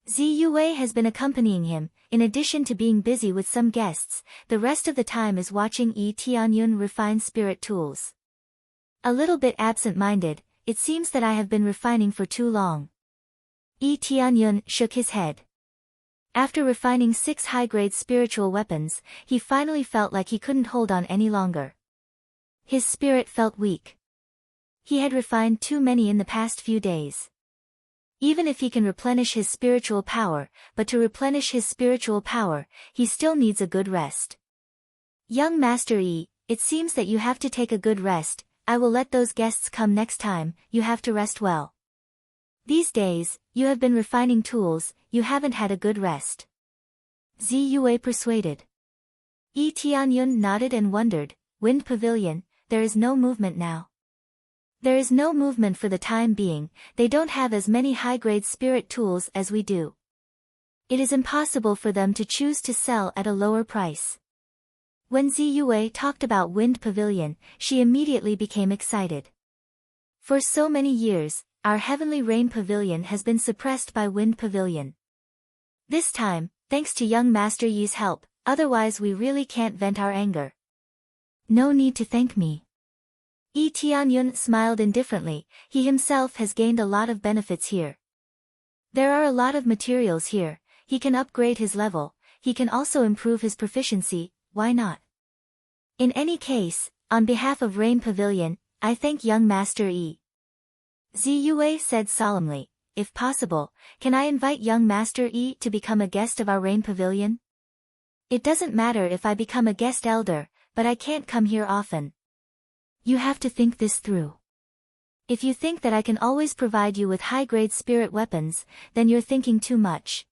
Ziyue has been accompanying him. In addition to being busy with some guests, the rest of the time is watching Yi Tianyun refine spirit tools. A little bit absent-minded, it seems that I have been refining for too long. Yi Tianyun shook his head. After refining 6 high-grade spiritual weapons, he finally felt like he couldn't hold on any longer. His spirit felt weak. He had refined too many in the past few days. Even if he can replenish his spiritual power, but to replenish his spiritual power, he still needs a good rest. Young Master Yi, it seems that you have to take a good rest. I will let those guests come next time. You have to rest well. These days, you have been refining tools, you haven't had a good rest. Ziyue persuaded. Yi Tianyun nodded and wondered. Wind Pavilion, there is no movement now. There is no movement for the time being. They don't have as many high-grade spirit tools as we do. It is impossible for them to choose to sell at a lower price. When Ziyue talked about Wind Pavilion, she immediately became excited. For so many years, our Heavenly Rain Pavilion has been suppressed by Wind Pavilion. This time, thanks to young Master Yi's help, otherwise we really can't vent our anger. No need to thank me. Yi Tianyun smiled indifferently. He himself has gained a lot of benefits here. There are a lot of materials here. He can upgrade his level. He can also improve his proficiency. Why not? In any case, on behalf of Rain Pavilion, I thank young Master Yi. Ziyue said solemnly, if possible, can I invite young Master Yi to become a guest of our Rain Pavilion? It doesn't matter if I become a guest elder, but I can't come here often. You have to think this through. If you think that I can always provide you with high-grade spirit weapons, then you're thinking too much.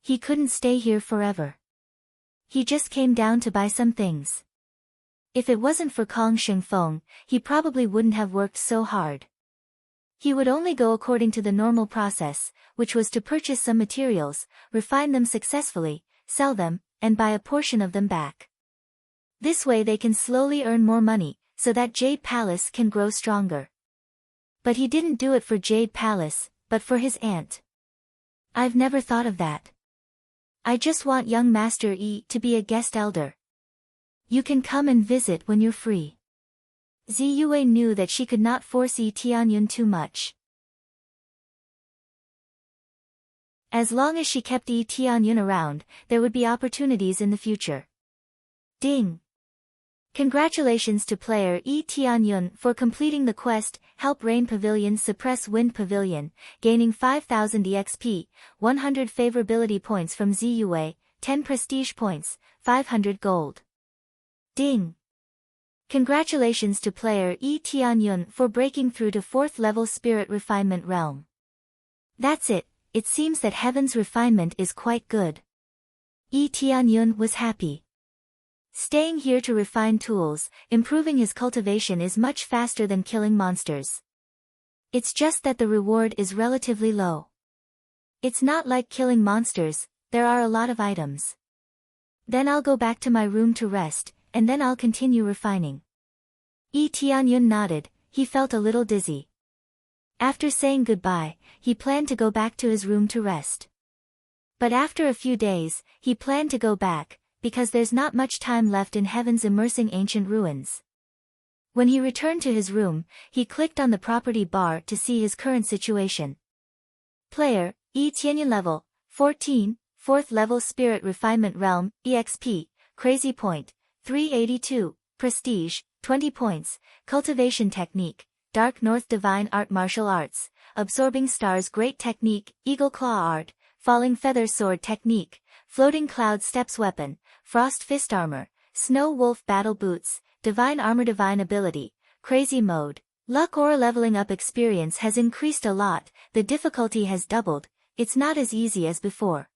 He couldn't stay here forever. He just came down to buy some things. If it wasn't for Kong Xingfeng, he probably wouldn't have worked so hard. He would only go according to the normal process, which was to purchase some materials, refine them successfully, sell them, and buy a portion of them back. This way they can slowly earn more money, so that Jade Palace can grow stronger. But he didn't do it for Jade Palace, but for his aunt. I've never thought of that. I just want young Master Yi to be a guest elder. You can come and visit when you're free. Ziyue knew that she could not force Yi Tianyun too much. As long as she kept Yi Tianyun around, there would be opportunities in the future. Ding! Congratulations to player Yi Tianyun for completing the quest, Help Rain Pavilion Suppress Wind Pavilion, gaining 5000 EXP, 100 favorability points from Ziyue, 10 prestige points, 500 gold. Ding! Congratulations to player Yi Tianyun for breaking through to 4th level Spirit Refinement Realm. That's it seems that Heaven's refinement is quite good. Yi Tianyun was happy. Staying here to refine tools, improving his cultivation is much faster than killing monsters. It's just that the reward is relatively low. It's not like killing monsters, there are a lot of items. Then I'll go back to my room to rest, and then I'll continue refining. Yi Tianyun nodded, he felt a little dizzy. After saying goodbye, he planned to go back to his room to rest. But after a few days, he planned to go back, because there's not much time left in Heaven's immersing ancient ruins. When he returned to his room, he clicked on the property bar to see his current situation. Player, Yi Tianyun level, 14, 4th level Spirit Refinement Realm, EXP, Crazy Point, 382, Prestige, 20 points, Cultivation Technique, Dark North Divine Art Martial Arts, Absorbing Stars Great Technique, Eagle Claw Art, Falling Feather Sword Technique, Floating Cloud Steps Weapon, Frost Fist Armor, Snow Wolf Battle Boots, Divine Armor Divine Ability, Crazy Mode. Luck Aura leveling up experience has increased a lot, the difficulty has doubled, it's not as easy as before.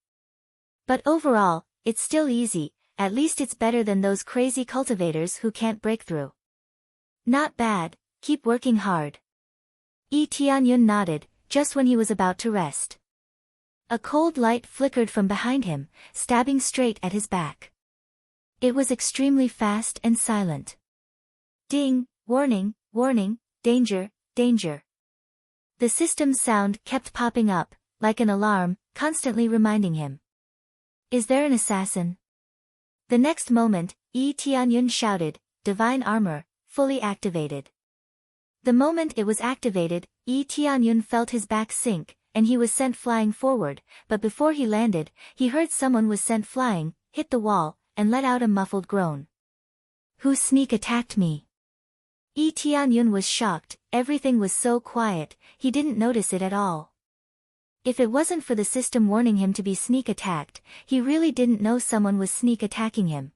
But overall, it's still easy, at least it's better than those crazy cultivators who can't break through. Not bad, keep working hard. Yi Tianyun nodded, just when he was about to rest. A cold light flickered from behind him, stabbing straight at his back. It was extremely fast and silent. Ding, warning, warning, danger, danger. The system's sound kept popping up, like an alarm, constantly reminding him. Is there an assassin? The next moment, Yi Tianyun shouted, Divine Armor, fully activated. The moment it was activated, Yi Tianyun felt his back sink, and he was sent flying forward, but before he landed, he heard someone was sent flying, hit the wall, and let out a muffled groan. Who sneak attacked me? Yi Tianyun was shocked, everything was so quiet, he didn't notice it at all. If it wasn't for the system warning him to be sneak attacked, he really didn't know someone was sneak attacking him.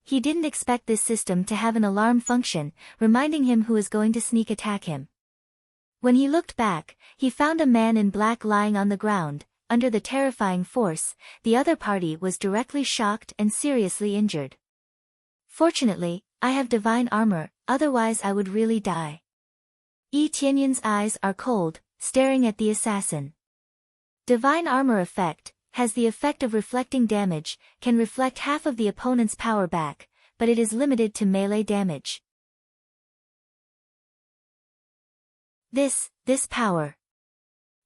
He didn't expect this system to have an alarm function, reminding him who is going to sneak attack him. When he looked back, he found a man in black lying on the ground, under the terrifying force. The other party was directly shocked and seriously injured. Fortunately, I have divine armor, otherwise I would really die. Yi Tianyun's eyes are cold, staring at the assassin. Divine armor effect has the effect of reflecting damage, can reflect half of the opponent's power back, but it is limited to melee damage. This power.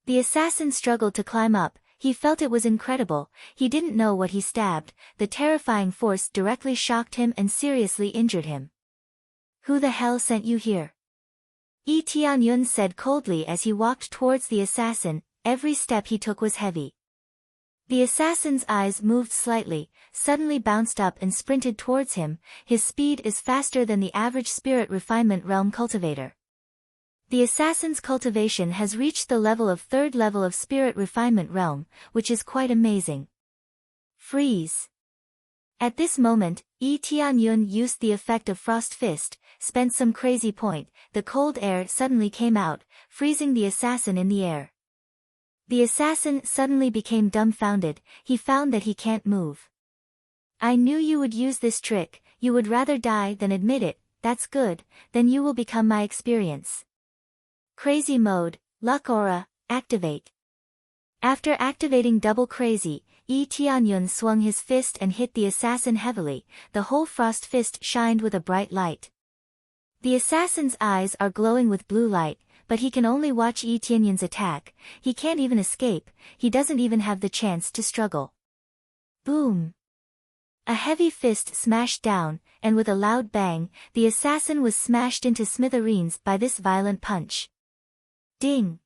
The assassin struggled to climb up, he felt it was incredible, he didn't know what he stabbed, the terrifying force directly shocked him and seriously injured him. Who the hell sent you here? Yi Tianyun said coldly as he walked towards the assassin, every step he took was heavy. The assassin's eyes moved slightly, suddenly bounced up and sprinted towards him, his speed is faster than the average Spirit Refinement Realm cultivator. The assassin's cultivation has reached the level of 3rd level of Spirit Refinement Realm, which is quite amazing. Freeze. At this moment, Yi Tianyun used the effect of Frost Fist, spent some crazy point, the cold air suddenly came out, freezing the assassin in the air. The assassin suddenly became dumbfounded, he found that he can't move. I knew you would use this trick, you would rather die than admit it, that's good, then you will become my experience. Crazy Mode, Luck Aura, Activate. After activating Double Crazy, Tianyun swung his fist and hit the assassin heavily. The whole frost fist shined with a bright light. The assassin's eyes are glowing with blue light, but he can only watch Tianyun's attack. He can't even escape, he doesn't even have the chance to struggle. Boom! A heavy fist smashed down, and with a loud bang, the assassin was smashed into smithereens by this violent punch. Ding!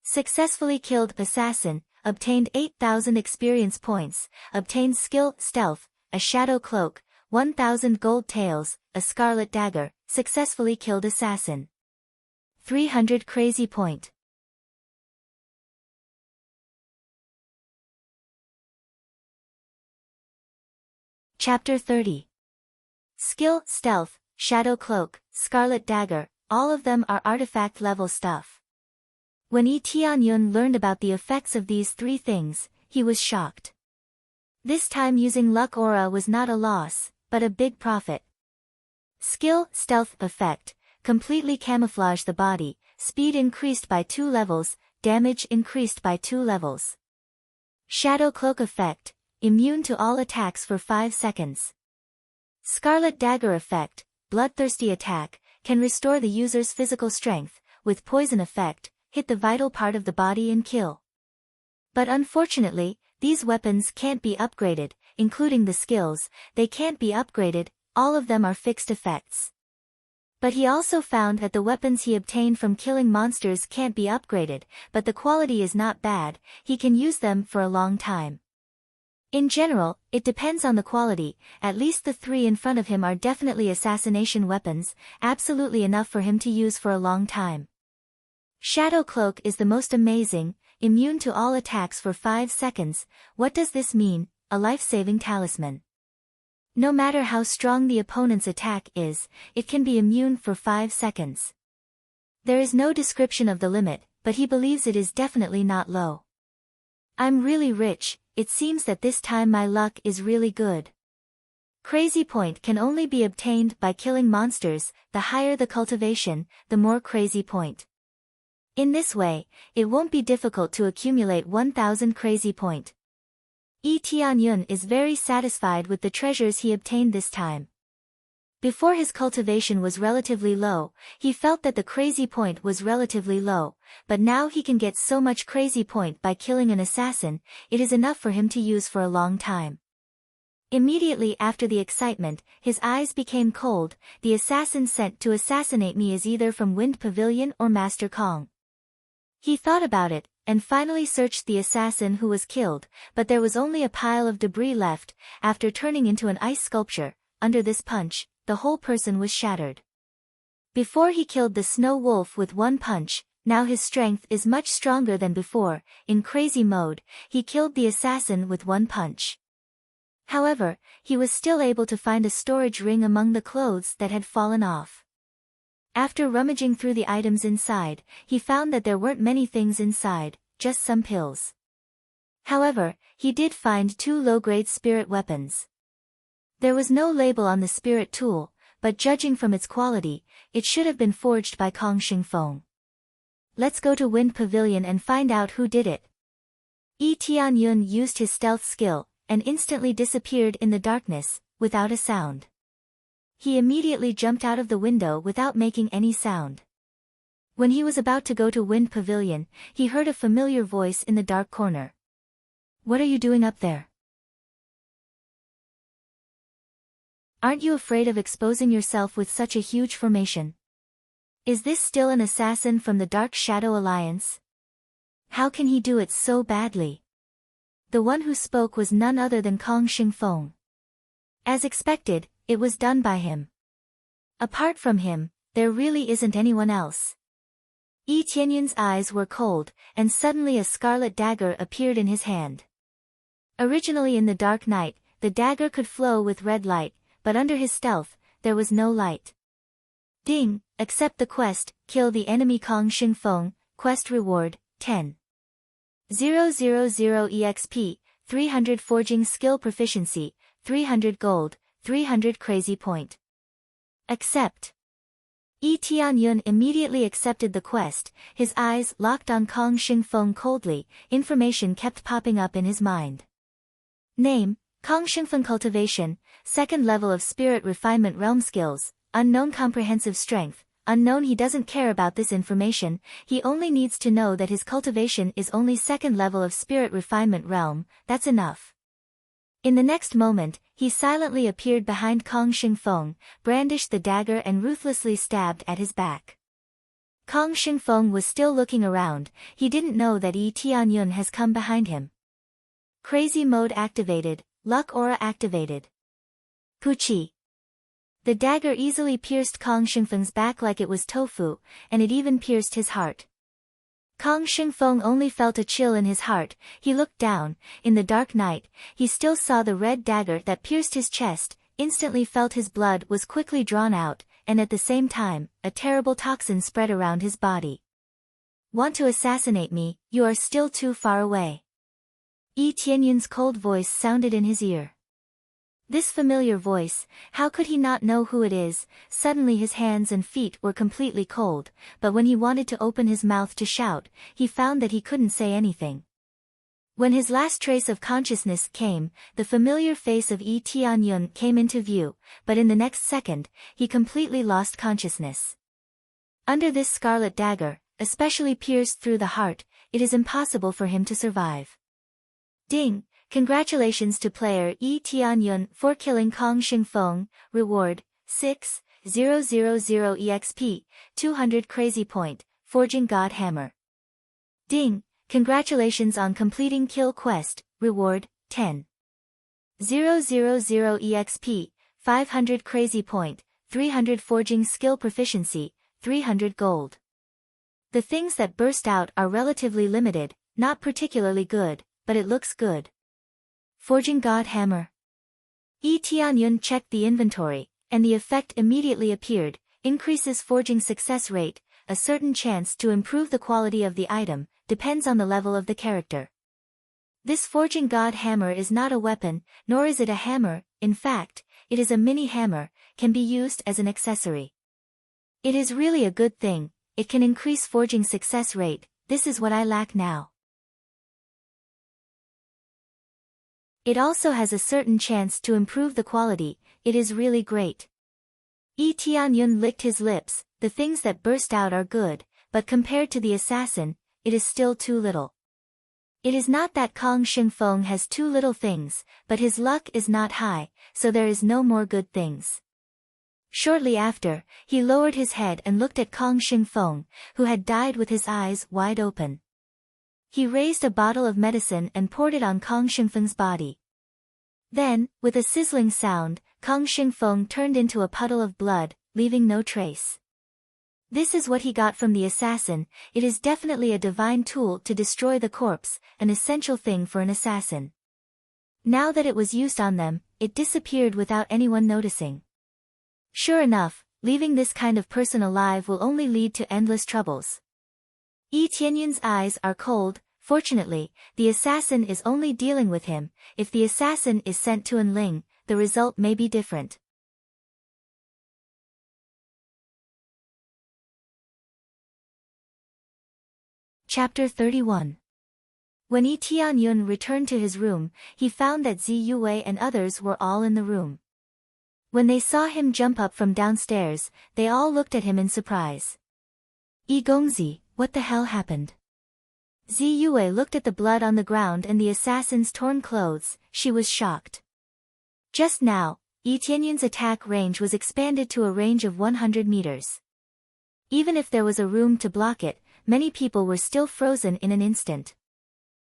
Successfully killed assassin, obtained 8,000 experience points, obtained skill, stealth, a shadow cloak, 1,000 gold tails, a scarlet dagger, successfully killed assassin. 300 crazy point. Chapter 30. Skill, stealth, shadow cloak, scarlet dagger, all of them are artifact level stuff. When Tianyun learned about the effects of these three things, he was shocked. This time using luck aura was not a loss, but a big profit. Skill, stealth effect, completely camouflage the body, speed increased by 2 levels, damage increased by 2 levels. Shadow cloak effect, immune to all attacks for 5 seconds. Scarlet dagger effect, bloodthirsty attack, can restore the user's physical strength, with poison effect, hit the vital part of the body and kill. But unfortunately, these weapons can't be upgraded, including the skills, they can't be upgraded, all of them are fixed effects. But he also found that the weapons he obtained from killing monsters can't be upgraded, but the quality is not bad, he can use them for a long time. In general, it depends on the quality, at least the 3 in front of him are definitely assassination weapons, absolutely enough for him to use for a long time. Shadow Cloak is the most amazing, immune to all attacks for 5 seconds, what does this mean? A life-saving talisman. No matter how strong the opponent's attack is, it can be immune for 5 seconds. There is no description of the limit, but he believes it is definitely not low. I'm really rich, it seems that this time my luck is really good. Crazy point can only be obtained by killing monsters, the higher the cultivation, the more crazy point. In this way, it won't be difficult to accumulate 1,000 crazy point. Tianyun is very satisfied with the treasures he obtained this time. Before his cultivation was relatively low, he felt that the crazy point was relatively low, but now he can get so much crazy point by killing an assassin, it is enough for him to use for a long time. Immediately after the excitement, his eyes became cold. The assassin sent to assassinate me is either from Wind Pavilion or Master Kong. He thought about it, and finally searched the assassin who was killed, but there was only a pile of debris left. After turning into an ice sculpture, under this punch, the whole person was shattered. Before he killed the snow wolf with 1 punch, now his strength is much stronger than before. In crazy mode, he killed the assassin with 1 punch. However, he was still able to find a storage ring among the clothes that had fallen off. After rummaging through the items inside, he found that there weren't many things inside, just some pills. However, he did find 2 low-grade spirit weapons. There was no label on the spirit tool, but judging from its quality, it should have been forged by Kong Xingfeng. Let's go to Wind Pavilion and find out who did it. Tianyun used his stealth skill, and instantly disappeared in the darkness, without a sound. He immediately jumped out of the window without making any sound. When he was about to go to Wind Pavilion, he heard a familiar voice in the dark corner. What are you doing up there? Aren't you afraid of exposing yourself with such a huge formation? Is this still an assassin from the Dark Shadow Alliance? How can he do it so badly? The one who spoke was none other than Kong Xingfeng. As expected, it was done by him. Apart from him, there really isn't anyone else. Tianyun's eyes were cold, and suddenly a scarlet dagger appeared in his hand. Originally in the dark night, the dagger could flow with red light, but under his stealth, there was no light. Ding, accept the quest, kill the enemy Kong Xingfeng, quest reward, 10,000 EXP, 300 forging skill proficiency, 300 gold, 300 crazy point. Accept. Yi Tianyun immediately accepted the quest, his eyes locked on Kong Xingfeng coldly. Information kept popping up in his mind. Name, Kong Xingfeng cultivation, second level of spirit refinement realm skills, unknown comprehensive strength, unknown. He doesn't care about this information, he only needs to know that his cultivation is only second level of spirit refinement realm, that's enough. In the next moment, he silently appeared behind Kong Xingfeng, brandished the dagger and ruthlessly stabbed at his back. Kong Xingfeng was still looking around, he didn't know that Yi Tianyun has come behind him. Crazy mode activated, luck aura activated. Puchi. The dagger easily pierced Kong Xingfeng's back like it was tofu, and it even pierced his heart. Kong Xingfeng only felt a chill in his heart. He looked down, in the dark night, he still saw the red dagger that pierced his chest, instantly felt his blood was quickly drawn out, and at the same time, a terrible toxin spread around his body. Want to assassinate me? You are still too far away. Yi Tianyun's cold voice sounded in his ear. This familiar voice, how could he not know who it is? Suddenly his hands and feet were completely cold, but when he wanted to open his mouth to shout, he found that he couldn't say anything. When his last trace of consciousness came, the familiar face of Yi Tianyun came into view, but in the next second, he completely lost consciousness. Under this scarlet dagger, especially pierced through the heart, it is impossible for him to survive. Ding! Congratulations to player Yi Tianyun for killing Kong Xingfeng, reward, 6,000 EXP, 200 crazy point, forging God Hammer. Ding! Congratulations on completing kill quest, reward, 10,000 EXP, 500 crazy point, 300 forging skill proficiency, 300 gold. The things that burst out are relatively limited, not particularly good, but it looks good. Forging God Hammer. Yi Tianyun checked the inventory, and the effect immediately appeared, increases forging success rate, a certain chance to improve the quality of the item, depends on the level of the character. This Forging God Hammer is not a weapon, nor is it a hammer, in fact, it is a mini hammer, can be used as an accessory. It is really a good thing, it can increase forging success rate, this is what I lack now. It also has a certain chance to improve the quality, it is really great. Yi Tianyun licked his lips, the things that burst out are good, but compared to the assassin, it is still too little. It is not that Kong Xingfeng has too little things, but his luck is not high, so there is no more good things. Shortly after, he lowered his head and looked at Kong Xingfeng, who had died with his eyes wide open. He raised a bottle of medicine and poured it on Kong Xingfeng's body. Then, with a sizzling sound, Kong Xingfeng turned into a puddle of blood, leaving no trace. This is what he got from the assassin, it is definitely a divine tool to destroy the corpse, an essential thing for an assassin. Now that it was used on them, it disappeared without anyone noticing. Sure enough, leaving this kind of person alive will only lead to endless troubles. Yi Tianyun's eyes are cold, fortunately, the assassin is only dealing with him, if the assassin is sent to Enling, the result may be different. Chapter 31. When Yi Tianyun returned to his room, he found that Zi Yue and others were all in the room. When they saw him jump up from downstairs, they all looked at him in surprise. Yi Gongzi, what the hell happened? Zi Yue looked at the blood on the ground and the assassin's torn clothes, she was shocked. Just now, Yi Tianyun's attack range was expanded to a range of 100 meters. Even if there was a room to block it, many people were still frozen in an instant.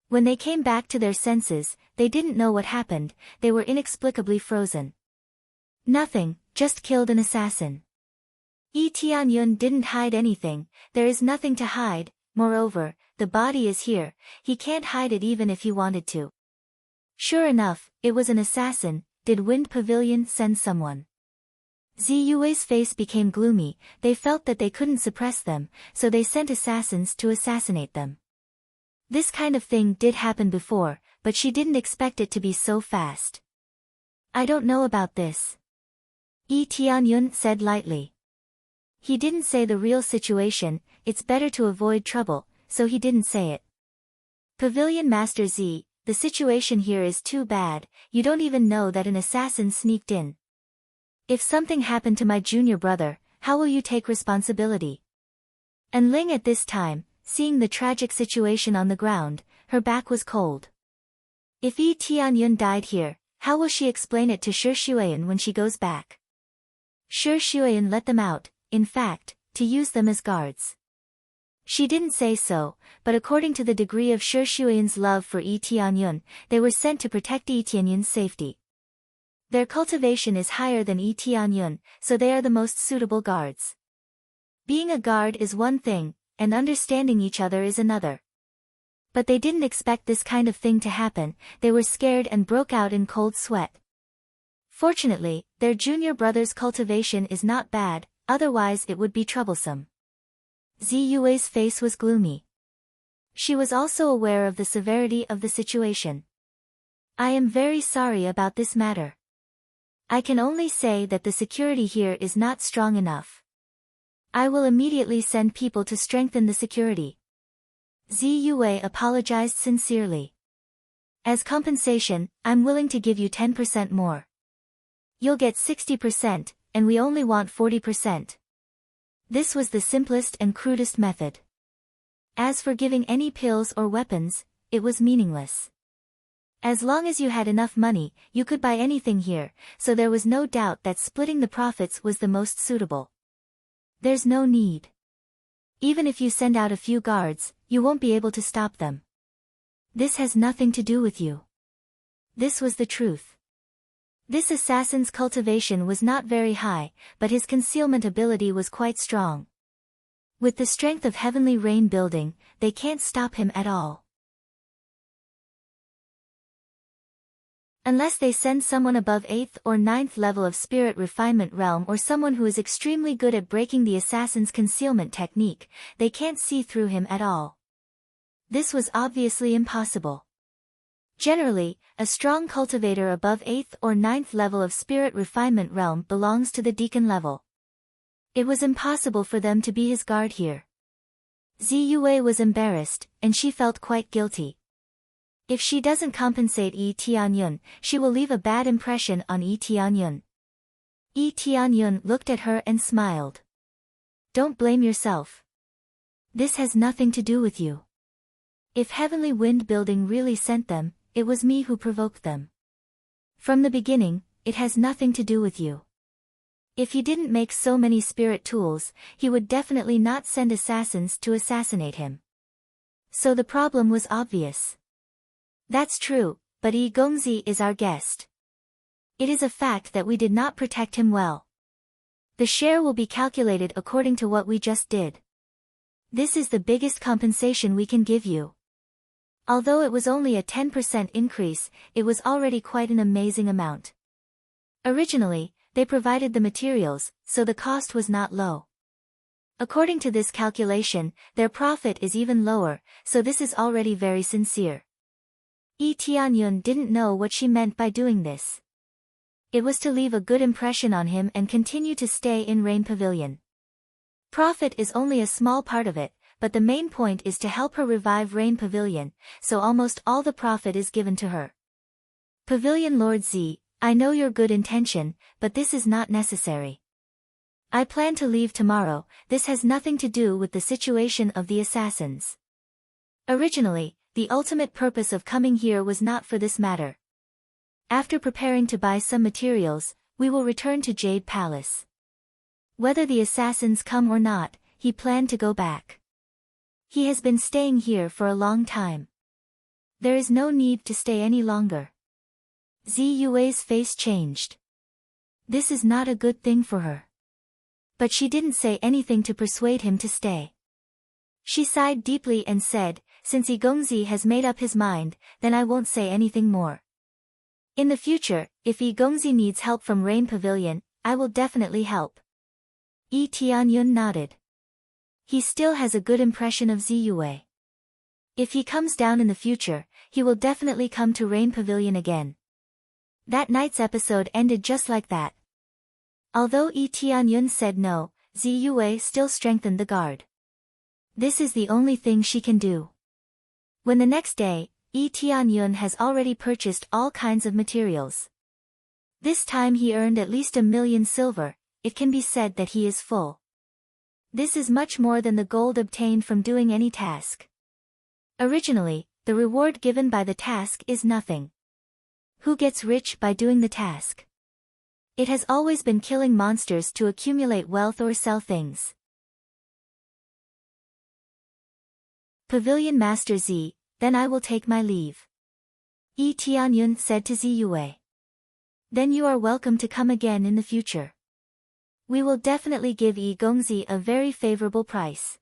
When they came back to their senses, they didn't know what happened, they were inexplicably frozen. Nothing, just killed an assassin. Yi Tianyun didn't hide anything, there is nothing to hide, moreover, the body is here, he can't hide it even if he wanted to. Sure enough, it was an assassin, did Wind Pavilion send someone? Zi Yue's face became gloomy, they felt that they couldn't suppress them, so they sent assassins to assassinate them. This kind of thing did happen before, but she didn't expect it to be so fast. I don't know about this. Yi Tianyun said lightly. He didn't say the real situation, it's better to avoid trouble, so he didn't say it. Pavilion Master Z, the situation here is too bad, you don't even know that an assassin sneaked in. If something happened to my junior brother, how will you take responsibility? And Ling at this time, seeing the tragic situation on the ground, her back was cold. If Yi Tianyun died here, how will she explain it to Shi Shuiyan when she goes back? Shi Shuiyan let them out, in fact, to use them as guards. She didn't say so, but according to the degree of Shi Shuiyan's love for Yi Tianyun, they were sent to protect Yi Tianyun's safety. Their cultivation is higher than Yi Tianyun, so they are the most suitable guards. Being a guard is one thing, and understanding each other is another. But they didn't expect this kind of thing to happen, they were scared and broke out in cold sweat. Fortunately, their junior brother's cultivation is not bad, otherwise it would be troublesome. Ziyue's face was gloomy. She was also aware of the severity of the situation. I am very sorry about this matter. I can only say that the security here is not strong enough. I will immediately send people to strengthen the security. Ziyue apologized sincerely. As compensation, I'm willing to give you 10% more. You'll get 60%, and we only want 40%. This was the simplest and crudest method. As for giving any pills or weapons, it was meaningless. As long as you had enough money, you could buy anything here, so there was no doubt that splitting the profits was the most suitable. There's no need. Even if you send out a few guards, you won't be able to stop them. This has nothing to do with you. This was the truth. This assassin's cultivation was not very high, but his concealment ability was quite strong. With the strength of Heavenly Rain building, they can't stop him at all. Unless they send someone above 8th or 9th level of Spirit Refinement Realm or someone who is extremely good at breaking the assassin's concealment technique, they can't see through him at all. This was obviously impossible. Generally, a strong cultivator above 8th or 9th level of Spirit Refinement Realm belongs to the Deacon level. It was impossible for them to be his guard here. Ziyue was embarrassed, and she felt quite guilty. If she doesn't compensate Yi Tianyun, she will leave a bad impression on Yi Tianyun. Yi Tianyun looked at her and smiled. Don't blame yourself. This has nothing to do with you. If Heavenly Wind Building really sent them, it was me who provoked them. From the beginning, it has nothing to do with you. If he didn't make so many spirit tools, he would definitely not send assassins to assassinate him. So the problem was obvious. That's true, but Yi Gongzi is our guest. It is a fact that we did not protect him well. The share will be calculated according to what we just did. This is the biggest compensation we can give you. Although it was only a 10% increase, it was already quite an amazing amount. Originally, they provided the materials, so the cost was not low. According to this calculation, their profit is even lower, so this is already very sincere. Yi Tianyun didn't know what she meant by doing this. It was to leave a good impression on him and continue to stay in Rain Pavilion. Profit is only a small part of it, but the main point is to help her revive Rain Pavilion, so almost all the profit is given to her. Pavilion Lord Z, I know your good intention, but this is not necessary. I plan to leave tomorrow, this has nothing to do with the situation of the assassins. Originally, the ultimate purpose of coming here was not for this matter. After preparing to buy some materials, we will return to Jade Palace. Whether the assassins come or not, he planned to go back. He has been staying here for a long time. There is no need to stay any longer. Ziyue's face changed. This is not a good thing for her. But she didn't say anything to persuade him to stay. She sighed deeply and said, since Yi Gongzi has made up his mind, then I won't say anything more. In the future, if Yi Gongzi needs help from Rain Pavilion, I will definitely help. Yi Tianyun nodded. He still has a good impression of Ziyue. If he comes down in the future, he will definitely come to Rain Pavilion again. That night's episode ended just like that. Although Yi Tianyun said no, Ziyue still strengthened the guard. This is the only thing she can do. When the next day, Tianyun has already purchased all kinds of materials. This time he earned at least 1,000,000 silver, it can be said that he is full. This is much more than the gold obtained from doing any task. Originally, the reward given by the task is nothing. Who gets rich by doing the task? It has always been killing monsters to accumulate wealth or sell things. Pavilion Master Z, then I will take my leave. Tianyun said to Ziyue. Then you are welcome to come again in the future. We will definitely give Gongzi a very favorable price.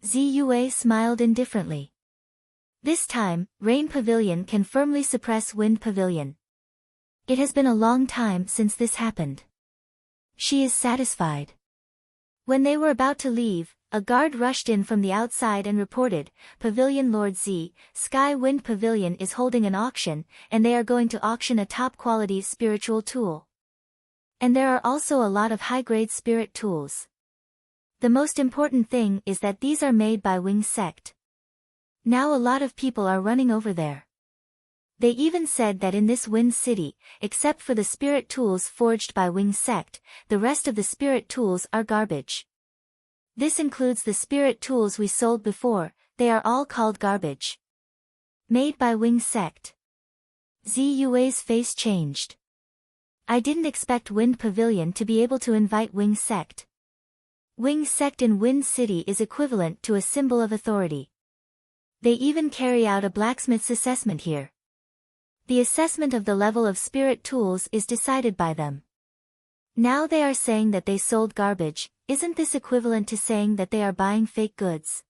Ziyue smiled indifferently. This time, Rain Pavilion can firmly suppress Wind Pavilion. It has been a long time since this happened. She is satisfied. When they were about to leave, a guard rushed in from the outside and reported, Pavilion Lord Z, Sky Wind Pavilion is holding an auction, and they are going to auction a top-quality spiritual tool. And there are also a lot of high-grade spirit tools. The most important thing is that these are made by Wing Sect. Now a lot of people are running over there. They even said that in this Wind City, except for the spirit tools forged by Wing Sect, the rest of the spirit tools are garbage. This includes the spirit tools we sold before, they are all called garbage. Made by Wing Sect. Ziyue's face changed. I didn't expect Wind Pavilion to be able to invite Wing Sect. Wing Sect in Wind City is equivalent to a symbol of authority. They even carry out a blacksmith's assessment here. The assessment of the level of spirit tools is decided by them. Now they are saying that they sold garbage, isn't this equivalent to saying that they are buying fake goods?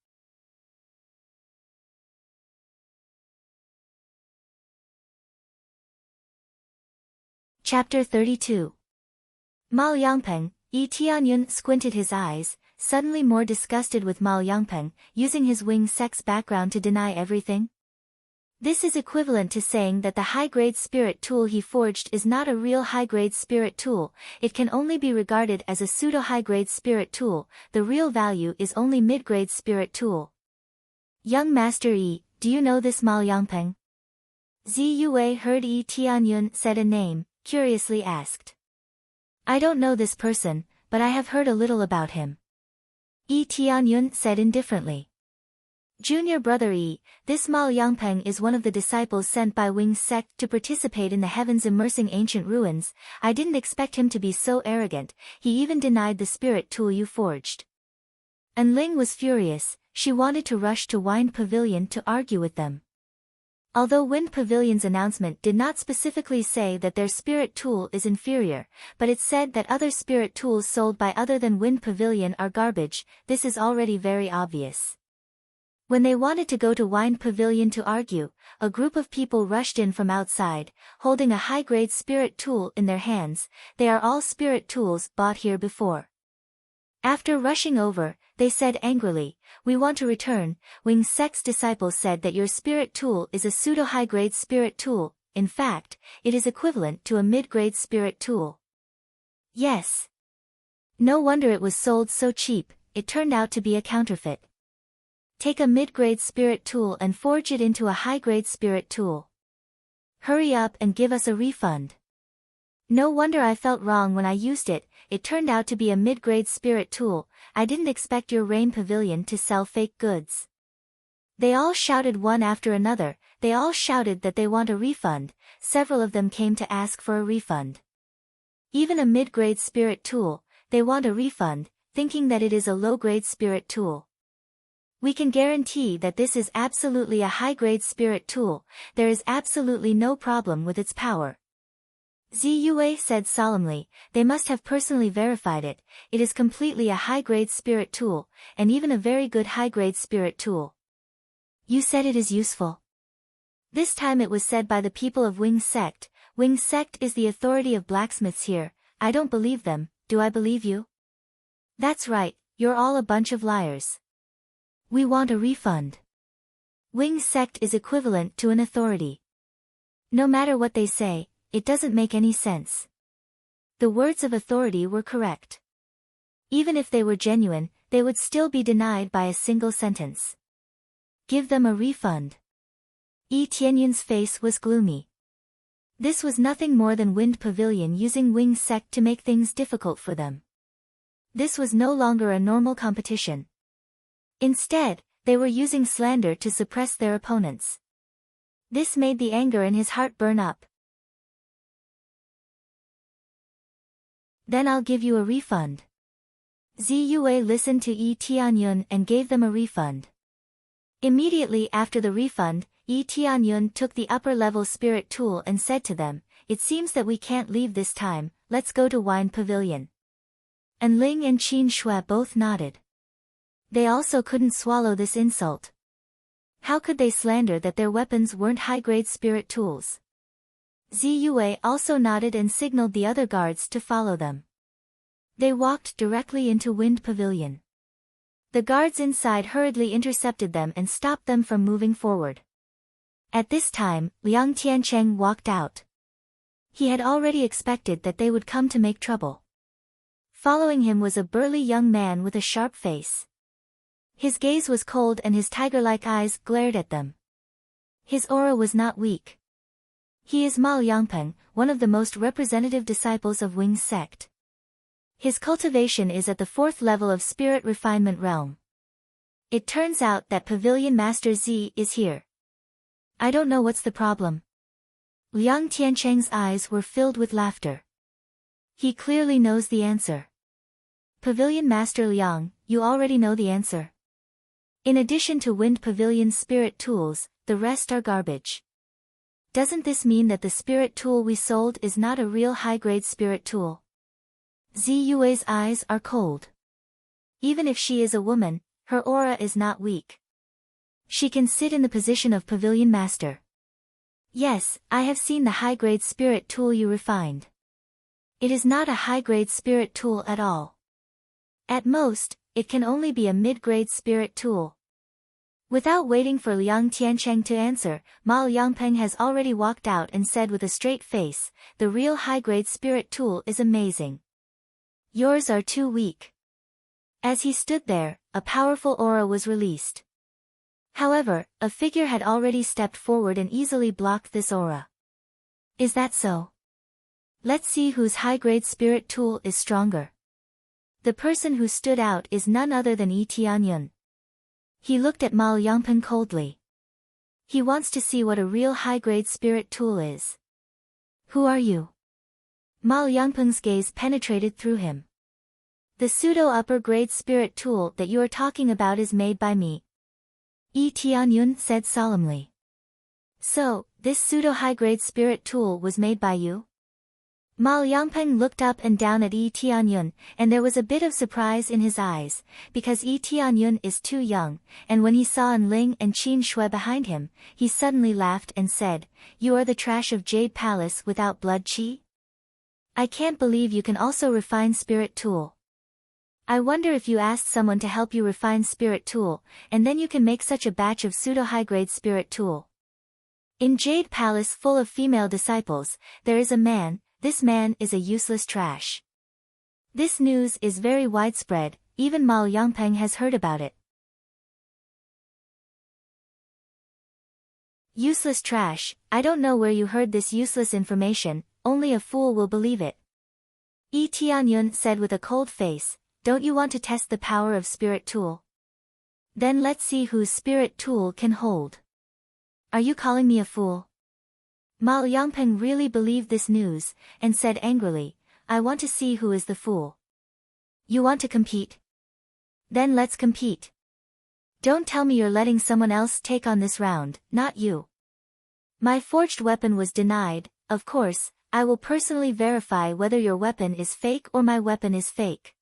Chapter 32. Mal Yangpeng, Tianyun squinted his eyes, suddenly more disgusted with Mal Yangpeng, using his Wing Sect's background to deny everything. This is equivalent to saying that the high-grade spirit tool he forged is not a real high-grade spirit tool, it can only be regarded as a pseudo-high-grade spirit tool, the real value is only mid-grade spirit tool. Young Master Yi, do you know this Mal Yangpeng? Ziyue heard Tianyun said a name, curiously asked. I don't know this person, but I have heard a little about him. Tianyun said indifferently. Junior brother Yi, this Mal Yangpeng is one of the disciples sent by Wing Sect to participate in the heavens immersing ancient ruins, I didn't expect him to be so arrogant, he even denied the spirit tool you forged. And Ling was furious, she wanted to rush to Wind Pavilion to argue with them. Although Wind Pavilion's announcement did not specifically say that their spirit tool is inferior, but it said that other spirit tools sold by other than Wind Pavilion are garbage, this is already very obvious. When they wanted to go to Wind Pavilion to argue, a group of people rushed in from outside, holding a high-grade spirit tool in their hands, they are all spirit tools bought here before. After rushing over, they said angrily, we want to return, Wing Sect's disciples said that your spirit tool is a pseudo-high-grade spirit tool, in fact, it is equivalent to a mid-grade spirit tool. Yes. No wonder it was sold so cheap, it turned out to be a counterfeit. Take a mid-grade spirit tool and forge it into a high-grade spirit tool. Hurry up and give us a refund. No wonder I felt wrong when I used it, it turned out to be a mid-grade spirit tool, I didn't expect your Rain Pavilion to sell fake goods. They all shouted one after another, they all shouted that they want a refund, several of them came to ask for a refund. Even a mid-grade spirit tool, they want a refund, thinking that it is a low-grade spirit tool. We can guarantee that this is absolutely a high-grade spirit tool, there is absolutely no problem with its power. Ziyue said solemnly, they must have personally verified it, it is completely a high-grade spirit tool, and even a very good high-grade spirit tool. You said it is useful. This time it was said by the people of Wing Sect, Wing Sect is the authority of blacksmiths here, I don't believe them, do I believe you? That's right, you're all a bunch of liars. We want a refund. Wing Sect is equivalent to an authority. No matter what they say, it doesn't make any sense. The words of authority were correct. Even if they were genuine, they would still be denied by a single sentence. Give them a refund. Yi Tianyun's face was gloomy. This was nothing more than Wind Pavilion using Wing's sect to make things difficult for them. This was no longer a normal competition. Instead, they were using slander to suppress their opponents. This made the anger in his heart burn up. Then I'll give you a refund. Ziyue listened to Yi Tianyun and gave them a refund. Immediately after the refund, Yi Tianyun took the upper-level spirit tool and said to them, "It seems that we can't leave this time, let's go to Wine Pavilion." And Ling and Qin Shui both nodded. They also couldn't swallow this insult. How could they slander that their weapons weren't high-grade spirit tools? Ziyue also nodded and signaled the other guards to follow them. They walked directly into Wind Pavilion. The guards inside hurriedly intercepted them and stopped them from moving forward. At this time, Liang Tiancheng walked out. He had already expected that they would come to make trouble. Following him was a burly young man with a sharp face. His gaze was cold and his tiger-like eyes glared at them. His aura was not weak. He is Ma Liangpeng, one of the most representative disciples of Wing's sect. His cultivation is at the 4th level of spirit refinement realm. It turns out that Pavilion Master Z is here. I don't know what's the problem. Liang Tiancheng's eyes were filled with laughter. He clearly knows the answer. Pavilion Master Liang, you already know the answer. In addition to Wind Pavilion's spirit tools, the rest are garbage. Doesn't this mean that the spirit tool we sold is not a real high-grade spirit tool? Ziyue's eyes are cold. Even if she is a woman, her aura is not weak. She can sit in the position of Pavilion Master. Yes, I have seen the high-grade spirit tool you refined. It is not a high-grade spirit tool at all. At most, it can only be a mid-grade spirit tool. Without waiting for Liang Tiancheng to answer, Ma Liangpeng has already walked out and said with a straight face, "The real high-grade spirit tool is amazing. Yours are too weak." As he stood there, a powerful aura was released. However, a figure had already stepped forward and easily blocked this aura. Is that so? Let's see whose high-grade spirit tool is stronger. The person who stood out is none other than Yi Tianyun. He looked at Ma Liangpeng coldly. He wants to see what a real high-grade spirit tool is. Who are you? Ma Liangpeng's gaze penetrated through him. The pseudo-upper-grade spirit tool that you are talking about is made by me. Yi Tianyun said solemnly. So, this pseudo-high-grade spirit tool was made by you? Ma Liangpeng looked up and down at Yi Tianyun, and there was a bit of surprise in his eyes, because Yi Tianyun is too young, and when he saw Ling and Qin Shui behind him, he suddenly laughed and said, "You are the trash of Jade Palace without blood chi? I can't believe you can also refine spirit tool. I wonder if you asked someone to help you refine spirit tool, and then you can make such a batch of pseudo-high-grade spirit tool. In Jade Palace full of female disciples, there is a man. This man is a useless trash." This news is very widespread, even Ma Liangpeng has heard about it. Useless trash, I don't know where you heard this useless information, only a fool will believe it. Yi Tianyun said with a cold face, "Don't you want to test the power of spirit tool? Then let's see whose spirit tool can hold." Are you calling me a fool? Ma Liangpeng really believed this news, and said angrily, "I want to see who is the fool." You want to compete? Then let's compete. Don't tell me you're letting someone else take on this round, not you. My forged weapon was denied, of course, I will personally verify whether your weapon is fake or my weapon is fake.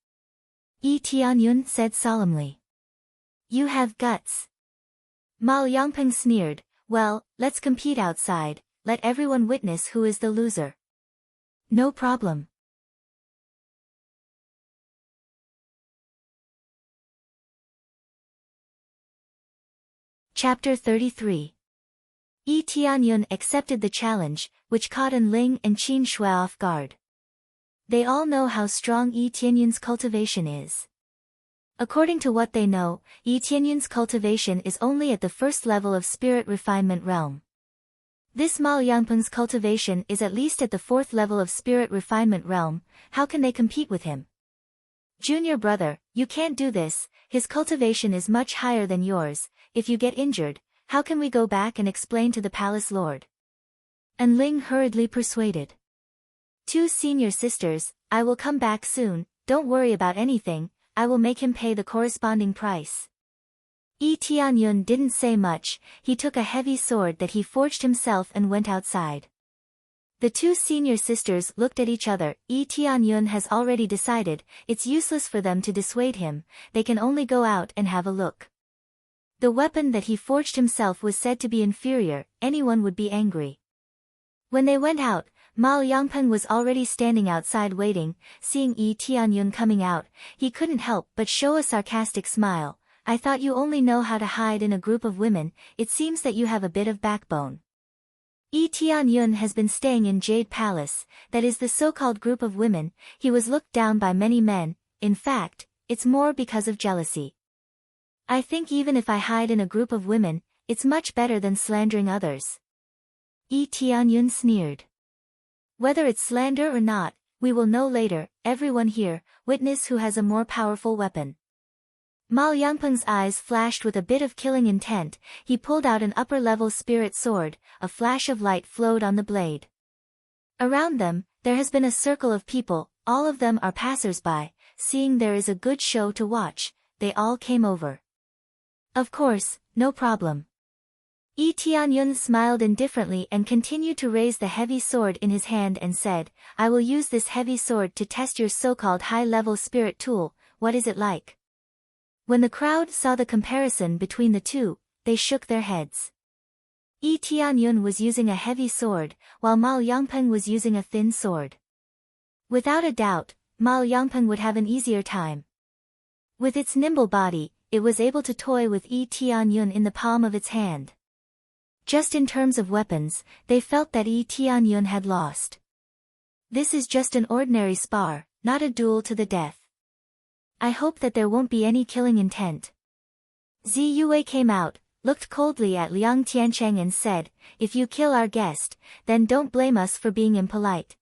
Yi Tianyun said solemnly. You have guts. Ma Liangpeng sneered, "Well, let's compete outside, let everyone witness who is the loser." No problem. Chapter 33. Yi Tianyun accepted the challenge, which caught Ling and Qin Shui off guard. They all know how strong Yi Tianyun's cultivation is. According to what they know, Yi Tianyun's cultivation is only at the first level of spirit refinement realm. This Mao Yangpeng's cultivation is at least at the fourth level of spirit refinement realm. How can they compete with him? Junior brother, you can't do this, his cultivation is much higher than yours. If you get injured, how can we go back and explain to the palace lord? And Ling hurriedly persuaded. Two senior sisters, I will come back soon, don't worry about anything, I will make him pay the corresponding price. Yi Tianyun didn't say much, he took a heavy sword that he forged himself and went outside. The two senior sisters looked at each other. Yi Tianyun has already decided, it's useless for them to dissuade him, they can only go out and have a look. The weapon that he forged himself was said to be inferior, anyone would be angry. When they went out, Mao Yangpeng was already standing outside waiting. Seeing Yi Tianyun coming out, he couldn't help but show a sarcastic smile. I thought you only know how to hide in a group of women, it seems that you have a bit of backbone. Yi Tianyun has been staying in Jade Palace, that is the so-called group of women. He was looked down by many men, in fact, it's more because of jealousy. I think even if I hide in a group of women, it's much better than slandering others. Yi Tianyun sneered. Whether it's slander or not, we will know later. Everyone here, witness who has a more powerful weapon. Mao Yangpeng's eyes flashed with a bit of killing intent. He pulled out an upper-level spirit sword, a flash of light flowed on the blade. Around them, there has been a circle of people, all of them are passers-by. Seeing there is a good show to watch, they all came over. Of course, no problem. Yi Tianyun smiled indifferently and continued to raise the heavy sword in his hand and said, I will use this heavy sword to test your so-called high-level spirit tool. What is it like? When the crowd saw the comparison between the two, they shook their heads. Yi Tianyun was using a heavy sword, while Mao Yangpeng was using a thin sword. Without a doubt, Mao Yangpeng would have an easier time. With its nimble body, it was able to toy with Yi Tianyun in the palm of its hand. Just in terms of weapons, they felt that Yi Tianyun had lost. This is just an ordinary spar, not a duel to the death. I hope that there won't be any killing intent. Zi Yue came out, looked coldly at Liang Tiancheng and said, if you kill our guest, then don't blame us for being impolite.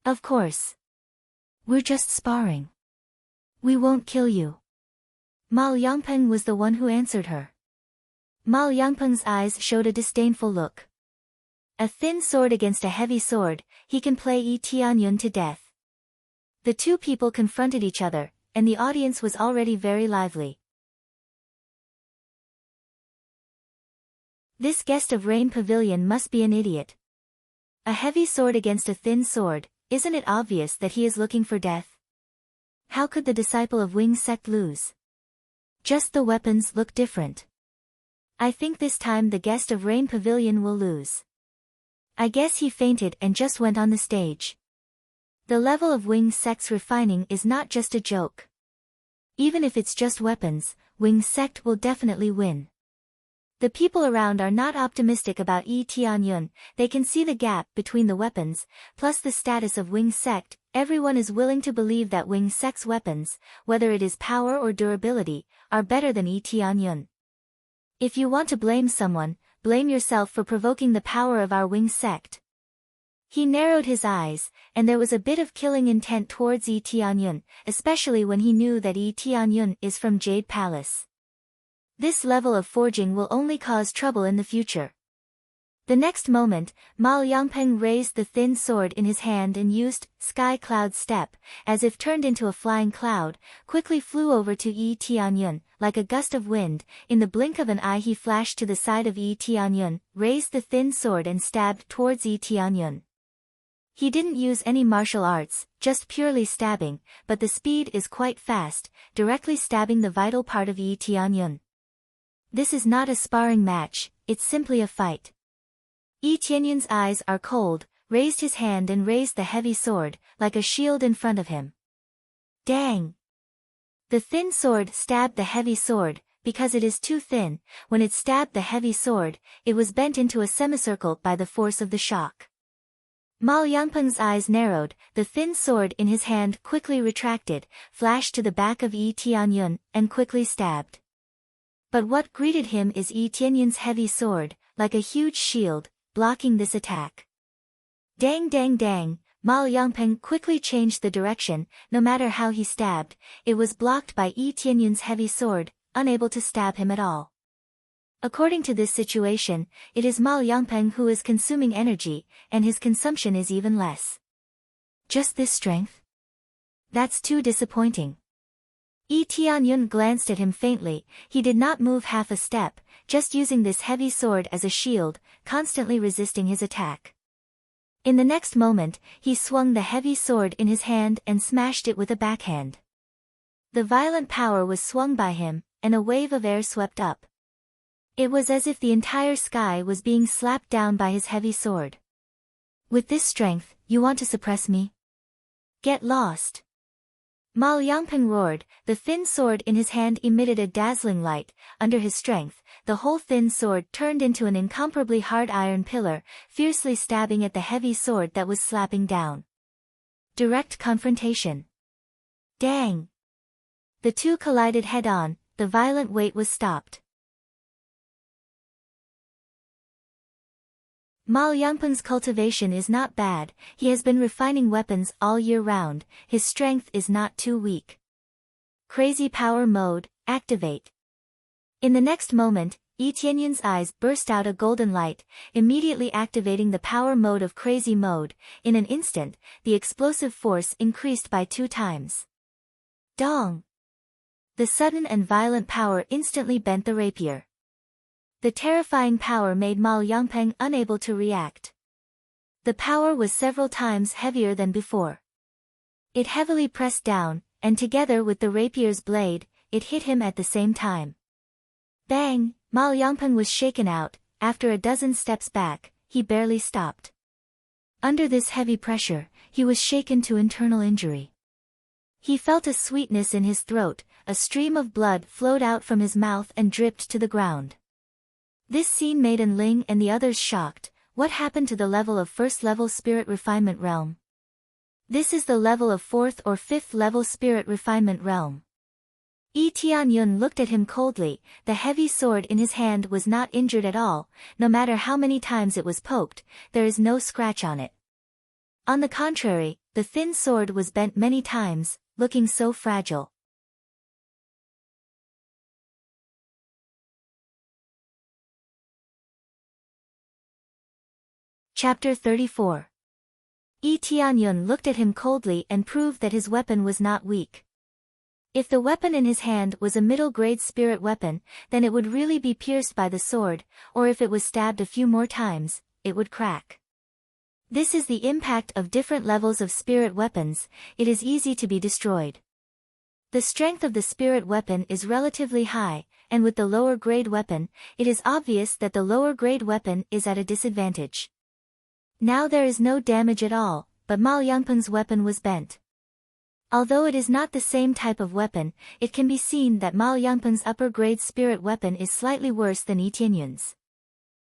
Of course. We're just sparring. We won't kill you. Mao Yangpeng was the one who answered her. Mao Yangpeng's eyes showed a disdainful look. A thin sword against a heavy sword, he can play Yi Tianyun to death. The two people confronted each other, and the audience was already very lively. This guest of Rain Pavilion must be an idiot. A heavy sword against a thin sword, isn't it obvious that he is looking for death? How could the disciple of Wing sect lose? Just the weapons look different. I think this time the guest of Rain Pavilion will lose. I guess he fainted and just went on the stage. The level of Wing sect's refining is not just a joke. Even if it's just weapons, Wing sect will definitely win. The people around are not optimistic about Yi Tianyun, they can see the gap between the weapons, plus the status of Wing sect. Everyone is willing to believe that Wing sect's weapons, whether it is power or durability, are better than Yi Tianyun. If you want to blame someone, blame yourself for provoking the power of our Wing sect. He narrowed his eyes, and there was a bit of killing intent towards Yi Tianyun, especially when he knew that Yi Tianyun is from Jade Palace. This level of forging will only cause trouble in the future. The next moment, Mao Yangpeng raised the thin sword in his hand and used Sky Cloud Step, as if turned into a flying cloud, quickly flew over to Yi Tianyun, like a gust of wind. In the blink of an eye he flashed to the side of Yi Tianyun, raised the thin sword and stabbed towards Yi Tianyun. He didn't use any martial arts, just purely stabbing, but the speed is quite fast, directly stabbing the vital part of Yi Tianyun. This is not a sparring match, it's simply a fight. Yi Tianyun's eyes are cold, raised his hand and raised the heavy sword, like a shield in front of him. Dang! The thin sword stabbed the heavy sword, because it is too thin. When it stabbed the heavy sword, it was bent into a semicircle by the force of the shock. Mal Yangpeng's eyes narrowed, the thin sword in his hand quickly retracted, flashed to the back of Yi Tianyun, and quickly stabbed. But what greeted him is Yi Tianyun's heavy sword, like a huge shield, blocking this attack. Dang dang dang, Mal Yangpeng quickly changed the direction. No matter how he stabbed, it was blocked by Yi Tianyun's heavy sword, unable to stab him at all. According to this situation, it is Mal Yangpeng who is consuming energy, and his consumption is even less. Just this strength? That's too disappointing. Yi Tianyun glanced at him faintly. He did not move half a step, just using this heavy sword as a shield, constantly resisting his attack. In the next moment, he swung the heavy sword in his hand and smashed it with a backhand. The violent power was swung by him, and a wave of air swept up. It was as if the entire sky was being slapped down by his heavy sword. With this strength, you want to suppress me? Get lost. Mal Yangpeng roared. The thin sword in his hand emitted a dazzling light. Under his strength, the whole thin sword turned into an incomparably hard iron pillar, fiercely stabbing at the heavy sword that was slapping down. Direct confrontation. Dang! The two collided head-on. The violent weight was stopped. Mal Yangpeng's cultivation is not bad. He has been refining weapons all year round. His strength is not too weak. Crazy Power Mode, activate. In the next moment, Yi Tianyun's eyes burst out a golden light, immediately activating the power mode of Crazy Mode. In an instant, the explosive force increased by 2 times. Dong! The sudden and violent power instantly bent the rapier. The terrifying power made Mal Yangpeng unable to react. The power was several times heavier than before. It heavily pressed down, and together with the rapier's blade, it hit him at the same time. Bang! Mal Yangpeng was shaken out. After a dozen steps back, he barely stopped. Under this heavy pressure, he was shaken to internal injury. He felt a sweetness in his throat. A stream of blood flowed out from his mouth and dripped to the ground. This scene made Ling and the others shocked. What happened to the level of 1st level spirit refinement realm? This is the level of 4th or 5th level spirit refinement realm. Yi Tianyun looked at him coldly. The heavy sword in his hand was not injured at all. No matter how many times it was poked, there is no scratch on it. On the contrary, the thin sword was bent many times, looking so fragile. Chapter 34. Yi Tianyun looked at him coldly and proved that his weapon was not weak. If the weapon in his hand was a middle-grade spirit weapon, then it would really be pierced by the sword, or if it was stabbed a few more times, it would crack. This is the impact of different levels of spirit weapons. It is easy to be destroyed. The strength of the spirit weapon is relatively high, and with the lower grade weapon, it is obvious that the lower grade weapon is at a disadvantage. Now there is no damage at all, but Mal Yangpeng's weapon was bent. Although it is not the same type of weapon, it can be seen that Mal Yangpeng's upper grade spirit weapon is slightly worse than Yi Tianyun's.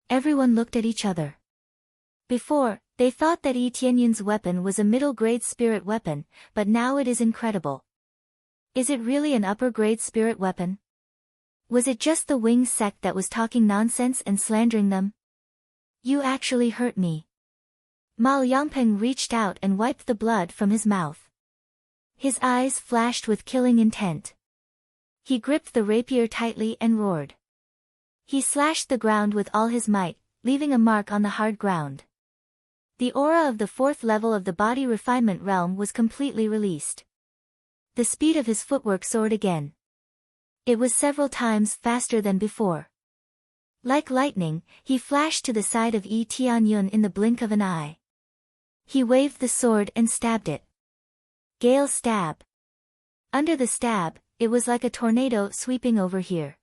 Everyone looked at each other. Before, they thought that Yi Tianyun's weapon was a middle grade spirit weapon, but now it is incredible. Is it really an upper grade spirit weapon? Was it just the Wing sect that was talking nonsense and slandering them? You actually hurt me. Mal Yangpeng reached out and wiped the blood from his mouth. His eyes flashed with killing intent. He gripped the rapier tightly and roared. He slashed the ground with all his might, leaving a mark on the hard ground. The aura of the 4th level of the body refinement realm was completely released. The speed of his footwork soared again. It was several times faster than before. Like lightning, he flashed to the side of Yi Tianyun in the blink of an eye. He waved the sword and stabbed it. Gale stab. Under the stab, it was like a tornado sweeping over here.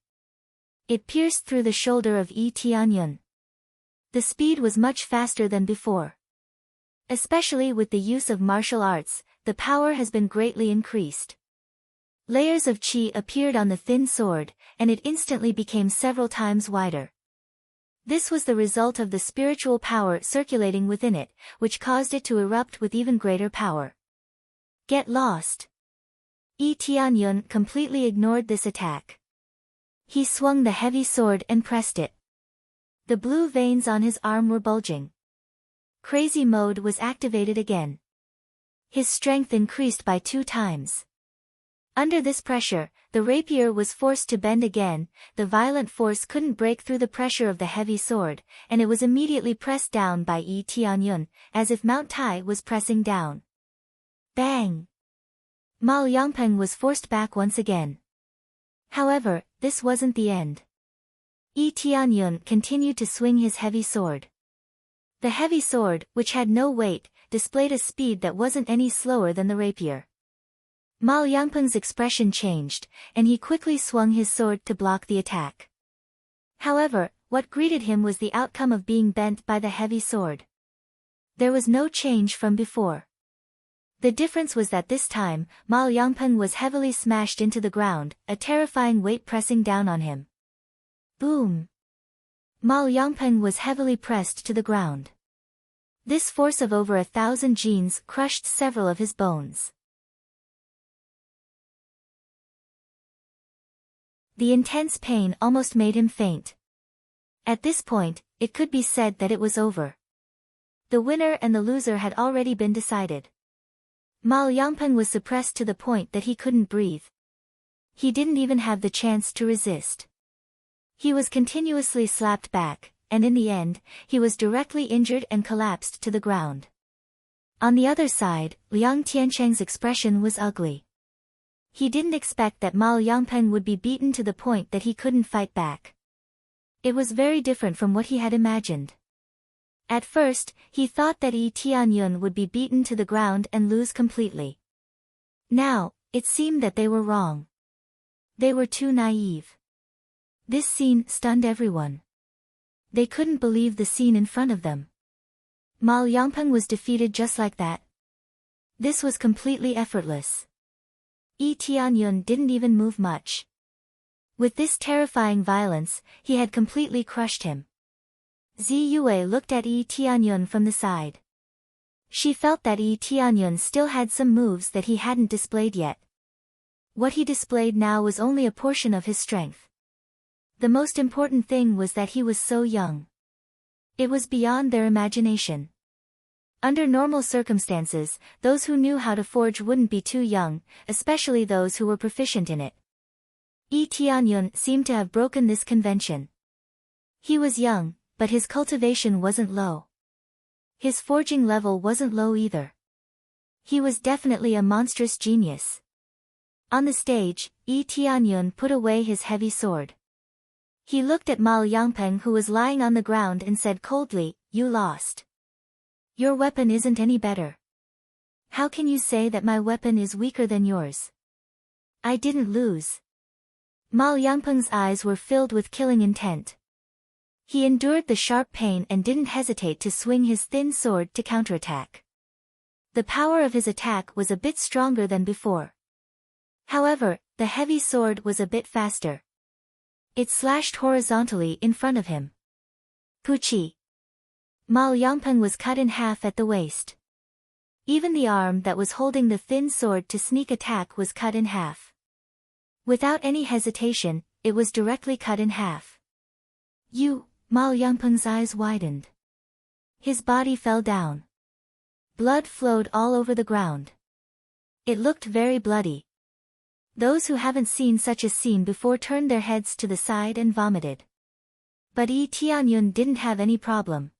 It pierced through the shoulder of Yi Tianyun. The speed was much faster than before. Especially with the use of martial arts, the power has been greatly increased. Layers of qi appeared on the thin sword, and it instantly became several times wider. This was the result of the spiritual power circulating within it, which caused it to erupt with even greater power. Get lost. Yi Tianyun completely ignored this attack. He swung the heavy sword and pressed it. The blue veins on his arm were bulging. Crazy mode was activated again. His strength increased by 2 times. Under this pressure, the rapier was forced to bend again. The violent force couldn't break through the pressure of the heavy sword, and it was immediately pressed down by Yi Tianyun, as if Mount Tai was pressing down. Bang! Mal Yangpeng was forced back once again. However, this wasn't the end. Yi Tianyun continued to swing his heavy sword. The heavy sword, which had no weight, displayed a speed that wasn't any slower than the rapier. Mal Yangpeng's expression changed, and he quickly swung his sword to block the attack. However, what greeted him was the outcome of being bent by the heavy sword. There was no change from before. The difference was that this time, Mal Yangpeng was heavily smashed into the ground, a terrifying weight pressing down on him. Boom! Mal Yangpeng was heavily pressed to the ground. This force of over 1,000 genes crushed several of his bones. The intense pain almost made him faint. At this point, it could be said that it was over. The winner and the loser had already been decided. Mal Yangpeng was suppressed to the point that he couldn't breathe. He didn't even have the chance to resist. He was continuously slapped back, and in the end, he was directly injured and collapsed to the ground. On the other side, Liang Tiancheng's expression was ugly. He didn't expect that Mal Yangpeng would be beaten to the point that he couldn't fight back. It was very different from what he had imagined. At first, he thought that Yi Tianyun would be beaten to the ground and lose completely. Now, it seemed that they were wrong. They were too naive. This scene stunned everyone. They couldn't believe the scene in front of them. Mal Yangpeng was defeated just like that. This was completely effortless. Yi Tianyun didn't even move much. With this terrifying violence, he had completely crushed him. Zi Yue looked at Yi Tianyun from the side. She felt that Yi Tianyun still had some moves that he hadn't displayed yet. What he displayed now was only a portion of his strength. The most important thing was that he was so young. It was beyond their imagination. Under normal circumstances, those who knew how to forge wouldn't be too young, especially those who were proficient in it. Yi Tianyun seemed to have broken this convention. He was young, but his cultivation wasn't low. His forging level wasn't low either. He was definitely a monstrous genius. On the stage, Yi Tianyun put away his heavy sword. He looked at Mal Yangpeng, who was lying on the ground, and said coldly, "You lost. Your weapon isn't any better. How can you say that my weapon is weaker than yours? I didn't lose." Mal Yangpeng's eyes were filled with killing intent. He endured the sharp pain and didn't hesitate to swing his thin sword to counterattack. The power of his attack was a bit stronger than before. However, the heavy sword was a bit faster. It slashed horizontally in front of him. Puchi! Mal Yangpeng was cut in half at the waist. Even the arm that was holding the thin sword to sneak attack was cut in half. Without any hesitation, it was directly cut in half. Mal Yangpeng's eyes widened. His body fell down. Blood flowed all over the ground. It looked very bloody. Those who haven't seen such a scene before turned their heads to the side and vomited. But Yi Tianyun didn't have any problem.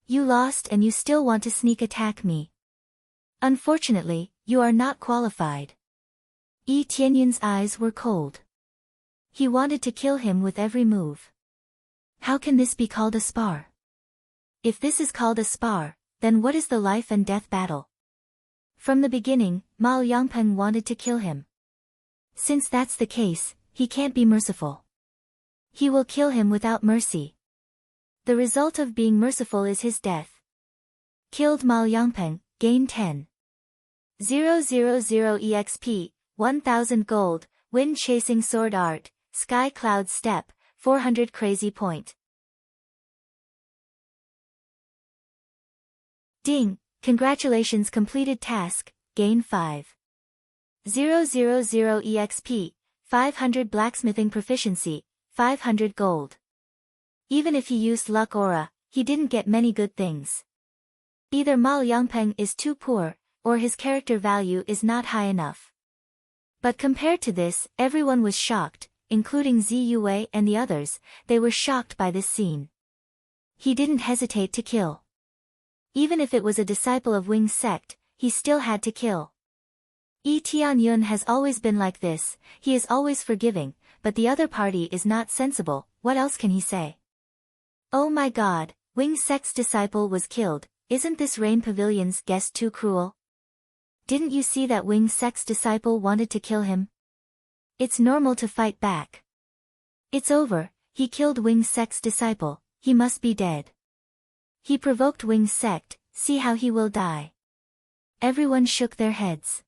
"You lost and you still want to sneak attack me. Unfortunately, you are not qualified." Yi Tianyun's eyes were cold. He wanted to kill him with every move. How can this be called a spar? If this is called a spar, then what is the life and death battle? From the beginning, Mal Yangpeng wanted to kill him. Since that's the case, he can't be merciful. He will kill him without mercy. The result of being merciful is his death. Killed Mal Yangpeng, gain 10,000 EXP, 1000 gold, wind chasing sword art, sky cloud step, 400 crazy point. Ding, congratulations, completed task, gain 5,000 EXP, 500 blacksmithing proficiency, 500 gold. Even if he used luck aura, he didn't get many good things. Either Mal Yangpeng is too poor, or his character value is not high enough. But compared to this, everyone was shocked, including Zi Yue and the others. They were shocked by this scene. He didn't hesitate to kill. Even if it was a disciple of Wing's sect, he still had to kill. Yi Tianyun has always been like this, he is always forgiving, but the other party is not sensible. What else can he say? Oh my god, Wing's sect's disciple was killed. Isn't this Rain Pavilion's guest too cruel? Didn't you see that Wing's sect's disciple wanted to kill him? It's normal to fight back. It's over, he killed Wing's sect's disciple, he must be dead. He provoked Wing's sect, see how he will die. Everyone shook their heads.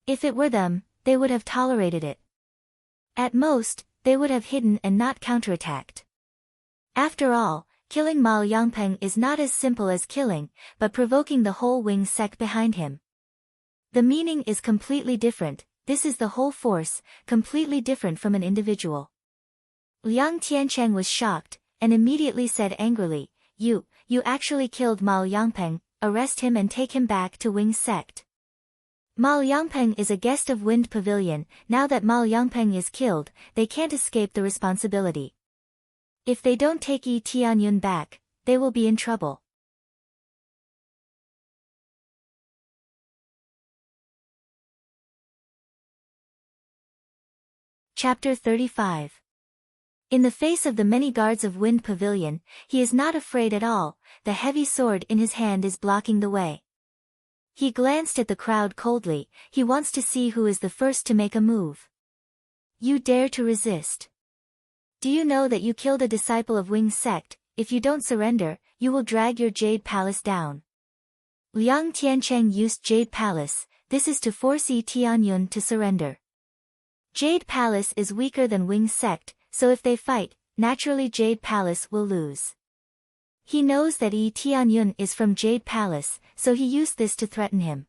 If it were them, they would have tolerated it. At most, they would have hidden and not counterattacked. After all, killing Mal Yangpeng is not as simple as killing, but provoking the whole Wing sect behind him. The meaning is completely different, this is the whole force, completely different from an individual. Liang Tiancheng was shocked, and immediately said angrily, You actually killed Mal Yangpeng, arrest him and take him back to Wing's sect. Mal Yangpeng is a guest of Wind Pavilion, now that Mal Yangpeng is killed, they can't escape the responsibility. If they don't take Yi Tianyun back, they will be in trouble. Chapter 35. In the face of the many guards of Wind Pavilion, he is not afraid at all, the heavy sword in his hand is blocking the way. He glanced at the crowd coldly, he wants to see who is the first to make a move. You dare to resist? Do you know that you killed a disciple of Wing's sect? If you don't surrender, you will drag your Jade Palace down. Liang Tiancheng used Jade Palace, this is to force Yi Tianyun to surrender. Jade Palace is weaker than Wing's sect, so if they fight, naturally Jade Palace will lose. He knows that Yi Tianyun is from Jade Palace, so he used this to threaten him.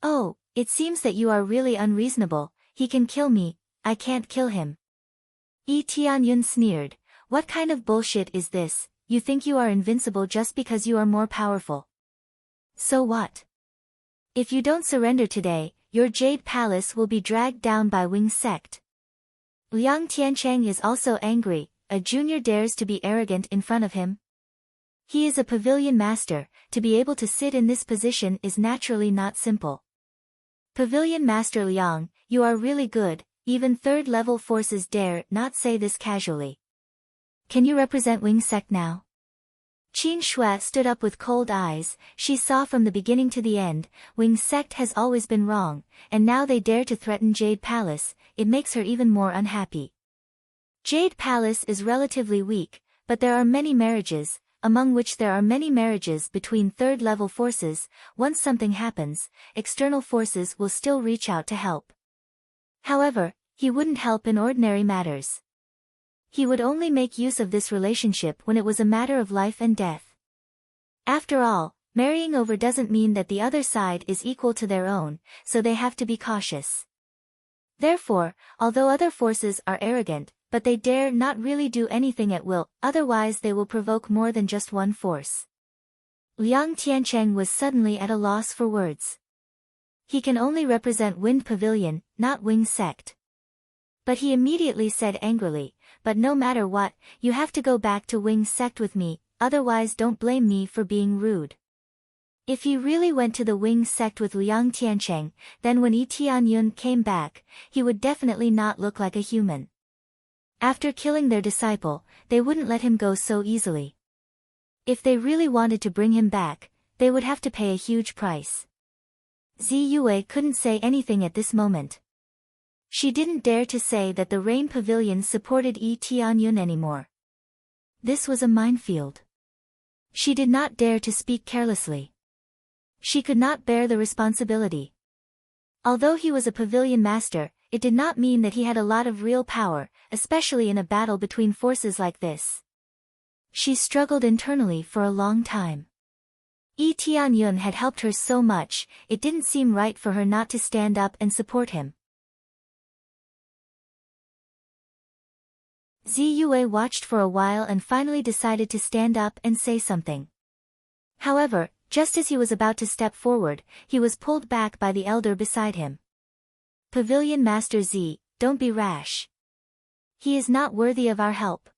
Oh, it seems that you are really unreasonable, he can kill me, I can't kill him. Yi Tianyun sneered, what kind of bullshit is this, you think you are invincible just because you are more powerful. So what? If you don't surrender today, your Jade Palace will be dragged down by Wing's sect. Liang Tiancheng is also angry, a junior dares to be arrogant in front of him. He is a pavilion master, to be able to sit in this position is naturally not simple. Pavilion Master Liang, you are really good, even third-level forces dare not say this casually. Can you represent Wing sect now? Qin Shui stood up with cold eyes, she saw from the beginning to the end, Wing sect has always been wrong, and now they dare to threaten Jade Palace, it makes her even more unhappy. Jade Palace is relatively weak, but there are many marriages, among which there are many marriages between third-level forces. Once something happens, external forces will still reach out to help. However, he wouldn't help in ordinary matters. He would only make use of this relationship when it was a matter of life and death. After all, marrying over doesn't mean that the other side is equal to their own, so they have to be cautious. Therefore, although other forces are arrogant, but they dare not really do anything at will, otherwise they will provoke more than just one force. Liang Tiancheng was suddenly at a loss for words. He can only represent Wind Pavilion, not Wing sect. But he immediately said angrily, but no matter what, you have to go back to Wing sect with me, otherwise don't blame me for being rude. If he really went to the Wing sect with Liang Tiancheng, then when Yi Tianyun came back, he would definitely not look like a human. After killing their disciple, they wouldn't let him go so easily. If they really wanted to bring him back, they would have to pay a huge price. Zi Yue couldn't say anything at this moment. She didn't dare to say that the Rain Pavilion supported Yi Tianyun anymore. This was a minefield. She did not dare to speak carelessly. She could not bear the responsibility. Although he was a pavilion master, it did not mean that he had a lot of real power, especially in a battle between forces like this. She struggled internally for a long time. Tianyun had helped her so much, it didn't seem right for her not to stand up and support him. Ziyue watched for a while and finally decided to stand up and say something. However, just as he was about to step forward, he was pulled back by the elder beside him. Pavilion Master Z, don't be rash. He is not worthy of our help.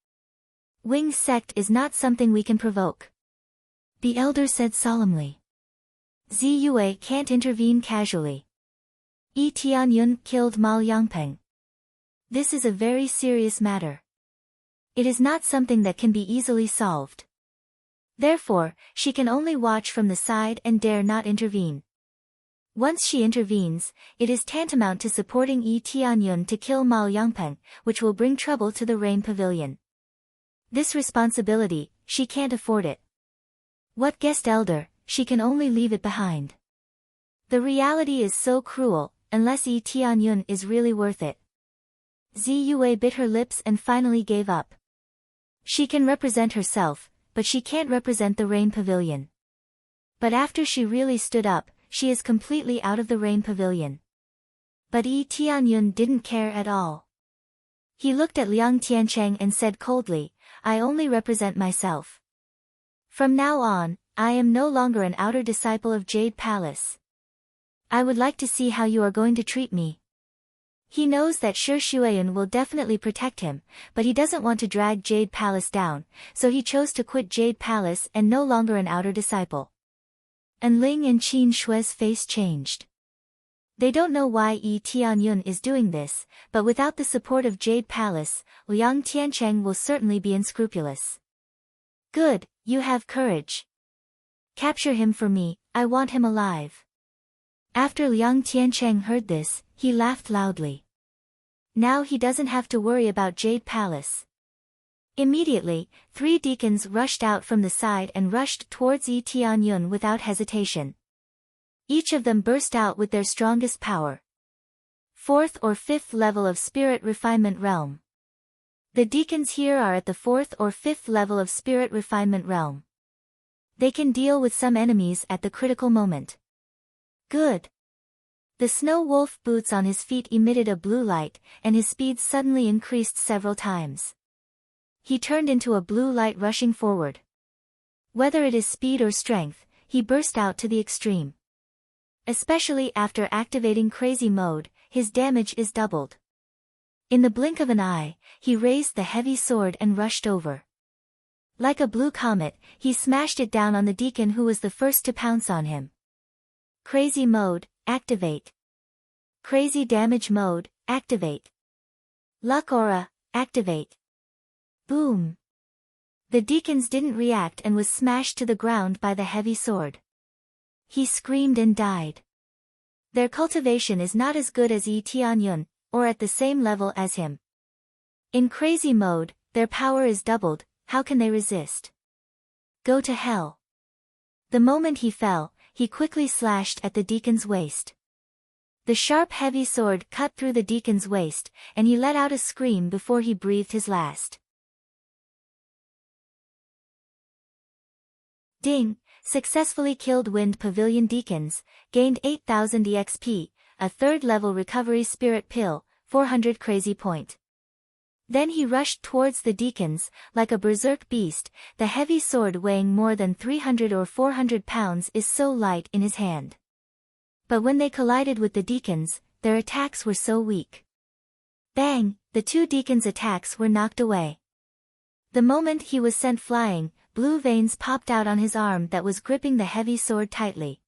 Wing sect is not something we can provoke. The elder said solemnly. Ziyue can't intervene casually. Tianyun killed Ma Yangpeng. This is a very serious matter. It is not something that can be easily solved. Therefore, she can only watch from the side and dare not intervene. Once she intervenes, it is tantamount to supporting Tianyun to kill Ma Yangpeng, which will bring trouble to the Rain Pavilion. This responsibility, she can't afford it. What guest elder, she can only leave it behind. The reality is so cruel, unless Tianyun is really worth it. Ziyue bit her lips and finally gave up. She can represent herself, but she can't represent the Rain Pavilion. But after she really stood up, she is completely out of the Rain Pavilion. But Tianyun didn't care at all. He looked at Liang Tiancheng and said coldly, I only represent myself. From now on, I am no longer an outer disciple of Jade Palace. I would like to see how you are going to treat me. He knows that Shi Shuiyun will definitely protect him, but he doesn't want to drag Jade Palace down, so he chose to quit Jade Palace and no longer an outer disciple. And Ling and Qin Shui's face changed. They don't know why Tianyun is doing this, but without the support of Jade Palace, Liang Tiancheng will certainly be unscrupulous. Good, you have courage. Capture him for me, I want him alive. After Liang Tiancheng heard this, he laughed loudly. Now he doesn't have to worry about Jade Palace. Immediately, 3 deacons rushed out from the side and rushed towards Tianyun without hesitation. Each of them burst out with their strongest power. 4th or 5th level of Spirit Refinement Realm. The deacons here are at the 4th or 5th level of Spirit Refinement Realm. They can deal with some enemies at the critical moment. Good. The snow wolf boots on his feet emitted a blue light, and his speed suddenly increased several times. He turned into a blue light rushing forward. Whether it is speed or strength, he burst out to the extreme. Especially after activating crazy mode, his damage is doubled. In the blink of an eye, he raised the heavy sword and rushed over. Like a blue comet, he smashed it down on the deacon who was the first to pounce on him. Crazy mode, activate. Crazy damage mode, activate. Luck aura, activate. Boom. The deacons didn't react and was smashed to the ground by the heavy sword. He screamed and died. Their cultivation is not as good as Tianyun, or at the same level as him. In crazy mode, their power is doubled, how can they resist? Go to hell. The moment he fell, he quickly slashed at the deacon's waist. The sharp heavy sword cut through the deacon's waist, and he let out a scream before he breathed his last. Ding! Successfully killed Wind Pavilion deacons, gained 8000 EXP, a 3rd level recovery spirit pill, 400 crazy point. Then he rushed towards the deacons, like a berserk beast, the heavy sword weighing more than 300 or 400 pounds is so light in his hand. But when they collided with the deacons, their attacks were so weak. Bang! The 2 deacons' attacks were knocked away. The moment he was sent flying, blue veins popped out on his arm that was gripping the heavy sword tightly.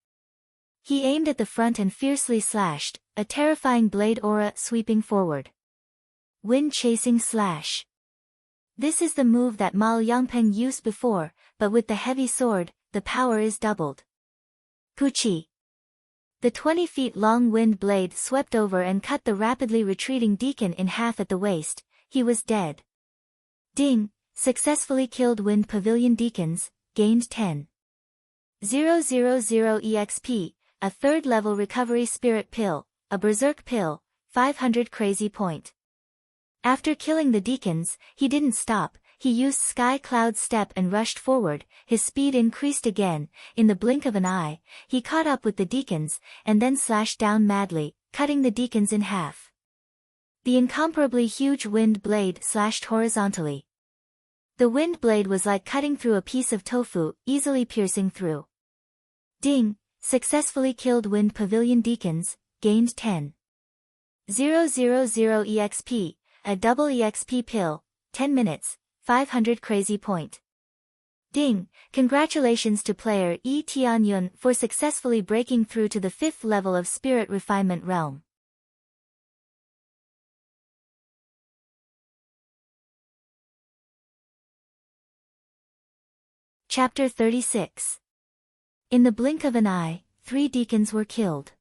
He aimed at the front and fiercely slashed, a terrifying blade aura sweeping forward. Wind chasing slash. This is the move that Ma Yangpeng used before, but with the heavy sword, the power is doubled. Puchi. The 20 feet long wind blade swept over and cut the rapidly retreating deacon in half at the waist, he was dead. Ding! Successfully killed Wind Pavilion deacons, gained 10,000 EXP, a 3rd level recovery spirit pill, a berserk pill, 500 crazy point. After killing the deacons, he didn't stop, he used Sky Cloud Step and rushed forward. His speed increased again. In the blink of an eye, he caught up with the deacons, and then slashed down madly, cutting the deacons in half. The incomparably huge wind blade slashed horizontally. The wind blade was like cutting through a piece of tofu, easily piercing through. Ding! Successfully killed Wind Pavilion deacons, gained 10,000 EXP, a double EXP pill, 10 minutes, 500 crazy point. Ding! Congratulations to player Yi Tianyun for successfully breaking through to the 5th level of Spirit Refinement Realm. Chapter 36. In the blink of an eye, 3 deacons were killed.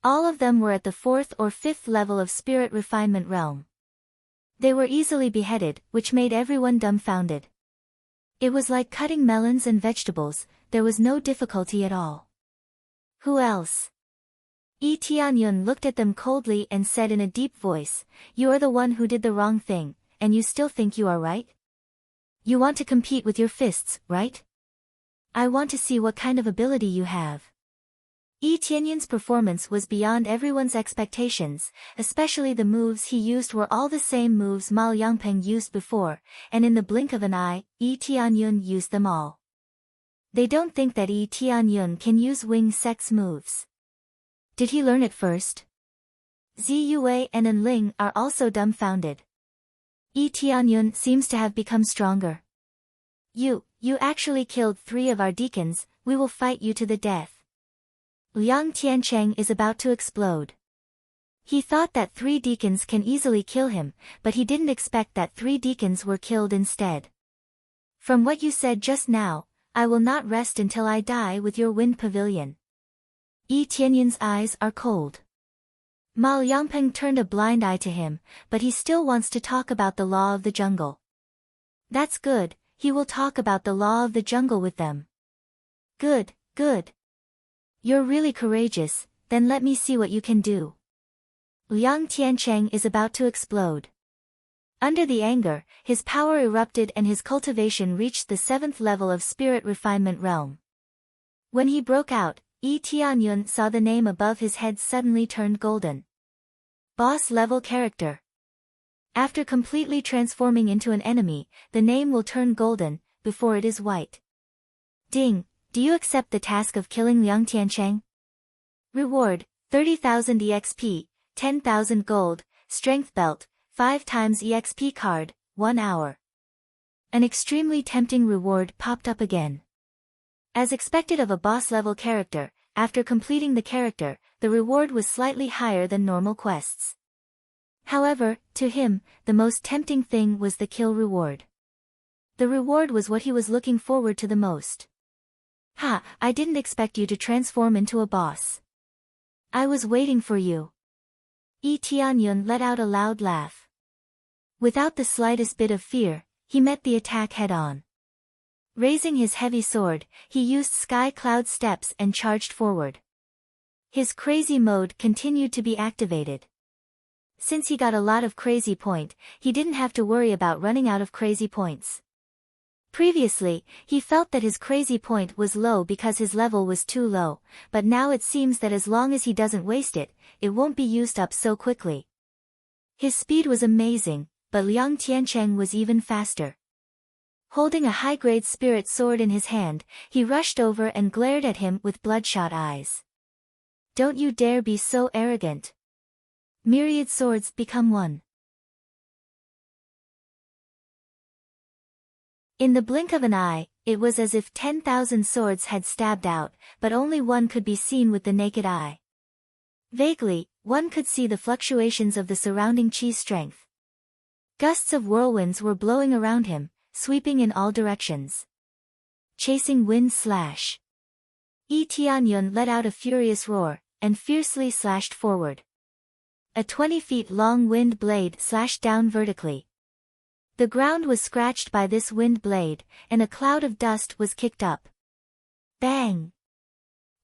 All of them were at the 4th or 5th level of Spirit Refinement Realm. They were easily beheaded, which made everyone dumbfounded. It was like cutting melons and vegetables, there was no difficulty at all. Who else? Yi Tianyun looked at them coldly and said in a deep voice, "You are the one who did the wrong thing, and you still think you are right? You want to compete with your fists, right? I want to see what kind of ability you have." Yi Tianyun's performance was beyond everyone's expectations, especially the moves he used were all the same moves Ma Yangpeng used before, and in the blink of an eye, Yi Tianyun used them all. They don't think that Yi Tianyun can use wing sex moves. Did he learn it first? Ziyue and Enling are also dumbfounded. Yi Tianyun seems to have become stronger. You actually killed 3 of our deacons, we will fight you to the death. Liang Tiancheng is about to explode. He thought that 3 deacons can easily kill him, but he didn't expect that 3 deacons were killed instead. From what you said just now, I will not rest until I die with your Wind Pavilion. Yi Tianyun's eyes are cold. Ma Yangpeng turned a blind eye to him, but he still wants to talk about the law of the jungle. That's good, he will talk about the law of the jungle with them. Good, good. You're really courageous, then let me see what you can do. Liang Tiancheng is about to explode. Under the anger, his power erupted and his cultivation reached the 7th level of Spirit Refinement Realm. When he broke out, Yi Tianyun saw the name above his head suddenly turned golden. Boss level character. After completely transforming into an enemy, the name will turn golden, before it is white. Ding! Do you accept the task of killing Liang Tiancheng? Reward, 30,000 EXP, 10,000 gold, strength belt, 5 times EXP card, 1 hour. An extremely tempting reward popped up again. As expected of a boss-level character, after completing the character, the reward was slightly higher than normal quests. However, to him, the most tempting thing was the kill reward. The reward was what he was looking forward to the most. Ha, I didn't expect you to transform into a boss. I was waiting for you. Yi Tianyun let out a loud laugh. Without the slightest bit of fear, he met the attack head-on. Raising his heavy sword, he used Sky Cloud Steps and charged forward. His crazy mode continued to be activated. Since he got a lot of crazy point, he didn't have to worry about running out of crazy points. Previously, he felt that his crazy point was low because his level was too low, but now it seems that as long as he doesn't waste it, it won't be used up so quickly. His speed was amazing, but Liang Tiancheng was even faster. Holding a high-grade spirit sword in his hand, he rushed over and glared at him with bloodshot eyes. Don't you dare be so arrogant. Myriad swords become one. In the blink of an eye, it was as if 10,000 swords had stabbed out, but only one could be seen with the naked eye. Vaguely, one could see the fluctuations of the surrounding chi's strength. Gusts of whirlwinds were blowing around him, sweeping in all directions. Chasing wind slash. Yi Tianyun let out a furious roar, and fiercely slashed forward. A 20 feet long wind blade slashed down vertically. The ground was scratched by this wind blade, and a cloud of dust was kicked up. Bang!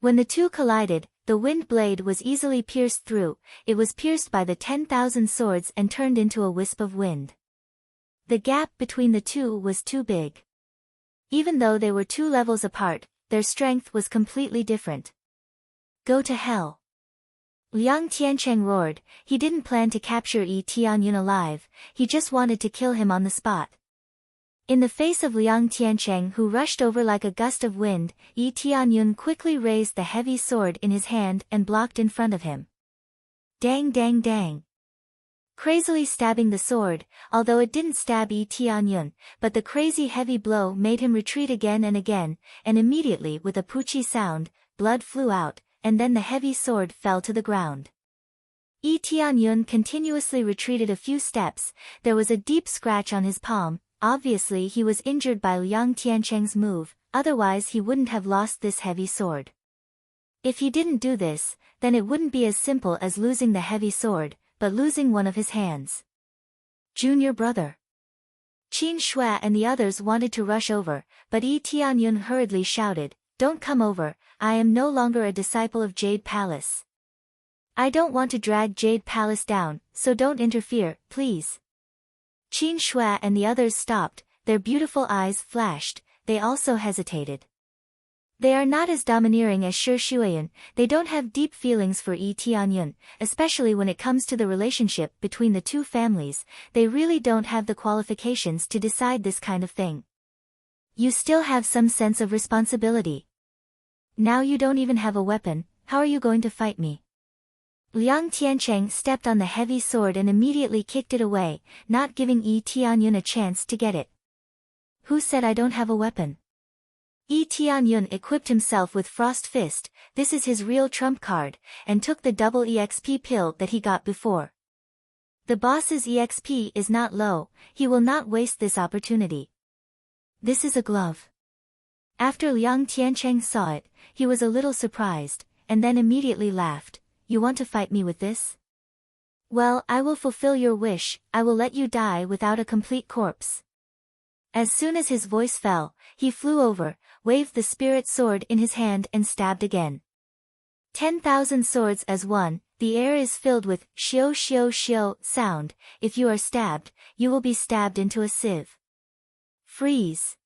When the two collided, the wind blade was easily pierced through, it was pierced by the 10,000 swords and turned into a wisp of wind. The gap between the two was too big. Even though they were 2 levels apart, their strength was completely different. Go to hell. Liang Tiancheng roared. He didn't plan to capture Yi Tianyun alive, he just wanted to kill him on the spot. In the face of Liang Tiancheng, who rushed over like a gust of wind, Yi Tianyun quickly raised the heavy sword in his hand and blocked in front of him. Dang dang dang. Crazily stabbing the sword, although it didn't stab Yi Tianyun, but the crazy heavy blow made him retreat again, and immediately with a poochie sound, blood flew out, and then the heavy sword fell to the ground. Yi Tianyun continuously retreated a few steps. There was a deep scratch on his palm. Obviously he was injured by Liang Tiancheng's move, otherwise he wouldn't have lost this heavy sword. If he didn't do this, then it wouldn't be as simple as losing the heavy sword, but losing one of his hands. Junior brother. Qin Shui and the others wanted to rush over, but Yi Tianyun hurriedly shouted, "Don't come over, I am no longer a disciple of Jade Palace. I don't want to drag Jade Palace down, so don't interfere, please." Qin Shui and the others stopped, their beautiful eyes flashed, they also hesitated. They are not as domineering as Shi Shuiyan, they don't have deep feelings for Yi Tianyun, especially when it comes to the relationship between the two families, they really don't have the qualifications to decide this kind of thing. You still have some sense of responsibility. Now you don't even have a weapon, how are you going to fight me? Liang Tiancheng stepped on the heavy sword and immediately kicked it away, not giving Yi Tianyun a chance to get it. Who said I don't have a weapon? Yi Tianyun equipped himself with Frost Fist, this is his real trump card, and took the double EXP pill that he got before. The boss's EXP is not low, he will not waste this opportunity. This is a glove. After Liang Tiancheng saw it, he was a little surprised, and then immediately laughed. You want to fight me with this? Well, I will fulfill your wish, I will let you die without a complete corpse. As soon as his voice fell, he flew over, waved the spirit sword in his hand and stabbed again. 10,000 swords as one, the air is filled with shio shio shio sound, if you are stabbed, you will be stabbed into a sieve. Freeze.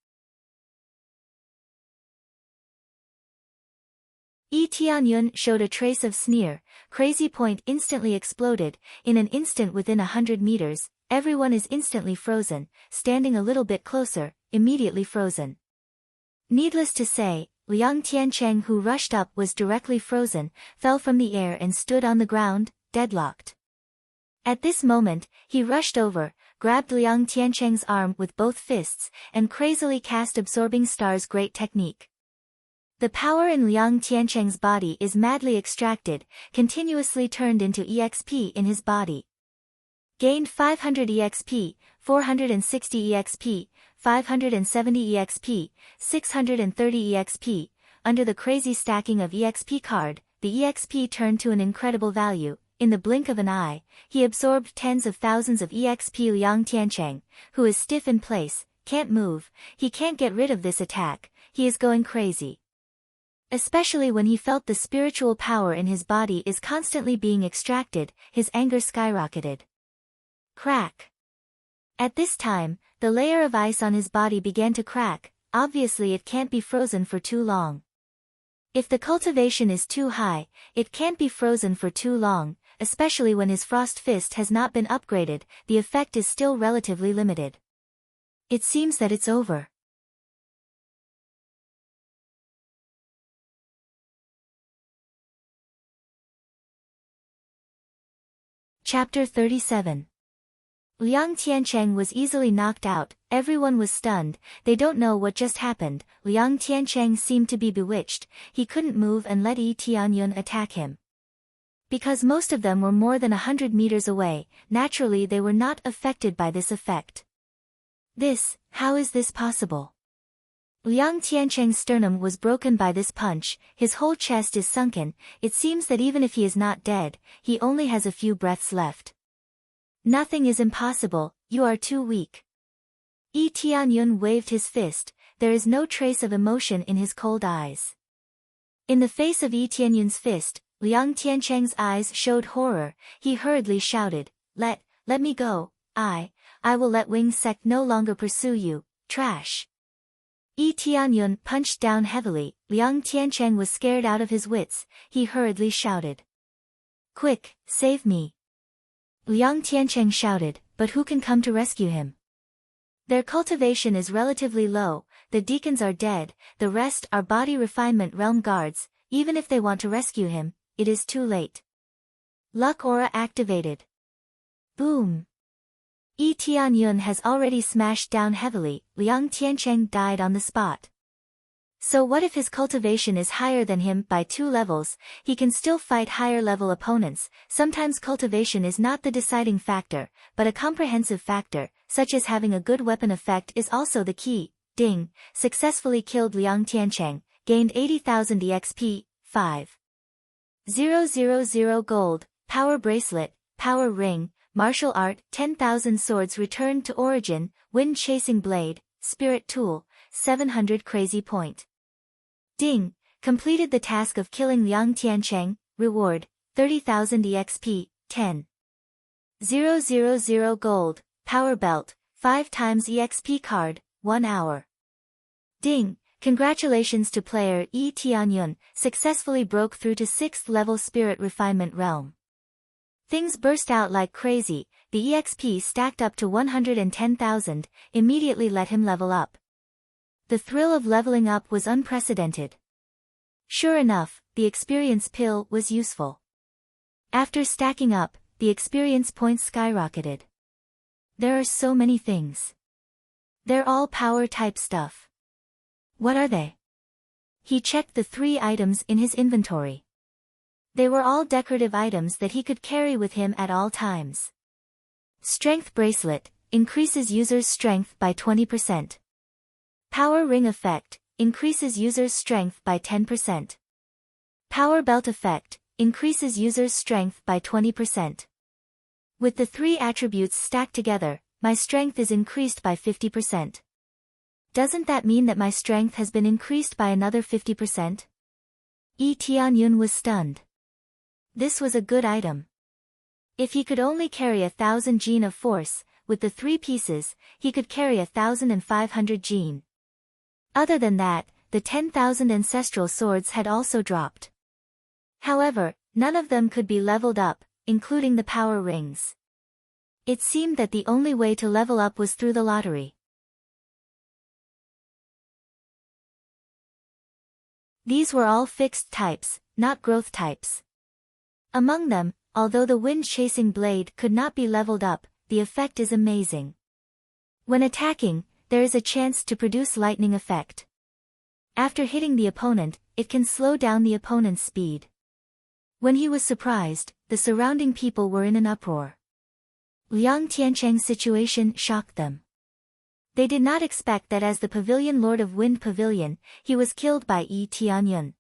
Yi Tianyun showed a trace of sneer, Crazy Point instantly exploded, in an instant within 100 meters, everyone is instantly frozen, standing a little bit closer, immediately frozen. Needless to say, Liang Tiancheng who rushed up was directly frozen, fell from the air and stood on the ground, deadlocked. At this moment, he rushed over, grabbed Liang Tiancheng's arm with both fists, and crazily cast Absorbing Star's great technique. The power in Liang Tiancheng's body is madly extracted, continuously turned into EXP in his body. Gained 500 EXP, 460 EXP, 570 EXP, 630 EXP, under the crazy stacking of EXP card, the EXP turned to an incredible value. In the blink of an eye, he absorbed tens of thousands of EXP. Liang Tiancheng, who is stiff in place, can't move, he can't get rid of this attack, he is going crazy. Especially when he felt the spiritual power in his body is constantly being extracted, his anger skyrocketed. Crack. At this time, the layer of ice on his body began to crack, obviously it can't be frozen for too long. If the cultivation is too high, it can't be frozen for too long, especially when his Frost Fist has not been upgraded, the effect is still relatively limited. It seems that it's over. Chapter 37. Liang Tiancheng was easily knocked out, everyone was stunned, they don't know what just happened, Liang Tiancheng seemed to be bewitched, he couldn't move and let Yi Tianyun attack him. Because most of them were more than 100 meters away, naturally they were not affected by this effect. How is this possible? Liang Tiancheng's sternum was broken by this punch, his whole chest is sunken, it seems that even if he is not dead, he only has a few breaths left. Nothing is impossible, you are too weak. Yi Tianyun waved his fist, there is no trace of emotion in his cold eyes. In the face of Yi Tianyun's fist, Liang Tiancheng's eyes showed horror, he hurriedly shouted, Let me go, I I will let Wing Sect no longer pursue you, trash. Yi Tianyun punched down heavily. Liang Tiancheng was scared out of his wits. He hurriedly shouted. Quick, save me. Liang Tiancheng shouted, but who can come to rescue him? Their cultivation is relatively low, the deacons are dead, the rest are body refinement realm guards. Even if they want to rescue him, it is too late. Luck aura activated. Boom. Yi Tianyun has already smashed down heavily. Liang Tiancheng died on the spot. So what if his cultivation is higher than him by 2 levels? He can still fight higher level opponents. Sometimes cultivation is not the deciding factor, but a comprehensive factor, such as having a good weapon effect is also the key. Ding, successfully killed Liang Tiancheng, gained 80,000 EXP, 5,000 gold, power bracelet, power ring, martial art, 10,000 swords returned to origin, wind chasing blade, spirit tool, 700 crazy point. Ding, completed the task of killing Liang Tiancheng, reward, 30,000 EXP, 10,000 gold, power belt, 5 times EXP card, 1 hour. Ding, congratulations to player Yi Tianyun, successfully broke through to 6th level spirit refinement realm. Things burst out like crazy, the EXP stacked up to 110,000, immediately let him level up. The thrill of leveling up was unprecedented. Sure enough, the experience pill was useful. After stacking up, the experience points skyrocketed. There are so many things. They're all power type stuff. What are they? He checked the 3 items in his inventory. They were all decorative items that he could carry with him at all times. Strength bracelet, increases user's strength by 20%. Power ring effect, increases user's strength by 10%. Power belt effect, increases user's strength by 20%. With the 3 attributes stacked together, my strength is increased by 50%. Doesn't that mean that my strength has been increased by another 50%? Yi Tianyun was stunned. This was a good item. If he could only carry 1,000 gene of force, with the 3 pieces, he could carry 1,500 gene. Other than that, the 10,000 ancestral swords had also dropped. However, none of them could be leveled up, including the power rings. It seemed that the only way to level up was through the lottery. These were all fixed types, not growth types. Among them, although the wind-chasing blade could not be leveled up, the effect is amazing. When attacking, there is a chance to produce lightning effect. After hitting the opponent, it can slow down the opponent's speed. When he was surprised, the surrounding people were in an uproar. Liang Tiancheng's situation shocked them. They did not expect that as the Pavilion Lord of Wind Pavilion, he was killed by Yi Tianyun.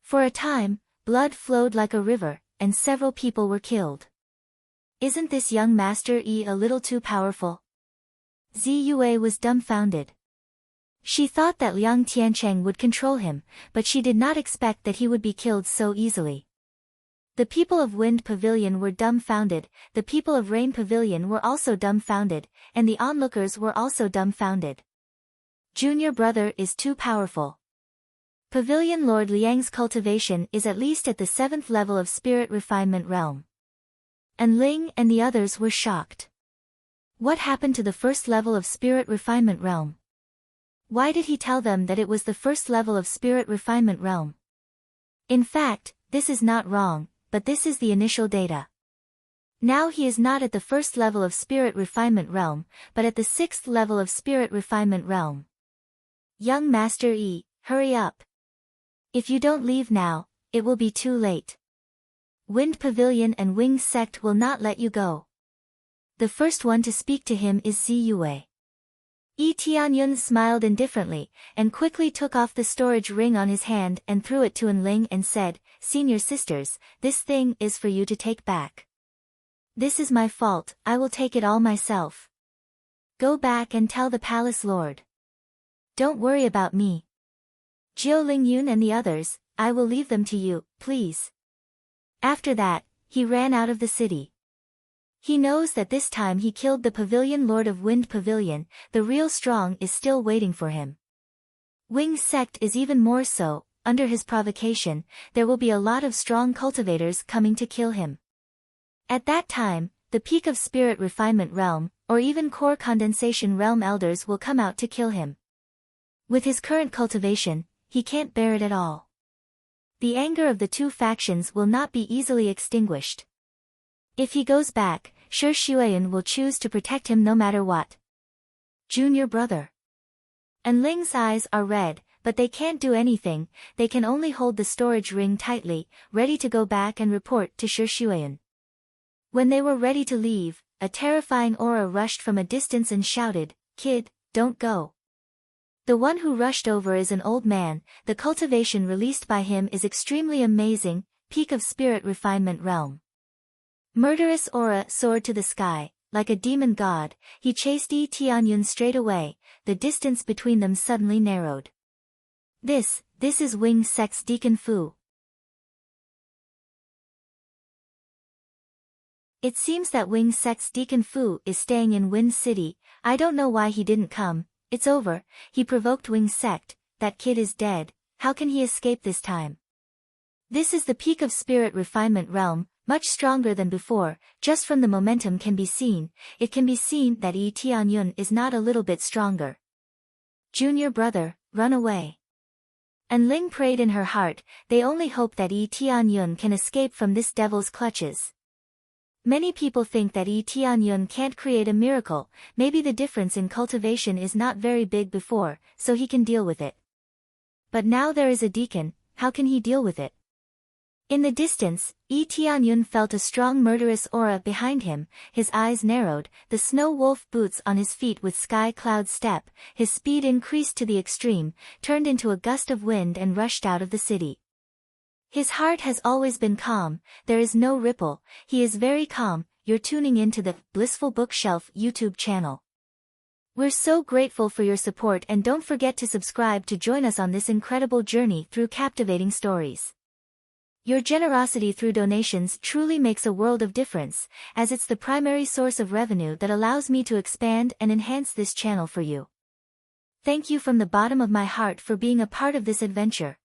For a time, blood flowed like a river, and several people were killed. Isn't this young Master Yi a little too powerful? Ziyue was dumbfounded. She thought that Liang Tiancheng would control him, but she did not expect that he would be killed so easily. The people of Wind Pavilion were dumbfounded, the people of Rain Pavilion were also dumbfounded, and the onlookers were also dumbfounded. Junior brother is too powerful. Pavilion Lord Liang's cultivation is at least at the 7th level of spirit refinement realm. And Ling and the others were shocked. What happened to the 1st level of spirit refinement realm? Why did he tell them that it was the 1st level of spirit refinement realm? In fact, this is not wrong, but this is the initial data. Now he is not at the 1st level of spirit refinement realm, but at the 6th level of spirit refinement realm. Young Master Yi, hurry up. If you don't leave now, it will be too late. Wind Pavilion and Wing Sect will not let you go. The first one to speak to him is Ziyue. Yi Tianyun smiled indifferently, and quickly took off the storage ring on his hand and threw it to Enling and said, "Senior sisters, this thing is for you to take back. This is my fault, I will take it all myself. Go back and tell the palace lord. Don't worry about me. Jiu Lingyun and the others, I will leave them to you, please." After that, he ran out of the city. He knows that this time he killed the Pavilion Lord of Wind Pavilion, the real strong is still waiting for him. Wing's sect is even more so. Under his provocation, there will be a lot of strong cultivators coming to kill him. At that time, the peak of spirit refinement realm, or even core condensation realm elders will come out to kill him. With his current cultivation, he can't bear it at all. The anger of the two factions will not be easily extinguished. If he goes back, sure Xueyan will choose to protect him no matter what. Junior brother. And Ling's eyes are red, but they can't do anything, they can only hold the storage ring tightly, ready to go back and report to Sure Xueyan. When they were ready to leave, a terrifying aura rushed from a distance and shouted, "Kid, don't go." The one who rushed over is an old man, the cultivation released by him is extremely amazing, peak of spirit refinement realm. Murderous aura soared to the sky, like a demon god, he chased Yi Tianyun straight away, the distance between them suddenly narrowed. This is Wing Sect's Deacon Fu. It seems that Wing Sect's Deacon Fu is staying in Wind City, I don't know why he didn't come, it's over, he provoked Wing Sect, that kid is dead, how can he escape this time? This is the peak of spirit refinement realm, much stronger than before, just from the momentum can be seen, it can be seen that Yi Tianyun is not a little bit stronger. Junior brother, run away. And Ling prayed in her heart, they only hope that Yi Tianyun can escape from this devil's clutches. Many people think that Yi Tianyun can't create a miracle, maybe the difference in cultivation is not very big before, so he can deal with it. But now there is a deacon, how can he deal with it? In the distance, Yi Tianyun felt a strong murderous aura behind him, his eyes narrowed, the snow wolf boots on his feet with sky cloud step, his speed increased to the extreme, turned into a gust of wind and rushed out of the city. His heart has always been calm, there is no ripple, he is very calm, you're tuning into the Blissful Bookshelf YouTube channel. We're so grateful for your support and don't forget to subscribe to join us on this incredible journey through captivating stories. Your generosity through donations truly makes a world of difference, as it's the primary source of revenue that allows me to expand and enhance this channel for you. Thank you from the bottom of my heart for being a part of this adventure.